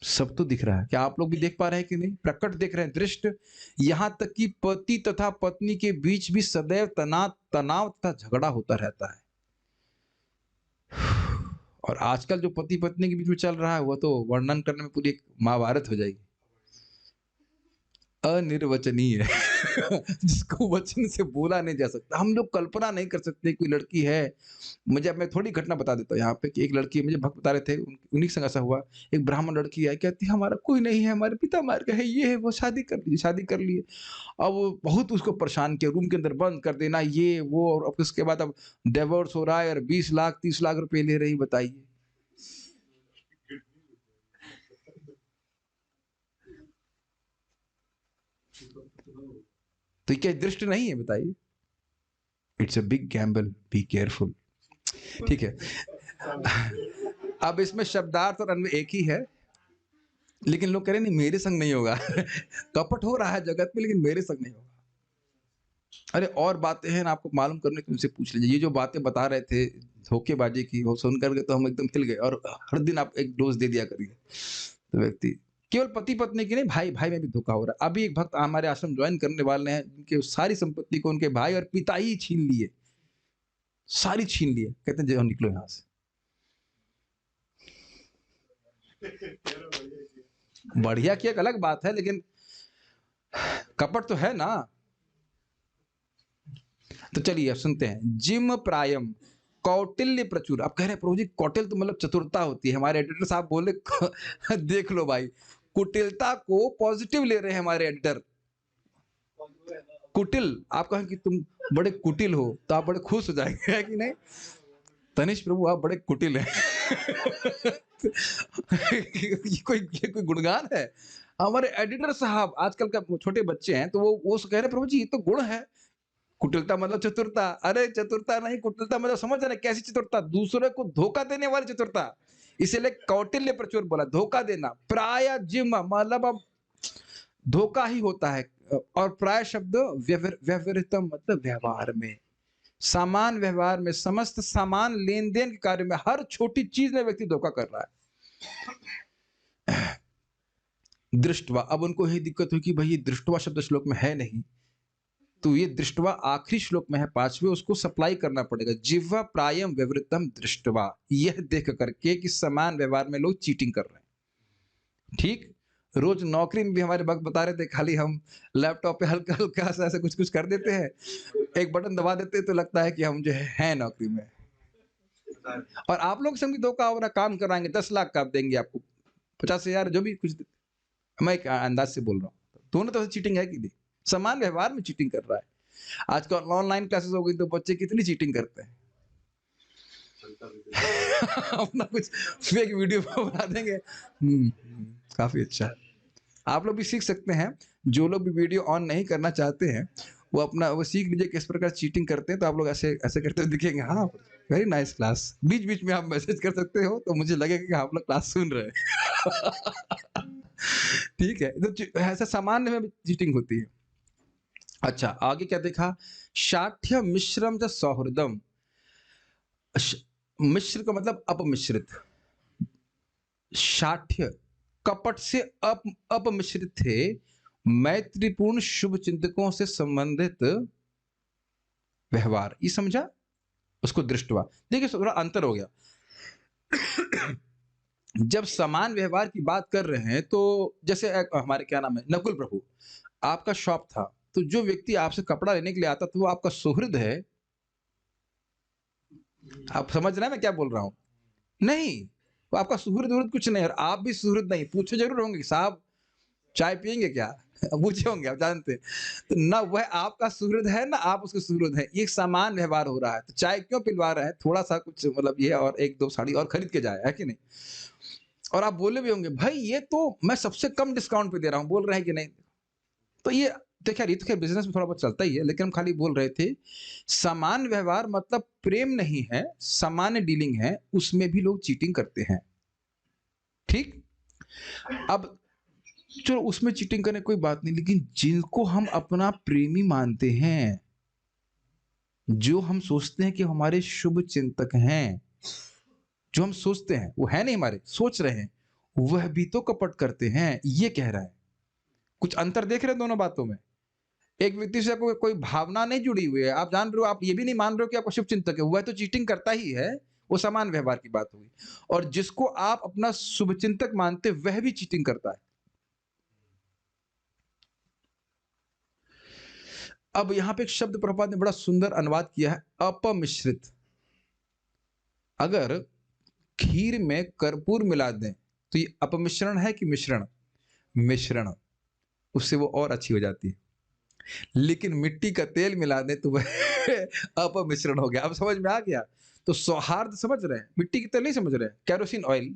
सब तो दिख रहा है। क्या आप लोग भी देख पा रहे हैं कि नहीं? प्रकट देख रहे हैं, दृष्ट। यहाँ तक कि पति तथा पत्नी के बीच भी सदैव तनाव तथा झगड़ा होता रहता है। और आजकल जो पति पत्नी के बीच में चल रहा है वो तो वर्णन करने में पूरी एक महाभारत हो जाएगी। अनिर्वचनीय जिसको वचन से बोला नहीं जा सकता। हम लोग कल्पना नहीं कर सकते। कोई लड़की है, मैं थोड़ी घटना बता देता हूँ यहाँ पे कि एक लड़की, मुझे भक्त बता रहे थे, उन्हीं के संग ऐसा हुआ। एक ब्राह्मण लड़की आई, कहती हमारा कोई नहीं है, हमारे पिता मार गए, ये है वो, शादी कर लीजिए, शादी कर लिए। अब वो बहुत उसको परेशान किया, रूम के अंदर बंद कर देना, ये वो, और अब उसके बाद अब डिवोर्स हो रहा है और 20 लाख 30 लाख रुपए ले रही। बताइए, तो क्या दृष्ट नहीं है? बताइए। It's a big Gamble, be careful. ठीक है। अब इसमें शब्दार्थ और अन्वय एक ही है, लेकिन लोग कह रहे नहीं मेरे संग नहीं होगा। कपट हो रहा है जगत में, लेकिन मेरे संग नहीं होगा। अरे और बातें हैं ना, आपको मालूम करने की उनसे पूछ लीजिए। ये जो बातें बता रहे थे धोखेबाजी की, वो सुन करके तो हम एकदम हिल गए। और हर दिन आप एक डोज दे दिया करिए। तो व्यक्ति केवल पति पत्नी की नहीं, भाई भाई में भी धोखा हो रहा है। अभी एक भक्त हमारे आश्रम ज्वाइन करने वाले हैं, जिनके सारी संपत्ति को उनके भाई और पिता ही छीन लिए, सारी छीन लिए। कहते हैं जो निकलो यहां से। बढ़िया की एक अलग बात है, लेकिन कपट तो है ना। तो चलिए अब सुनते हैं। जिम प्रायम कौटिल्य प्रचुर। आप कह रहे हैं प्रभु जी कौटिल्य तो मतलब चतुरता होती है। हमारे एडिटर साहब बोले देख लो भाई, कुटिलता को पॉजिटिव ले रहे हैं हमारे एडिटर। कुटिल, आप कहें कि तुम बड़े कुटिल हो तो आप बड़े खुश हो जाएंगे, है कि नहीं? तनिष प्रभु आप बड़े कुटिल हैं। ये कोई गुणगान है? हमारे एडिटर साहब आजकल का छोटे बच्चे हैं, तो वो कह रहे प्रभु जी ये तो गुण है। कुटिलता मतलब चतुरता। अरे चतुरता नहीं, कुटिलता मतलब समझ रहे कैसी चतुरता? दूसरे को धोखा देने वाली चतुरता। इसीलिए कौटिल्य प्रचुर बोला, धोखा देना। प्राय जिम मतलब अब धोखा ही होता है। और प्राय शब्द व्यवहारितम मतलब व्यवहार में, सामान व्यवहार में, समस्त सामान लेन देन के कार्य में, हर छोटी चीज में व्यक्ति धोखा कर रहा है। दृष्टवा, अब उनको यही दिक्कत हुई कि भाई ये दृष्टवा शब्द श्लोक में है नहीं, तो ये दृष्टवा आखिरी श्लोक में है 5वें, उसको सप्लाई करना पड़ेगा। जिह्वा प्रायम व्यवृतम दृष्टवा, यह देख करके कि समान व्यवहार में लोग चीटिंग कर रहे हैं। ठीक, रोज नौकरी में भी हमारे वक्त बता रहे थे, खाली हम लैपटॉप पे हल्का हल्का ऐसे कुछ कुछ कर देते हैं, एक बटन दबा देते हैं तो लगता है कि हम जो है नौकरी में। और आप लोग से भी धोखा हो रहा, काम कराएंगे 10 लाख का आप देंगे, आपको 50,000 जो भी कुछ। मैं एक अंदाज से बोल रहा हूँ, दोनों तरफ से चीटिंग है कि नहीं? समान व्यवहार में चीटिंग कर रहा है। आजकल ऑनलाइन क्लासेस हो गई तो बच्चे कितनी चीटिंग करते हैं। अपना कुछ फेक वीडियो बना देंगे। काफी अच्छा है, आप लोग भी सीख सकते हैं। जो लोग भी वीडियो ऑन नहीं करना चाहते हैं वो सीख लीजिए किस प्रकार चीटिंग करते हैं। तो आप लोग ऐसे ऐसे करते हुए दिखेंगे। हाँ, वेरी नाइस क्लास। बीच बीच में आप मैसेज कर सकते हो तो मुझे लगेगा कि आप लोग क्लास सुन रहे हैं। ठीक है, तो ऐसा सामान्य में चीटिंग होती है। अच्छा, आगे क्या देखा? शाठ्य मिश्रम च सौहृदम। मिश्र का मतलब अपमिश्रित। शाठ्य कपट से अपमिश्रित थे, मैत्रीपूर्ण शुभ चिंतकों से संबंधित व्यवहार। ये समझा? उसको दृष्टवा। देखिए थोड़ा अंतर हो गया। जब समान व्यवहार की बात कर रहे हैं तो जैसे हमारे क्या नाम है नकुल प्रभु, आपका शॉप था, तो जो व्यक्ति आपसे कपड़ा लेने के लिए आता था वो आपका सुहृद है। आप समझ रहे हैं मैं क्या बोल रहा हूँ? नहीं, वो आपका सुहृद उहृद कुछ नहीं, और आप भी सुहृद नहीं। पूछे जरूर होंगे साहब चाय पियेंगे क्या? पूछे होंगे, आप जानते हैं। तो ना वह आपका सुहृद है ना आप उसके सुहृद है, ये समान व्यवहार हो रहा है। तो चाय क्यों पिलवा रहे हैं? थोड़ा सा कुछ मतलब ये और एक दो साड़ी और खरीद के जाए, है कि नहीं? और आप बोले भी होंगे भाई ये तो मैं सबसे कम डिस्काउंट पे दे रहा हूँ, बोल रहे हैं कि नहीं? तो ये तो खैर, ये तो खैर बिजनेस में थोड़ा बहुत चलता ही है, लेकिन हम खाली बोल रहे थे समान व्यवहार मतलब प्रेम नहीं है, सामान्य डीलिंग है, उसमें भी लोग चीटिंग करते हैं। ठीक, अब चलो उसमें चीटिंग करने कोई बात नहीं, लेकिन जिनको हम अपना प्रेमी मानते हैं, जो हम सोचते हैं कि हमारे शुभ चिंतक हैं, जो हम सोचते हैं वो है नहीं, हमारे सोच रहे हैं, वह भी तो कपट करते हैं, ये कह रहा है। कुछ अंतर देख रहे हैं दोनों बातों में? एक व्यक्ति से कोई भावना नहीं जुड़ी हुई है, आप जान रहे हो, आप ये भी नहीं मान रहे हो कि आपका शुभ चिंतक है, वह तो चीटिंग करता ही है, वो समान व्यवहार की बात हुई। और जिसको आप अपना शुभ चिंतक मानते वह भी चीटिंग करता है। अब यहां पे एक शब्द प्रभुपाद ने बड़ा सुंदर अनुवाद किया है, अपमिश्रित। अगर खीर में कर्पूर मिला दें तो ये अपमिश्रण है कि मिश्रण? मिश्रण, उससे वो और अच्छी हो जाती है। लेकिन मिट्टी का तेल मिला दें तो वह अपमिश्रण हो गया। अब समझ में आ गया? तो सौहार्द समझ रहे हैं, मिट्टी की तेल नहीं समझ रहे हैं, कैरोसिन ऑयल।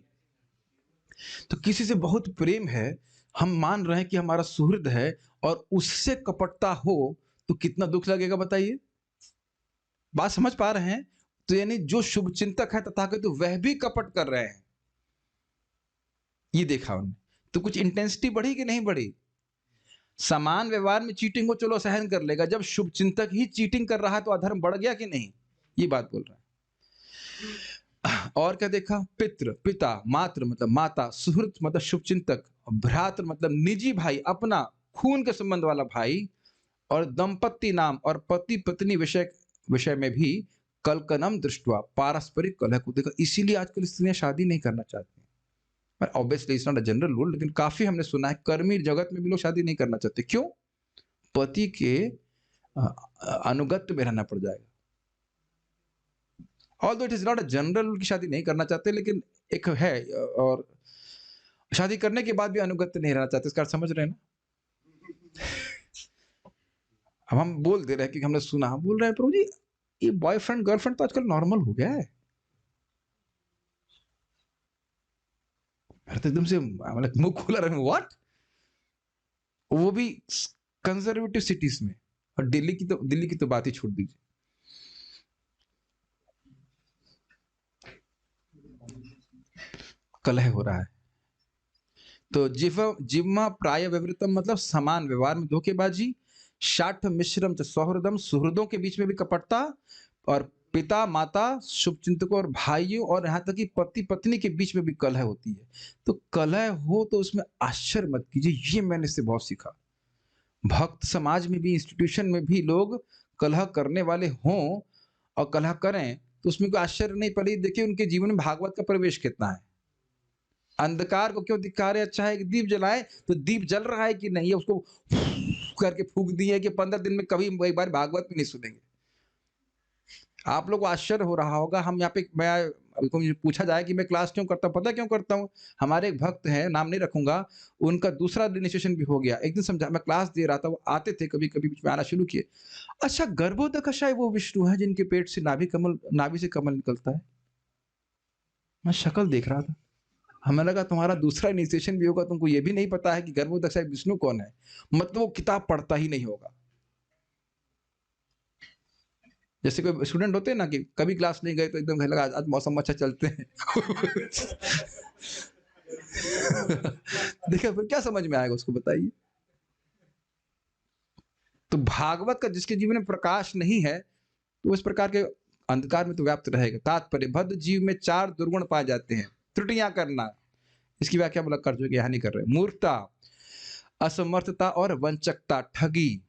तो किसी से बहुत प्रेम है, हम मान रहे हैं कि हमारा सुहृद है, और उससे कपटता हो तो कितना दुख लगेगा बताइए? बात समझ पा रहे हैं? तो यानी जो शुभ चिंतक है तथाकथित तो वह भी कपट कर रहे हैं, ये देखा उन्होंने। तो कुछ इंटेंसिटी बढ़ी कि नहीं बढ़ी? समान व्यवहार में चीटिंग को चलो सहन कर लेगा, जब शुभ चिंतक ही चीटिंग कर रहा है तो अधर्म बढ़ गया कि नहीं? ये बात बोल रहा है। और क्या देखा? पितृ, पिता, मातृ मतलब माता, सुहृद मतलब शुभ चिंतक, भ्रातृ मतलब निजी भाई, अपना खून के संबंध वाला भाई, और दंपत्ति नाम और पति पत्नी विषय में भी कलकनम दृष्टवा, पारस्परिक कलह को देखा। इसीलिए आजकल स्त्रियां शादी नहीं करना चाहती। Obviously it's not a general rule, लेकिन काफी हमने सुना है कर्मी जगत में भी लोग शादी नहीं करना चाहते। क्यों? पति के अनुगत्य में रहना पड़ जाएगा। Although it is not a general rule की शादी नहीं करना चाहते, लेकिन एक है, और शादी करने के बाद भी अनुगत्य नहीं रहना चाहते, इसका अर्थ समझ रहे हैं ना? अब हम बोल दे रहे हैं कि हमने सुना, हम बोल रहे हैं प्रभु जी ये बॉयफ्रेंड गर्लफ्रेंड तो आजकल नॉर्मल हो गया है। तो एकदम से मतलब मुंह खुला रहे, व्हाट? वो भी कंजर्वेटिव सिटीज में। और दिल्ली की तो बात ही छोड़ दीजिए। कलह हो रहा है। तो जिह्वा प्राय विवृतम मतलब समान व्यवहार में धोखेबाजी, शाठ मिश्रम च सौहृदम, सुहृदों के बीच में भी कपटता, और पिता माता शुभ चिंतकों और भाइयों, और यहाँ तक कि पति पत्नी के बीच में भी कलह होती है। तो कलह हो तो उसमें आश्चर्य मत कीजिए, ये मैंने इससे बहुत सीखा। भक्त समाज में भी, इंस्टीट्यूशन में भी लोग कलह करने वाले हों और कलह करें तो उसमें कोई आश्चर्य नहीं। पहले देखिए उनके जीवन में भागवत का प्रवेश कितना है। अंधकार को क्यों दिखा रहे? अच्छा है कि दीप जलाए, तो दीप जल रहा है कि नहीं है उसको करके फूक दिए कि 15 दिन में कभी एक बार भागवत भी नहीं सुनेंगे। आप लोग को आश्चर्य हो रहा होगा। हम यहाँ पे, मैं मुझे पूछा जाए कि मैं क्लास क्यों करता हूँ, पता क्यों करता हूँ? हमारे एक भक्त हैं, नाम नहीं रखूंगा, उनका दूसरा इनिशिएशन भी हो गया। एक दिन समझा, मैं क्लास दे रहा था, वो आते थे कभी कभी, बीच में आना शुरू किए। अच्छा, गर्भोदकशाय वो विष्णु है जिनके पेट से नाभि से कमल निकलता है। मैं शक्ल देख रहा था, हमें लगा तुम्हारा दूसरा इनिशिएशन भी होगा, तुमको ये भी नहीं पता है कि गर्भोदकशाय विष्णु कौन है। मतलब वो किताब पढ़ता ही नहीं होगा। जैसे कोई स्टूडेंट होते हैं ना कि कभी क्लास नहीं गए तो एकदम लगा आज मौसम अच्छा, चलते हैं। देखिए फिर क्या समझ में आएगा उसको, बताइए? तो भागवत का जिसके जीवन में प्रकाश नहीं है तो इस प्रकार के अंधकार में तो व्याप्त रहेगा। तात्पर्य, बद्ध जीव में 4 दुर्गुण पाए जाते हैं। त्रुटियां करना, इसकी व्याख्या मतलब कर जो कि यहाँ नहीं कर रहे। मूर्खता, असमर्थता और वंचकता, ठगी,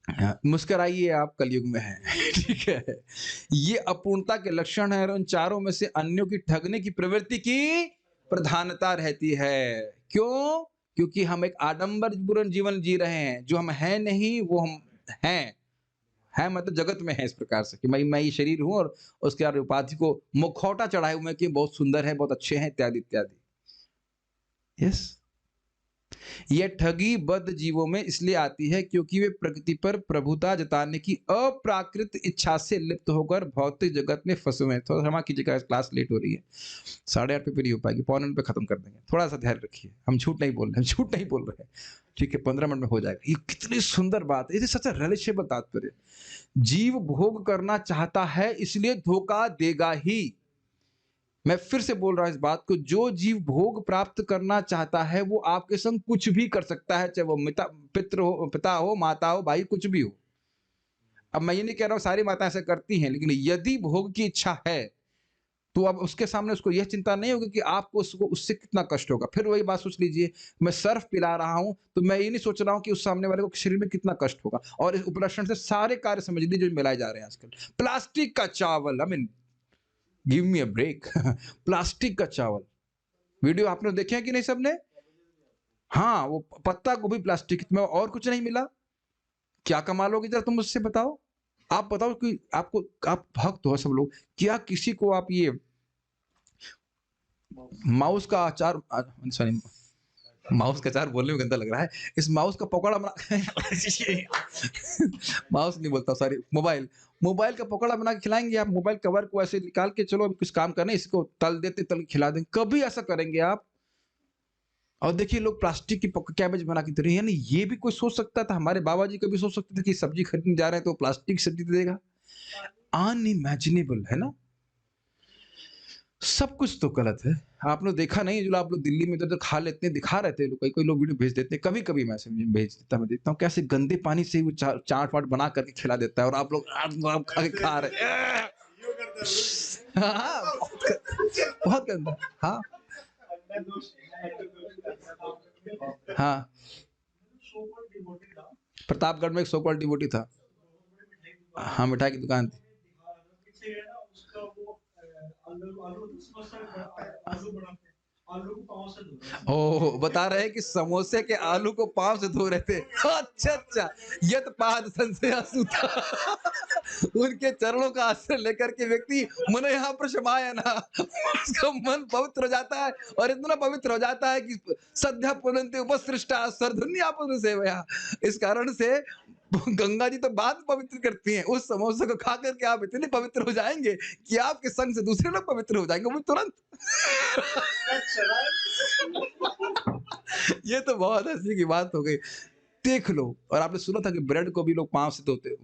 हाँ, मुस्कुराइए, आप कलयुग में हैं। ठीक है, ये अपूर्णता के लक्षण है और उन चारों में से अन्यों की ठगने की प्रवृत्ति की प्रधानता रहती है। क्यों? क्योंकि हम एक आडंबरपूर्ण जीवन जी रहे हैं, जो हम हैं नहीं वो हम हैं। है मतलब जगत में है इस प्रकार से कि मैं ये शरीर हूँ और उसके बाद उपाधि को मुखौटा चढ़ाए हुए हैं कि बहुत सुंदर है, बहुत अच्छे हैं, इत्यादि इत्यादि। यस, यह ठगी बद्ध जीवों में इसलिए आती है क्योंकि वे प्रकृति पर प्रभुता जताने की अप्राकृत इच्छा से लिप्त होकर भौतिक जगत में फंसे हुए हैं। थोड़ा क्षमा कीजिएगा, क्लास लेट हो रही है, 8:30 पे नहीं हो पाएगी, 7:45 पे खत्म कर देंगे। थोड़ा सा ध्यान रखिए, हम झूठ नहीं बोल रहे हैं, झूठ नहीं बोल रहे हैं। ठीक है, 15 मिनट में हो जाएगा। ये कितनी सुंदर बात है, ये सच रिलेशेबल तात्पर्य। जीव भोग करना चाहता है इसलिए धोखा देगा ही। मैं फिर से बोल रहा हूं इस बात को, जो जीव भोग प्राप्त करना चाहता है वो आपके संग कुछ भी कर सकता है, चाहे वो पिता हो, माता हो, भाई, कुछ भी हो। अब मैं ये नहीं कह रहा हूं सारी माताएं ऐसा करती हैं, लेकिन यदि भोग की इच्छा है तो अब उसके सामने उसको यह चिंता नहीं होगी कि आपको उससे कितना कष्ट होगा। फिर वही बात सोच लीजिए, मैं सर्फ पिला रहा हूं तो मैं ये नहीं सोच रहा हूं कि उस सामने वाले को शरीर में कितना कष्ट होगा। और इस उपलक्षण से सारे कार्य समझ लीजिए जो मिलाए जा रहे हैं आजकल। प्लास्टिक का चावल, I mean give me a break. Plastic का चावल, वीडियो आपने देखे हैं कि नहीं सबने? हाँ, वो पत्ता गोभी प्लास्टिक में और कुछ नहीं मिला। क्या कमाल होगी, जरा तुम मुझसे बताओ। आप बताओ कि आपको, आप भक्त हो सब लोग, क्या किसी को आप ये माउस का अचार, सॉरी माउस का अचार बोलने में गंदा लग रहा है, इस माउस का पकौड़ा बना माउस नहीं बोलता, सॉरी, मोबाइल का पकौड़ा बना के खिलाएंगे आप? मोबाइल कवर को ऐसे निकाल के, चलो अभी कुछ काम करना है, इसको तल देते, तल के खिला देंगे, कभी ऐसा करेंगे आप? और देखिए लोग प्लास्टिक की कैबेज बना के दे रहे हैं। यानी ये भी कोई सोच सकता था? हमारे बाबा जी कभी सोच सकते थे कि सब्जी खरीदने जा रहे हैं तो प्लास्टिक सब्जी दे देगा? अनइमेजिनेबल है ना। सब कुछ तो गलत है। आपने देखा नहीं, जो आप लोग दिल्ली में इधर खा लेते हैं, दिखा रहे थे लोग, कोई लोग वीडियो भेज देते हैं, कभी कभी मैं भेज देता, मैं देखता हूँ कैसे गंदे पानी से वो चाट वाट बना करके खिला देता है और आप लोग खा के खा रहे हैं। हाँ, बहुत गंदा। हाँ हाँ, प्रतापगढ़ में एक सो कॉल्ड डिवोटी था। हाँ, मिठाई की दुकान थी। ओह, बता रहे हैं कि समोसे के आलू को पांव से धो रहे थे। अच्छा अच्छा, यत पाद संशय सूता। उनके चरणों का आश्रय लेकर के व्यक्ति मन यहाँ पर समाया ना, उसका मन पवित्र हो जाता है और इतना पवित्र हो जाता है कि सद्या पुनन्ते उपसृष्टा सर्वधन्या पुन सेवया। इस कारण से गंगा जी तो बाद में पवित्र करती हैं, उस समोसे को खा करके आप इतने पवित्र हो जाएंगे कि आपके संग से दूसरे लोग पवित्र हो जाएंगे वो तुरंत। ये तो बहुत हंसी की बात हो गई। देख लो, और आपने सुना था कि ब्रेड को भी लोग पांव से धोते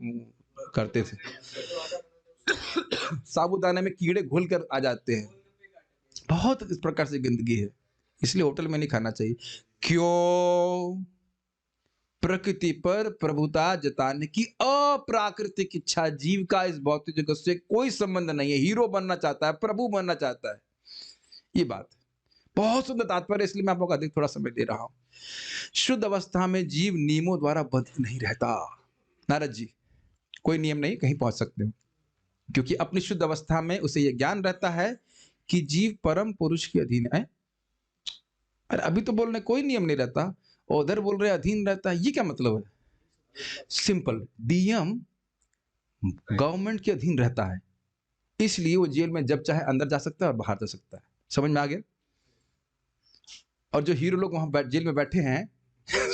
करते थे। साबूदाने में कीड़े घुल कर आ जाते हैं। बहुत इस प्रकार से गंदगी है, इसलिए होटल में नहीं खाना चाहिए। क्यों? प्रकृति पर प्रभुता जताने की अप्राकृतिक इच्छा। जीव का इस भौतिक जगत से कोई संबंध नहीं है। हीरो बनना चाहता है, प्रभु बनना चाहता है, ये बात बहुत सुंदर तात्पर्य, इसलिए मैं आप लोग को अधिक थोड़ा समय दे रहा हूं। शुद्ध अवस्था में जीव नियमों द्वारा बंधित नहीं रहता। नारद जी, कोई नियम नहीं, कहीं पहुंच सकते हो, क्योंकि अपनी शुद्ध अवस्था में उसे यह ज्ञान रहता है कि जीव परम पुरुष के अधीन है। अरे अभी तो बोल रहे कोई नियम नहीं रहता, और उधर बोल रहे अधीन रहता है, ये क्या मतलब है? सिंपल, डीएम गवर्नमेंट के अधीन रहता है, इसलिए वो जेल में जब चाहे अंदर जा सकता है और बाहर जा सकता है। समझ में आ गया? और जो हीरो लोग वहां जेल में बैठे हैं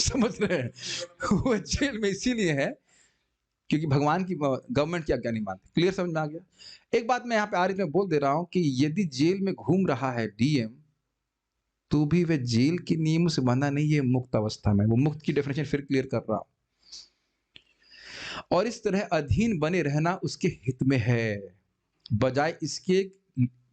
समझ रहे हैं, वो जेल में इसीलिए है क्योंकि भगवान की, गवर्नमेंट की आज्ञा नहीं मानते। क्लियर, समझ में आ गया? एक बात मैं यहाँ पे आरिफ में बोल दे रहा हूं कि यदि जेल में घूम रहा है डीएम, तो भी वह जेल के नियमों से बंधा नहीं है, मुक्त अवस्था में। वो मुक्त की डेफिनेशन फिर क्लियर कर रहा हूं। और इस तरह अधीन बने रहना उसके हित में है, बजाय इसके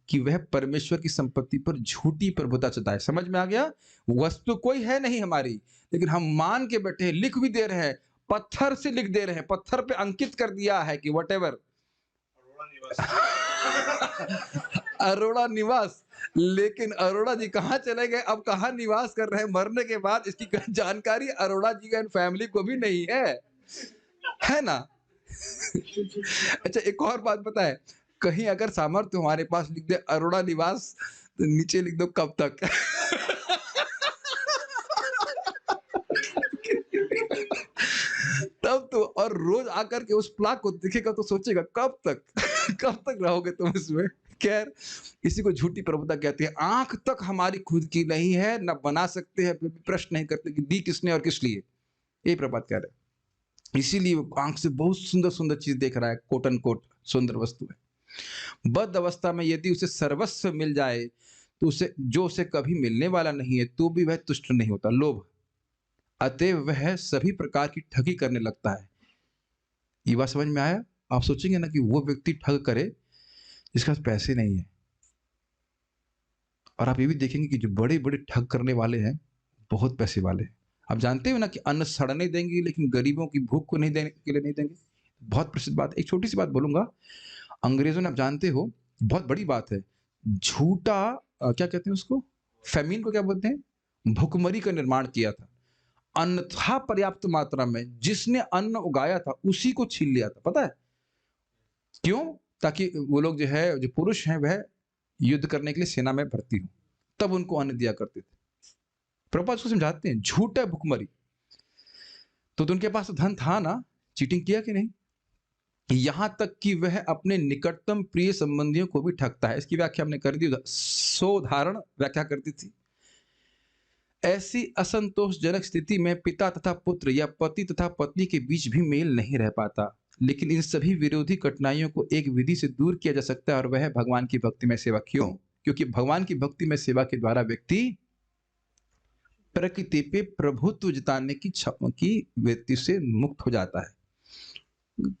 कि वह परमेश्वर की संपत्ति पर झूठी प्रभुता जताए। समझ में आ गया? वस्तु कोई है नहीं हमारी, लेकिन हम मान के बैठे, लिख भी दे रहे हैं, पत्थर से लिख दे रहे हैं, पत्थर पे अंकित कर दिया है कि व्हाटएवर अरोड़ा निवास। लेकिन अरोड़ा जी कहाँ चले गए, अब कहाँ निवास कर रहे हैं मरने के बाद, इसकी जानकारी अरोड़ा जी का फैमिली को भी नहीं है। है ना? अच्छा, एक और बात पता है, कहीं अगर सामर्थ्य हमारे पास लिख दे अरोड़ा निवास, तो नीचे लिख दो कब तक। तब तो, और रोज आकर के उस प्लाक को दिखेगा तो सोचेगा कब तक कब तक रहोगे तुम इसमें। खैर, इसी को झूठी प्रभुता कहते हैं। आंख तक हमारी खुद की नहीं है, न बना सकते हैं, फिर भी प्रश्न नहीं करते कि दी किसने और किस लिए। ये प्रभात कह रहे हैं। इसीलिए वो आंख से बहुत सुंदर सुंदर चीज देख रहा है, कोट एंड कोट सुंदर वस्तु है। बद्ध अवस्था में यदि उसे सर्वस्व मिल जाए तो उसे, जो उसे कभी मिलने वाला नहीं है, तो भी वह तुष्ट नहीं होता। लोभ, अतएव वह सभी प्रकार की ठगी करने लगता है। ये बात समझ में आया? आप सोचेंगे ना कि वो व्यक्ति ठग करे जिसके पास पैसे नहीं है, और आप ये भी देखेंगे कि जो बड़े बड़े ठग करने वाले हैं बहुत पैसे वाले हैं। आप जानते हो ना कि अन्न सड़ने देंगे लेकिन गरीबों की भूख को नहीं देने के लिए नहीं देंगे। बहुत प्रसिद्ध बात। एक छोटी सी बात बोलूंगा, अंग्रेजों ने, आप जानते हो, बहुत बड़ी बात है, झूठा क्या कहते हैं उसको, फेमिन को क्या बोलते हैं, भुखमरी का निर्माण किया था। अन्न था पर्याप्त मात्रा में, जिसने अन्न उगाया था उसी को छीन लिया था। पता है क्यों? ताकि वो लोग जो है, जो पुरुष हैं, वह युद्ध करने के लिए सेना में भर्ती हो, तब उनको अन्न दिया करते थे। प्रभुपाद उसको समझाते हैं, झूठ है भुखमरी। तो उनके पास तो धन था ना, चीटिंग किया कि नहीं? यहां तक कि वह अपने निकटतम प्रिय संबंधियों को भी ठगता है। इसकी व्याख्या हमने कर दी, सोधारण व्याख्या करती थी। ऐसी असंतोषजनक स्थिति में पिता तथा पुत्र या पति तथा पत्नी के बीच भी मेल नहीं रह पाता। लेकिन इन सभी विरोधी कठिनाइयों को एक विधि से दूर किया जा सकता है, और वह है भगवान की भक्ति में सेवा। क्यों? क्योंकि भगवान की भक्ति में सेवा के द्वारा व्यक्ति प्रकृति पे प्रभुत्व जताने की व्यक्ति से मुक्त हो जाता है।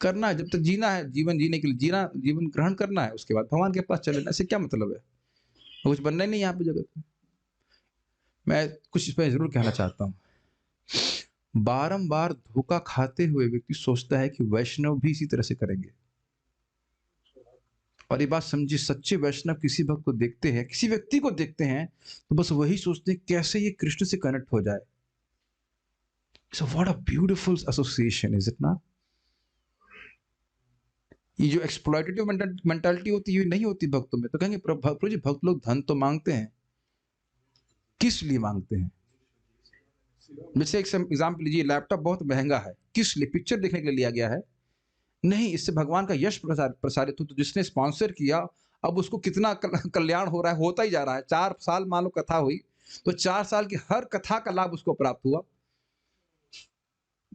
करना है, जब तक जीना है, जीवन जीने के लिए जीना, जीवन ग्रहण करना है, उसके बाद भगवान के पास चले जाना। इससे क्या मतलब है? कुछ बनना ही नहीं यहाँ पे जगत में। मैं कुछ इस पर जरूर कहना चाहता हूँ। बारंबार धोखा खाते हुए व्यक्ति सोचता है कि वैष्णव भी इसी तरह से करेंगे। और ये बात समझिए, सच्चे वैष्णव किसी भक्त को देखते हैं, किसी व्यक्ति को देखते हैं, तो बस वही सोचते हैं कैसे ये कृष्ण से कनेक्ट हो जाए। So what a beautiful association, is it not? ये जो एक्सप्लॉइटेटिव मेंटालिटी होती है, नहीं होती भक्तों में। तो कहेंगे प्रभु जी, भक्त लोग धन तो मांगते हैं, किस लिए मांगते हैं? जैसे एक एग्जाम्पल लीजिए, लैपटॉप बहुत महंगा है, किस लिए? पिक्चर देखने के लिए लिया गया है? नहीं, इससे भगवान का यश प्रसारित हो। तो जिसने स्पॉन्सर किया, अब उसको कितना कल्याण हो रहा है, होता ही जा रहा है। 4 साल मान लो कथा हुई, तो 4 साल की हर कथा का लाभ उसको प्राप्त हुआ।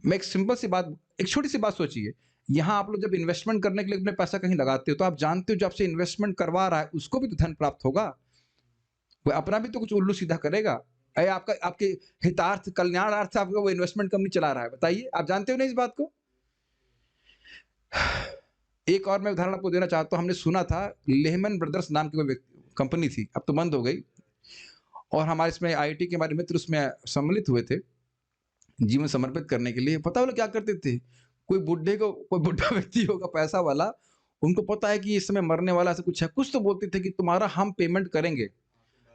मैं एक सिंपल सी बात, एक छोटी सी बात सोचिए, यहाँ आप लोग जब इन्वेस्टमेंट करने के लिए अपने पैसा कहीं लगाते हो, तो आप जानते हो जो आपसे इन्वेस्टमेंट करवा रहा है उसको भी तो धन प्राप्त होगा, वह अपना भी तो कुछ उल्लू सीधा करेगा। आपका, आपके हितार्थ कल्याणार्थ आपका वो इन्वेस्टमेंट कंपनी चला रहा है। बताइए, आप जानते हो ना इस बात को? एक और मैं उदाहरण आपको देना चाहता हूं। हमने सुना था लेहमन ब्रदर्स नाम की कोई कंपनी थी, अब तो बंद हो गई, और हमारे इसमें आईआईटी के हमारे मित्र उसमें सम्मिलित हुए थे जीवन समर्पित करने के लिए। पता वो लोग क्या करते थे, कोई बुढ़ा व्यक्ति होगा पैसा वाला, उनको पता है कि इस समय मरने वाला से कुछ है, कुछ तो बोलते थे कि तुम्हारा हम पेमेंट करेंगे,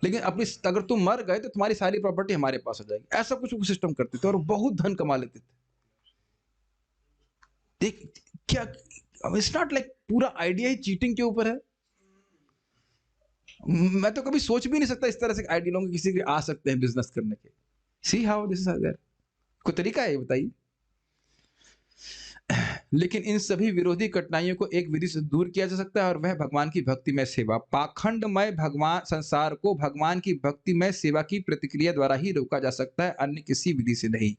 लेकिन अपनी, अगर तुम मर गए तो तुम्हारी सारी प्रॉपर्टी हमारे पास हो जाएगी। ऐसा कुछ सिस्टम करते थे और बहुत धन कमा लेते थे। देख क्या, इट्स नॉट लाइक पूरा आइडिया ही चीटिंग के ऊपर है। मैं तो कभी सोच भी नहीं सकता इस तरह से आइडिया लोग किसी के आ सकते हैं बिजनेस करने के। See how this is there, कोई तरीका है बताइए? लेकिन इन सभी विरोधी कठिनाइयों को एक विधि से दूर किया जा सकता है, और वह भगवान की भक्ति में सेवा। पाखंडमय भगवान संसार को भगवान की भक्ति में सेवा की प्रतिक्रिया द्वारा ही रोका जा सकता है, अन्य किसी विधि से नहीं।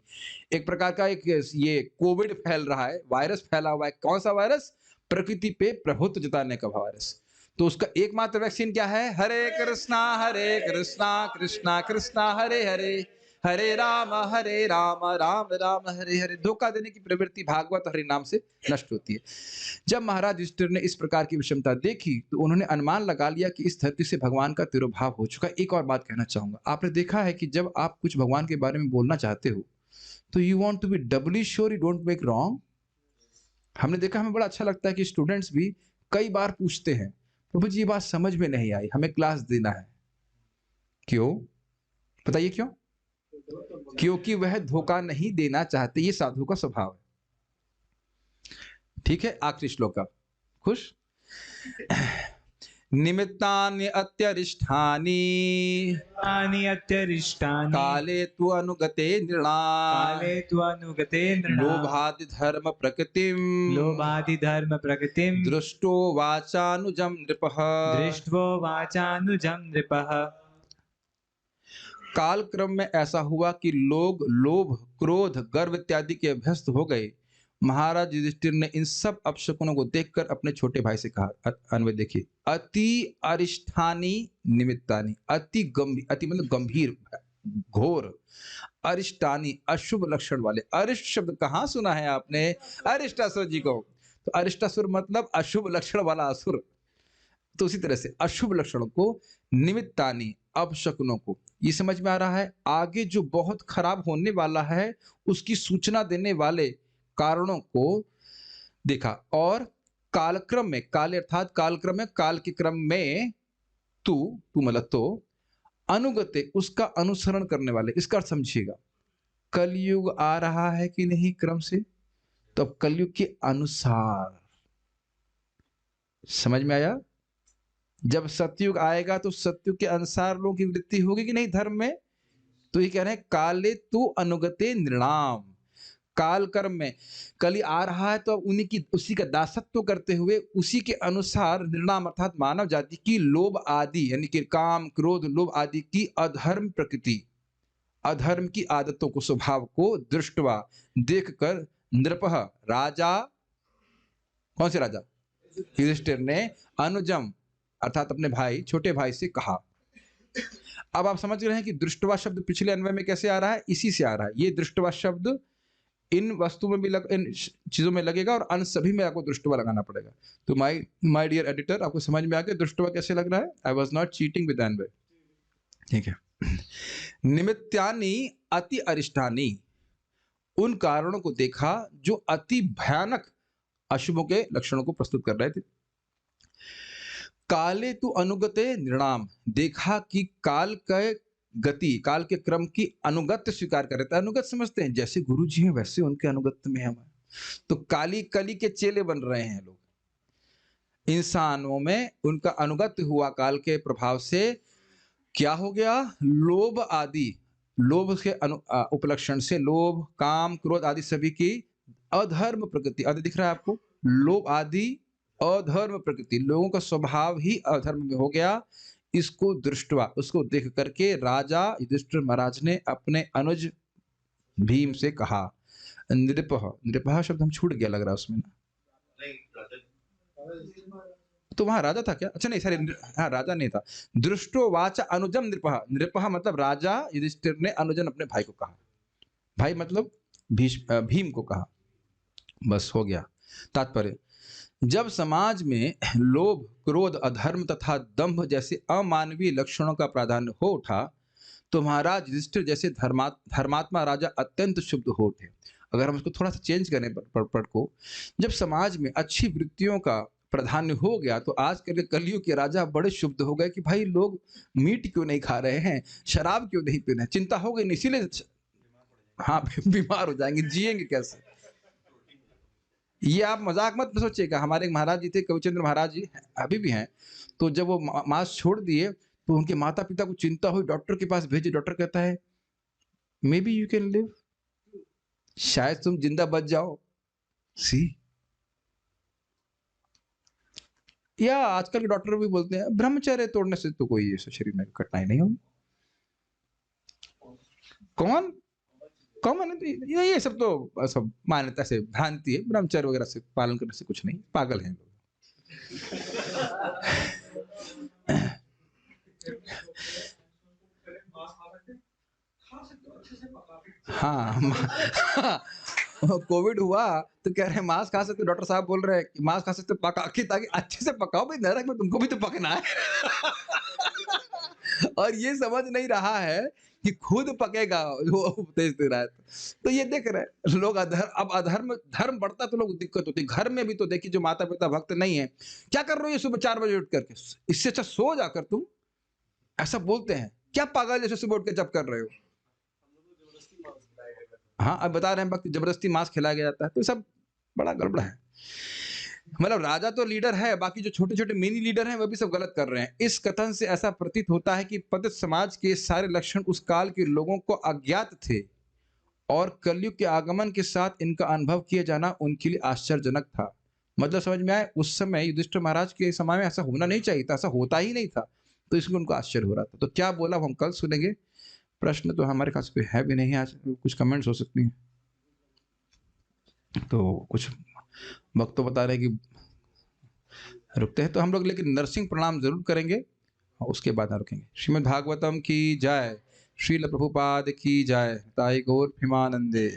एक प्रकार का एक ये कोविड फैल रहा है, वायरस फैला हुआ है। कौन सा वायरस? प्रकृति पे प्रभुत्व जताने का वायरस। तो उसका एकमात्र वैक्सीन क्या है? हरे कृष्णा कृष्णा कृष्णा हरे हरे, हरे राम राम राम हरे हरे। धोखा देने की प्रवृत्ति भागवत हरि नाम से नष्ट होती है। जब महाराज युधिष्ठिर ने इस प्रकार की विषमता देखी, तो उन्होंने अनुमान लगा लिया कि इस धरती से भगवान का तिरोभाव हो चुका। एक और बात कहना चाहूंगा, आपने देखा है कि जब आप कुछ भगवान के बारे में बोलना चाहते हो, तो you want to be doubly sure you don't make wrong. हमने देखा, हमें बड़ा अच्छा लगता है कि स्टूडेंट्स भी कई बार पूछते हैं, प्रभु जी ये बात समझ में नहीं आई, हमें क्लास देना है। क्यों? बताइए क्यों? क्योंकि वह धोखा नहीं देना चाहते। ये साधु का स्वभाव है। ठीक है, आखिरी श्लोक का। खुश? निमित्तानि अत्यरिष्ठानि तानि अत्यरिष्टानि काले तु अनुगते नृणाम् काले त्वनुगते नृणाम् लोभादि धर्म प्रकृतिम लोभादिधर्म प्रकृतिं दृष्टो वाचानुजम नृपः। दृष्ट्वो वाचानुजं नृपः। काल क्रम में ऐसा हुआ कि लोग लोभ, क्रोध, गर्व इत्यादि के अभ्यस्त हो गए। महाराज युधिष्ठिर ने इन सब अपशकुनों को देखकर अपने छोटे भाई से कहा, अन्वय देखिए, अति अरिष्ठानी निमित्तानी, अति गंभीर, अति मतलब गंभीर, घोर, अरिष्टानी अशुभ लक्षण वाले। अरिष्ट शब्द कहाँ सुना है आपने? अरिष्टासुर जी को। तो अरिष्टासुर मतलब अशुभ लक्षण वाला असुर। तो उसी तरह से अशुभ लक्षणों को, निमित्तानी अपशकुनों को, ये समझ में आ रहा है। आगे जो बहुत खराब होने वाला है उसकी सूचना देने वाले कारणों को देखा। और कालक्रम में, काल अर्थात कालक्रम में, काल के क्रम में, तू मतलब तो, अनुगते उसका अनुसरण करने वाले। इसका अर्थ समझिएगा, कलयुग आ रहा है कि नहीं क्रम से, तो अब कलयुग के अनुसार, समझ में आया? जब सतयुग आएगा तो सतयुग के अनुसार लोगों की वृत्ति होगी कि नहीं धर्म में? तो ये कह रहे हैं काले तू अनुगते नृणाम, काल कर्म में कली आ रहा है तो अब उन्हीं की, उसी का दासत्व करते हुए उसी के अनुसार नृणाम अर्थात मानव जाति की लोभ आदि, यानी कि काम, क्रोध, लोभ आदि की अधर्म प्रकृति, अधर्म की आदतों को, स्वभाव को दृष्टवा देखकर नृपः राजा, कौन से राजा? युधिष्ठिर ने अनुजम अर्थात अपने भाई, छोटे भाई से कहा। अब आप समझ रहे हैं कि दृष्टवा शब्द पिछले अन्वय में कैसे आ रहा है? इसी से आ रहा है। ये दृष्टवा शब्द इन वस्तु में भी इन चीजों में लगेगा और अन्य सभी में आपको दृष्टवा लगाना पड़ेगा। तो माय डियर एडिटर, आपको समझ में आ गया दृष्टवा कैसे लग रहा है? I was not cheating with अन्वय, ठीक है। निमित्तानि अति अरिष्टानि, उन कारणों को देखा जो अति भयानक अशुभों के लक्षणों को प्रस्तुत कर रहे थे। काले तु अनुगते नृणाम, देखा कि काल के गति, काल के क्रम की अनुगत्य स्वीकार कर रहे थे। अनुगत समझते हैं, जैसे गुरु जी हैं वैसे उनके अनुगत्य में हम। तो कली के चेले बन रहे हैं लोग, इंसानों में उनका अनुगत्य हुआ काल के प्रभाव से। क्या हो गया? लोभ आदि, लोभ के उपलक्षण से, लोभ, काम, क्रोध आदि सभी की अधर्म प्रकृति, आदि दिख रहा है आपको, लोभ आदि अधर्म प्रकृति, लोगों का स्वभाव ही अधर्म में हो गया। इसको दृष्टवा, उसको देख करके राजा युधिष्ठिर महाराज ने अपने अनुज भीम से कहा। नृपः, नृपः शब्द हम छूट गया लग रहा है उसमें ना, तो वहां राजा था क्या? अच्छा नहीं, सॉरी, हाँ राजा नहीं था। दृष्टो वाचा अनुजम नृपः, नृपः मतलब राजा युधिष्ठिर ने अनुजन अपने भाई को कहा, भाई मतलब भीम को कहा। बस हो गया। तात्पर्य, जब समाज में लोभ, क्रोध, अधर्म तथा दंभ जैसे अमानवीय लक्षणों का प्राधान्य हो उठा तो महाराज युधिष्ठिर जैसे धर्मात्मा राजा अत्यंत शुद्ध हो उठे। अगर हम इसको थोड़ा सा चेंज करें पद को, जब समाज में अच्छी वृत्तियों का प्राधान्य हो गया तो आज के कलयुग के राजा बड़े शुद्ध हो गए कि भाई लोग मीट क्यों नहीं खा रहे हैं, शराब क्यों नहीं पी रहे हैं, चिंता हो गई, इसीलिए हाँ बीमार हो जाएंगे, जिएंगे कैसे? ये आप मजाक मत सोचिएगा। हमारे एक महाराज जी थे, कविचंद्र महाराज जी, अभी भी हैं। तो जब वो मांस छोड़ दिए तो उनके माता पिता को चिंता हुई, डॉक्टर के पास भेजे। डॉक्टर कहता है may be you can live, शायद तुम जिंदा बच जाओ। सी, या आजकल के डॉक्टर भी बोलते हैं ब्रह्मचर्य तोड़ने से तो कोई शरीर में कठिनाई नहीं होगी। कौन कॉमन है? ये सब तो सब मान्यता से भ्रांति है, ब्रह्मचर्य वगैरह से पालन करने से कुछ नहीं, पागल हैं लोग। हाँ कोविड हुआ तो कह रहे हैं मांस खा सकते, डॉक्टर साहब बोल रहे हैं कि मांस खा सकते पका के, ताकि अच्छे से पकाओ भाई, नरक में तुमको भी तो पकना है। और ये समझ नहीं रहा है कि खुद पकेगा, वो उपदेश दे रहा है। तो ये देख रहे लोग अब अधर्म, धर्म बढ़ता तो लोग दिक्कत होती। घर में भी तो देखिए जो माता पिता भक्त नहीं है, क्या कर रहे हो सुबह 4 बजे उठ करके, इससे अच्छा सो जाकर तुम, ऐसा बोलते हैं। क्या पागल जैसे सुबह उठ के जब कर रहे हो? हाँ अब बता रहे हैं भक्त जबरदस्ती मांस खिलाया जाता है, तो सब बड़ा गड़बड़ है। मतलब राजा तो लीडर है, बाकी जो छोटे छोटे मिनी लीडर हैं वो भी सब गलत कर रहे हैं। इस कथन से ऐसा प्रतीत होता है कि पतित समाज के सारे लक्षण उस काल के लोगों को अज्ञात थे और कलयुग के आगमन के साथ इनका अनुभव किया जाना उनके लिए आश्चर्यजनक था। मतलब समझ में आए, उस समय युधिष्ठिर महाराज के समय में ऐसा होना नहीं चाहिए था, ऐसा होता ही नहीं था, तो इसमें उनको आश्चर्य हो रहा था। तो क्या बोला वो हम कल सुनेंगे। प्रश्न तो हमारे पास कोई है भी नहीं आज, कुछ कमेंट्स हो सकती हैं। तो कुछ वक्त तो बता रहे कि रुकते हैं तो हम लोग, लेकिन नरसिंह प्रणाम जरूर करेंगे और उसके बाद रुकेंगे। श्रीमद् भागवतम की जय, श्रील प्रभुपाद की जय, ताई गौर प्रेमानंदे।